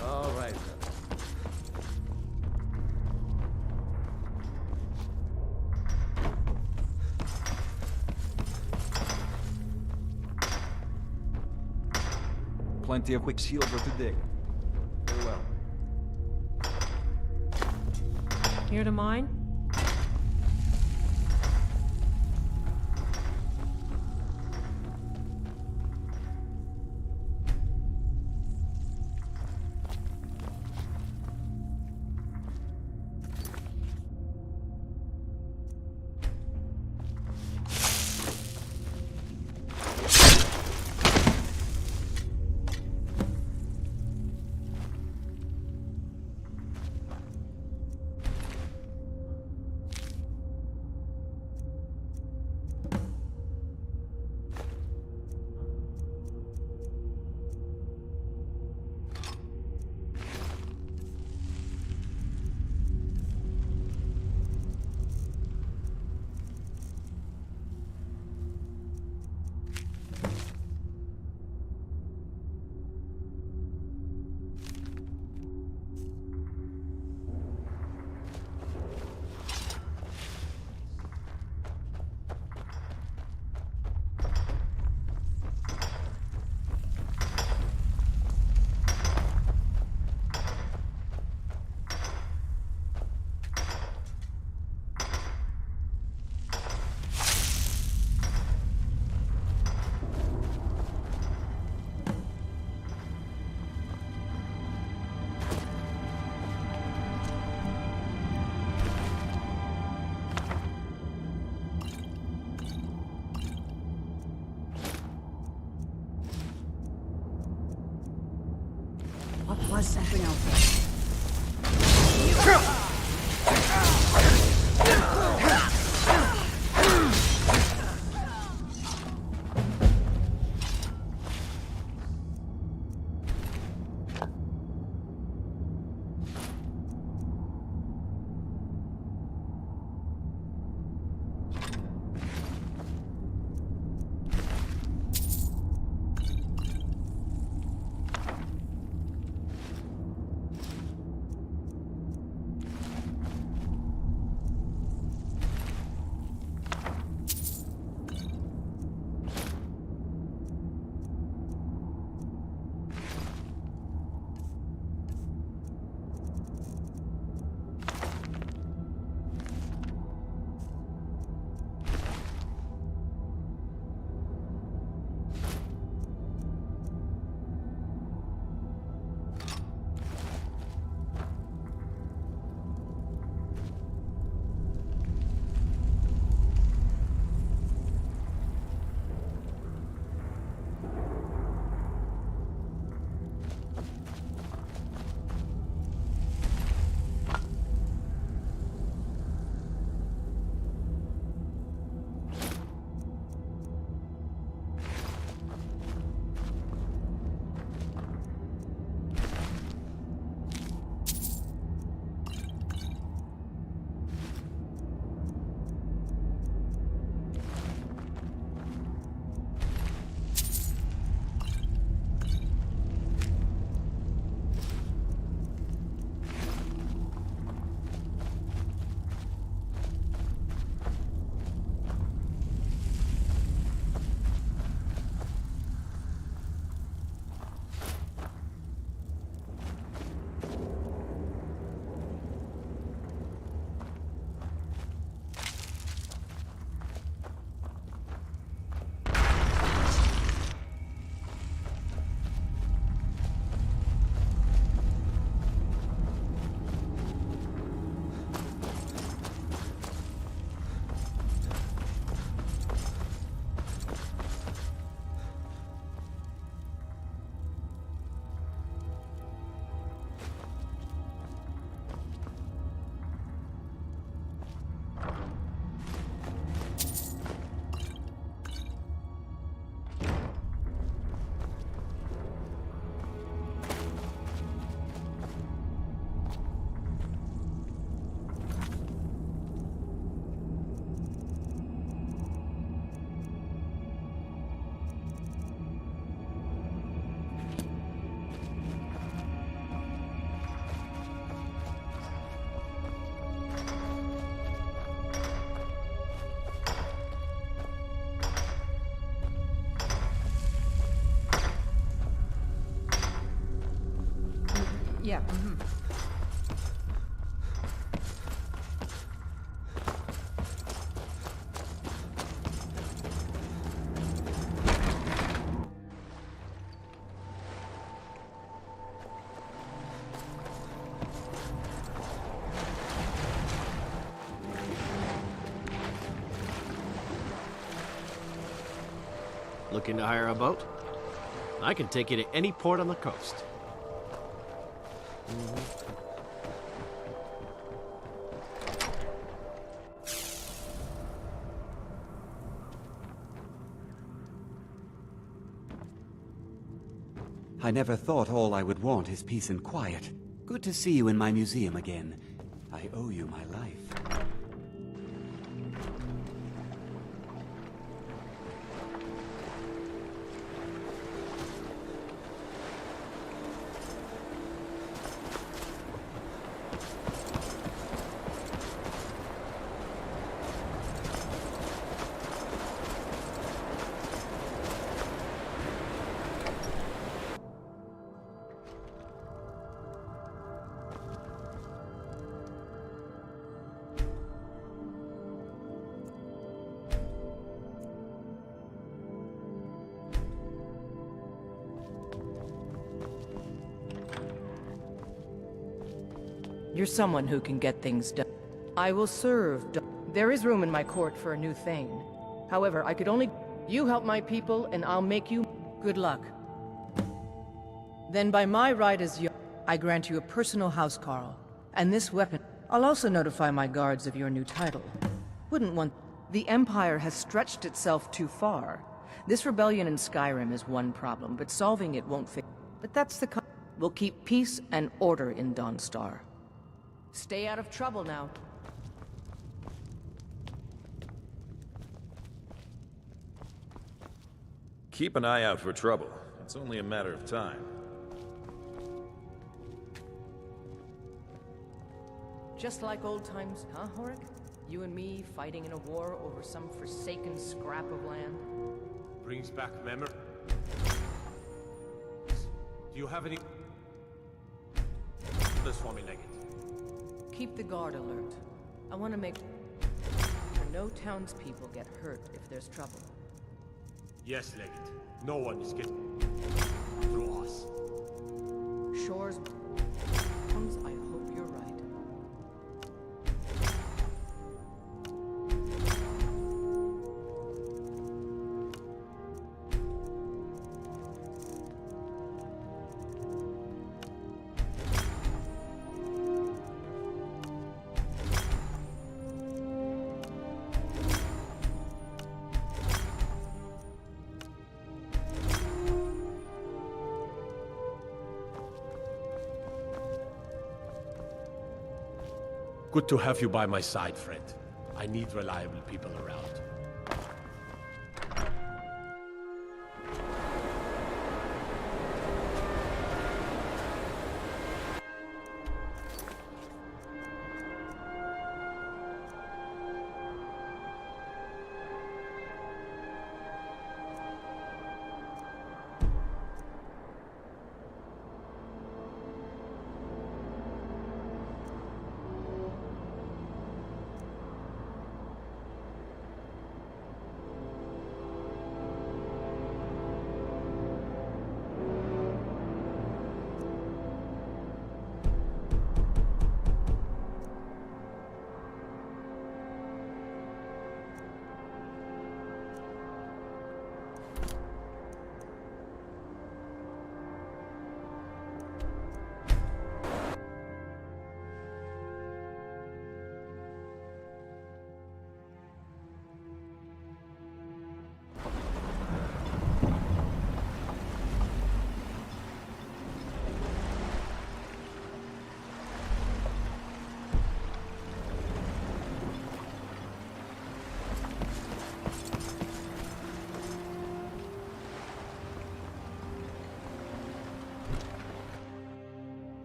S5: All right.
S12: Plenty of quicksilver to dig. Very well.
S10: Here to mine?
S18: What was something else?
S2: Yeah.
S13: Looking to hire a boat? I can take you to any port on the coast.
S21: I never thought all I would want is peace and quiet. Good to see you in my museum again. I owe you my life.
S2: You're someone who can get things done. I will serve. There is room in my court for a new thane. However, I could only... You help my people, and I'll make you... Good luck. Then by my right as I grant you a personal housecarl. And this weapon. I'll also notify my guards of your new title. Wouldn't want... The Empire has stretched itself too far. This rebellion in Skyrim is one problem, but solving it won't fix... But that's the... We'll keep peace and order in Dawnstar. Stay out of trouble now.
S15: Keep an eye out for trouble. It's only a matter of time.
S2: Just like old times, huh, Horik? You and me fighting in a war over some forsaken scrap of land?
S4: Brings back memory. Do you have any... This for me, Legate.
S2: Keep the guard alert. I want to make sure no townspeople get hurt if there's trouble.
S4: Yes, Legate. No one is getting through us.
S2: Shores... I hope you're right.
S4: Good to have you by my side, friend. I need reliable people around.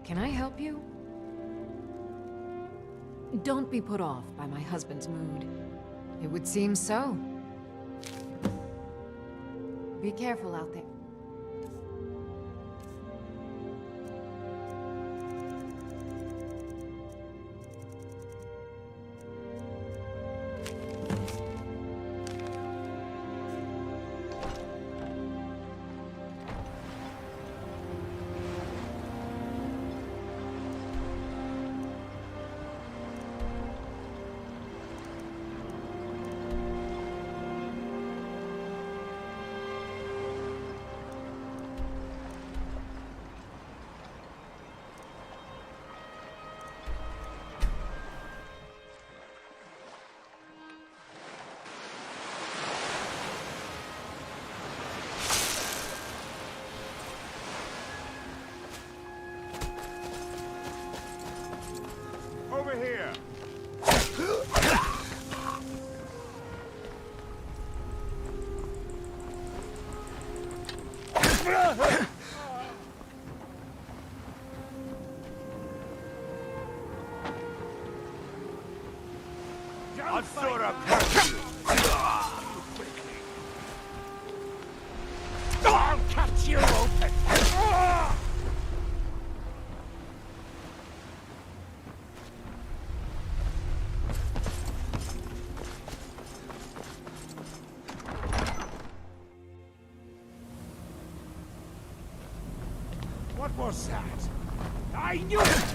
S22: Can I help you? Don't be put off by my husband's mood. It would seem so. Be careful out there.
S4: Over here!
S8: I'll sort of hurt you. I'll cut you open. What was that? I knew it!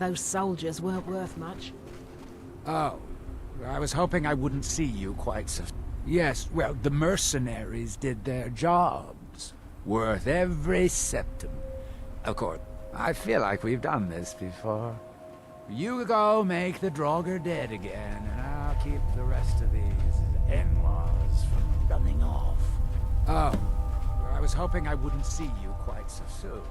S16: those soldiers weren't worth much.
S17: Oh, I was hoping I wouldn't see you quite so... Yes, well, the mercenaries did their jobs. Worth every septim. Of course, I feel like we've done this before. You go make the Draugr dead again, and I'll keep the rest of these in-laws from running off. Oh, I was hoping I wouldn't see you quite so soon.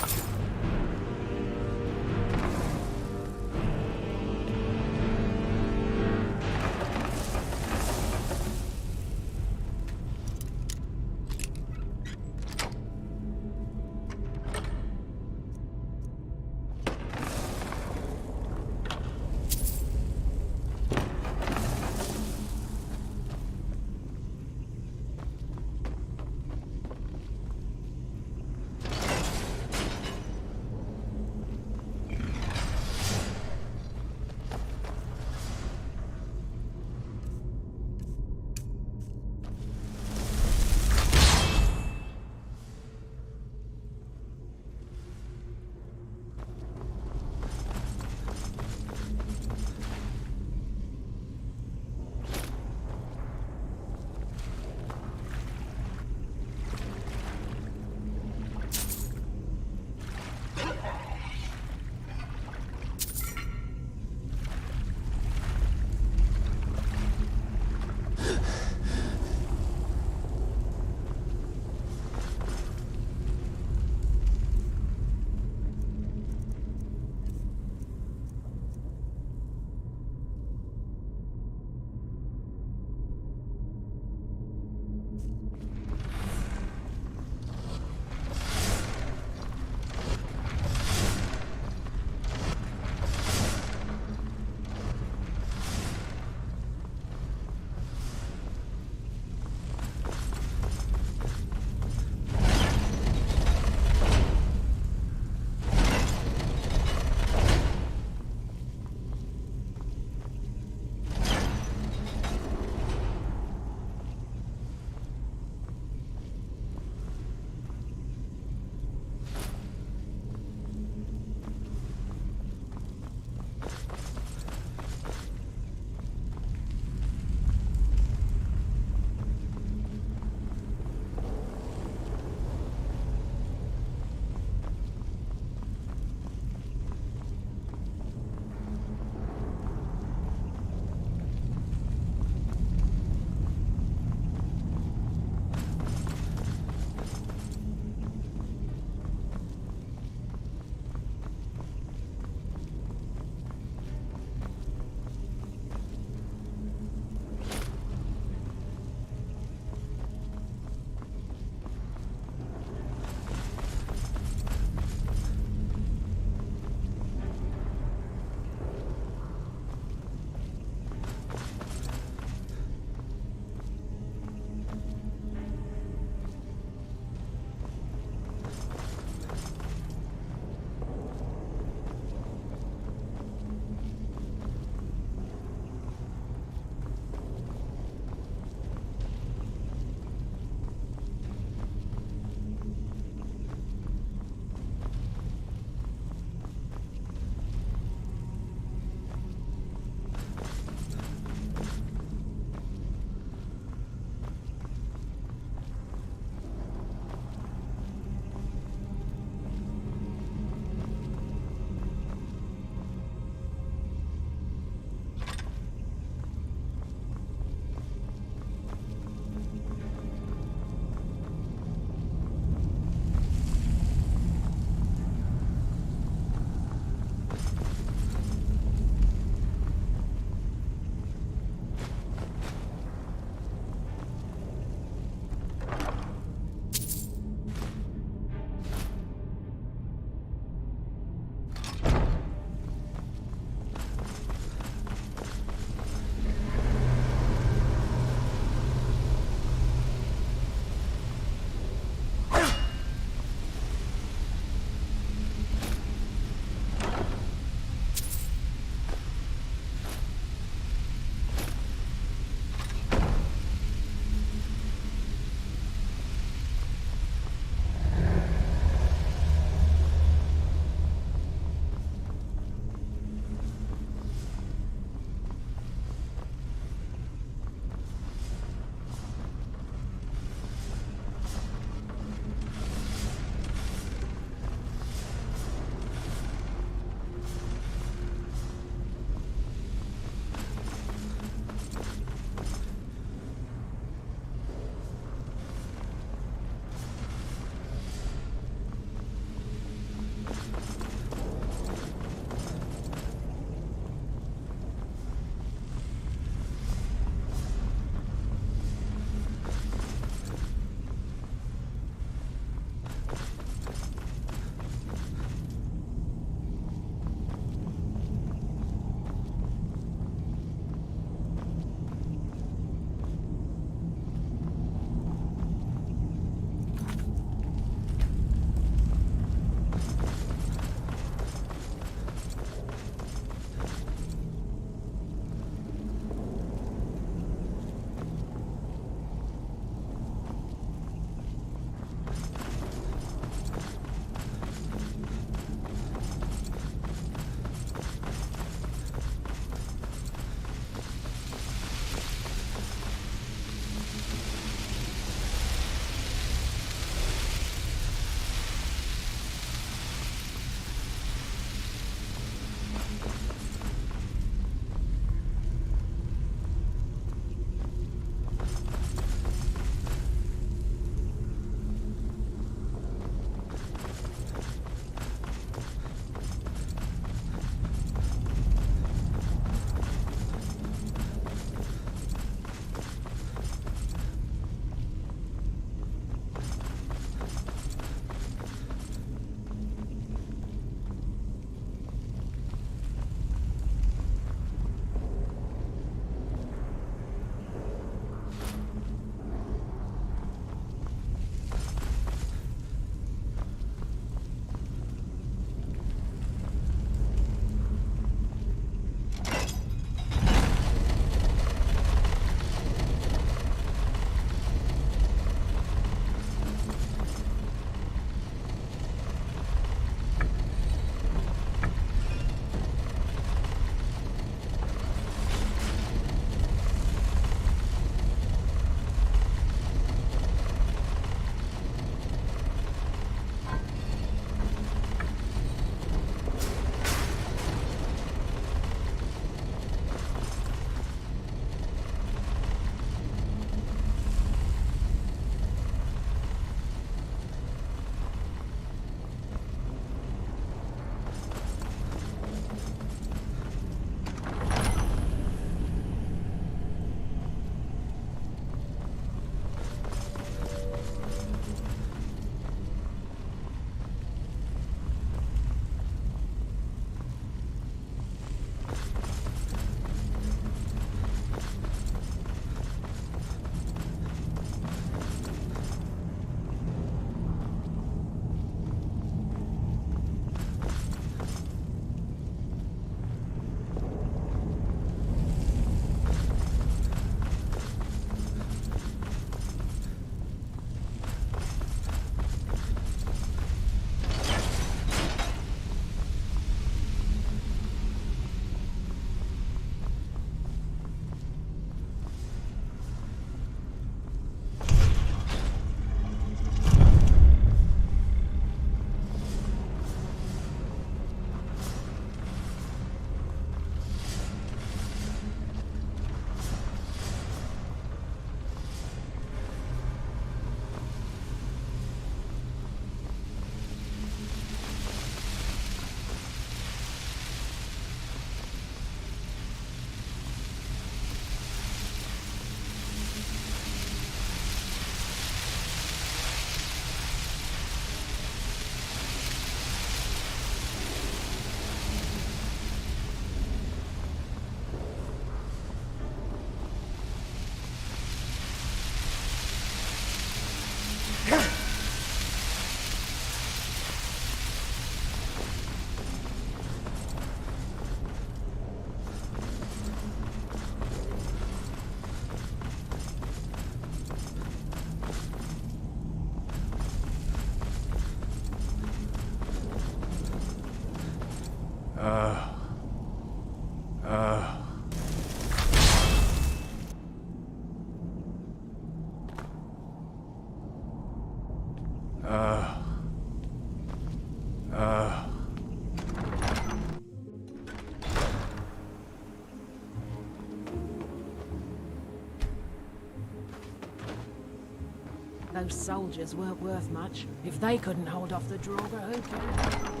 S16: Those soldiers weren't worth much. If they couldn't hold off the Draugr, who can?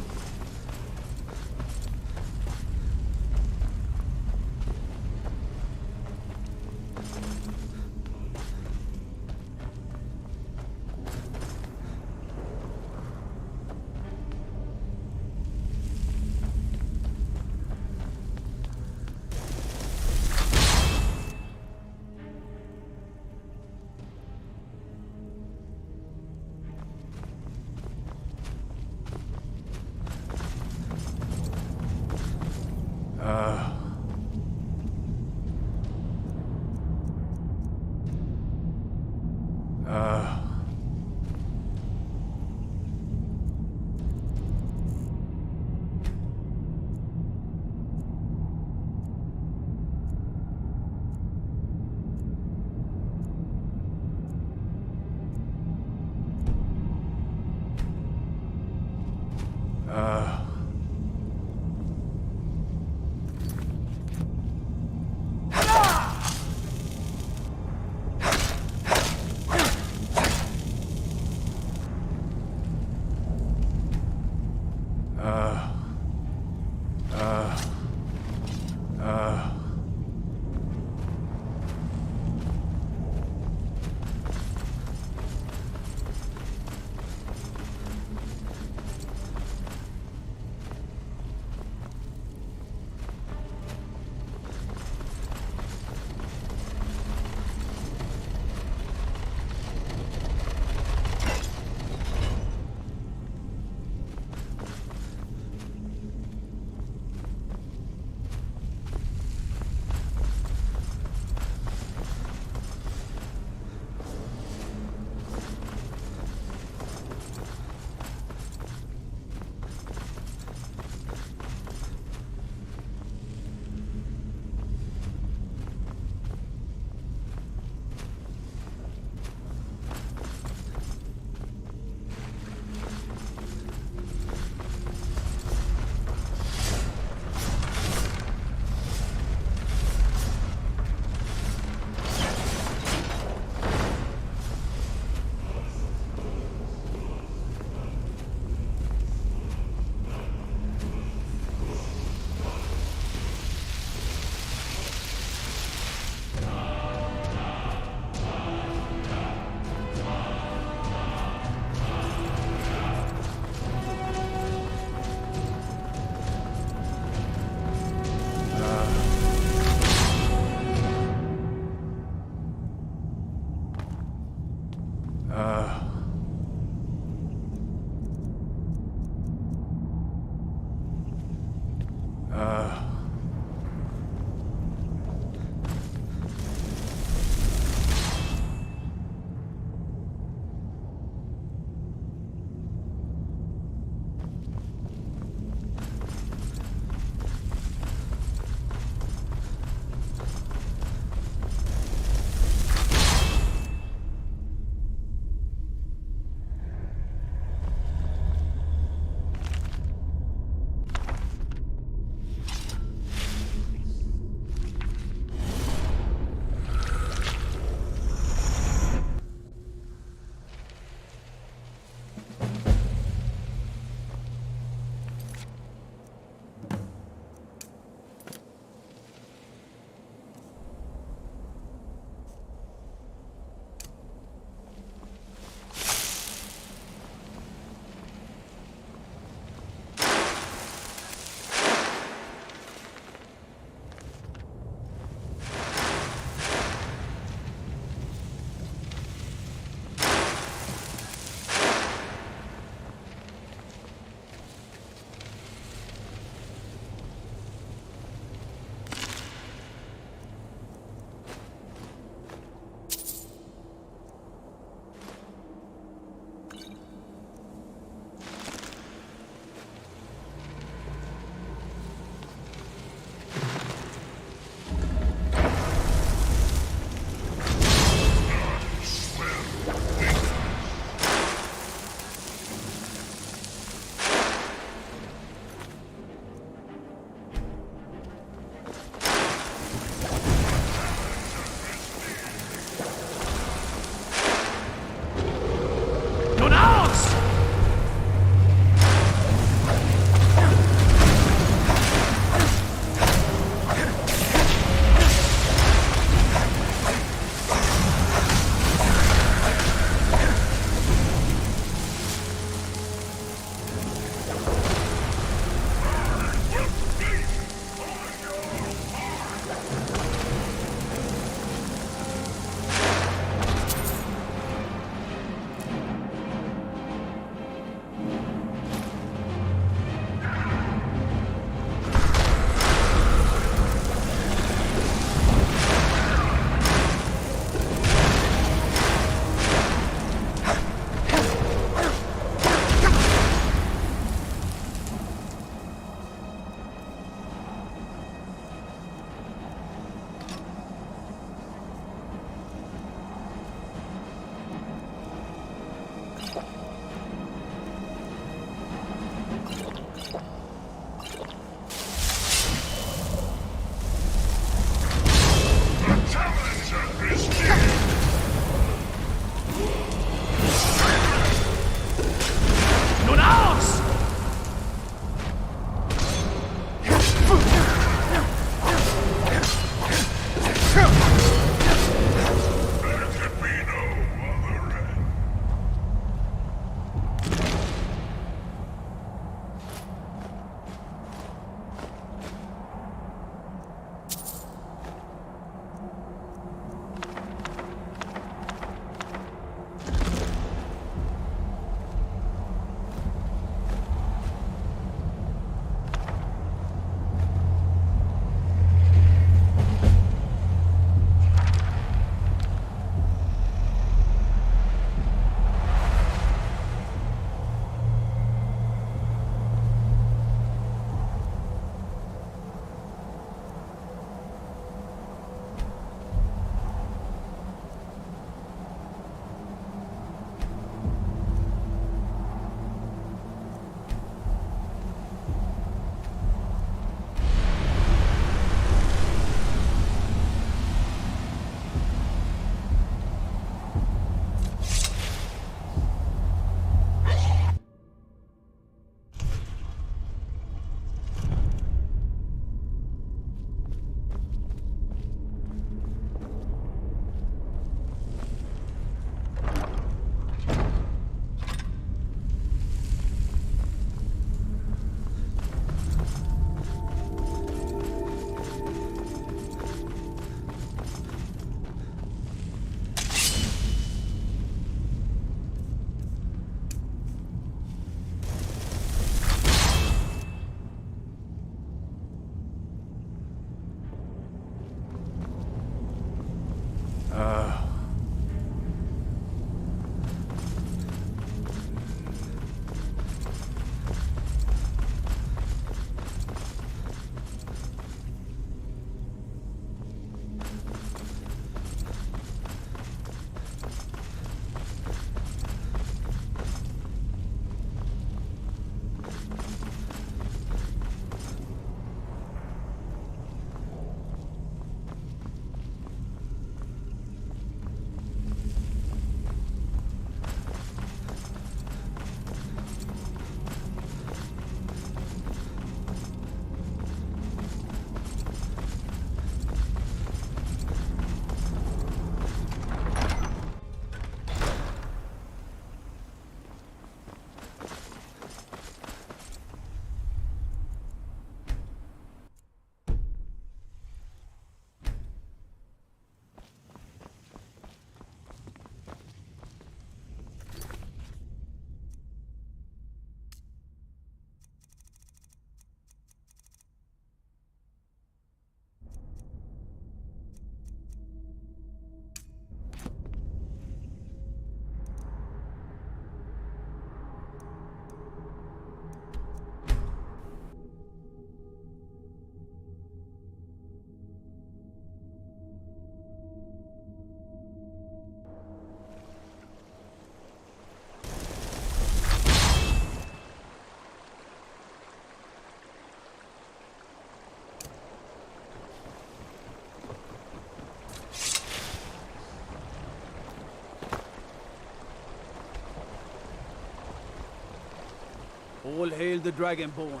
S9: All hail the Dragonborn.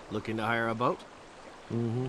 S13: Looking to hire a boat?
S23: Mm-hmm.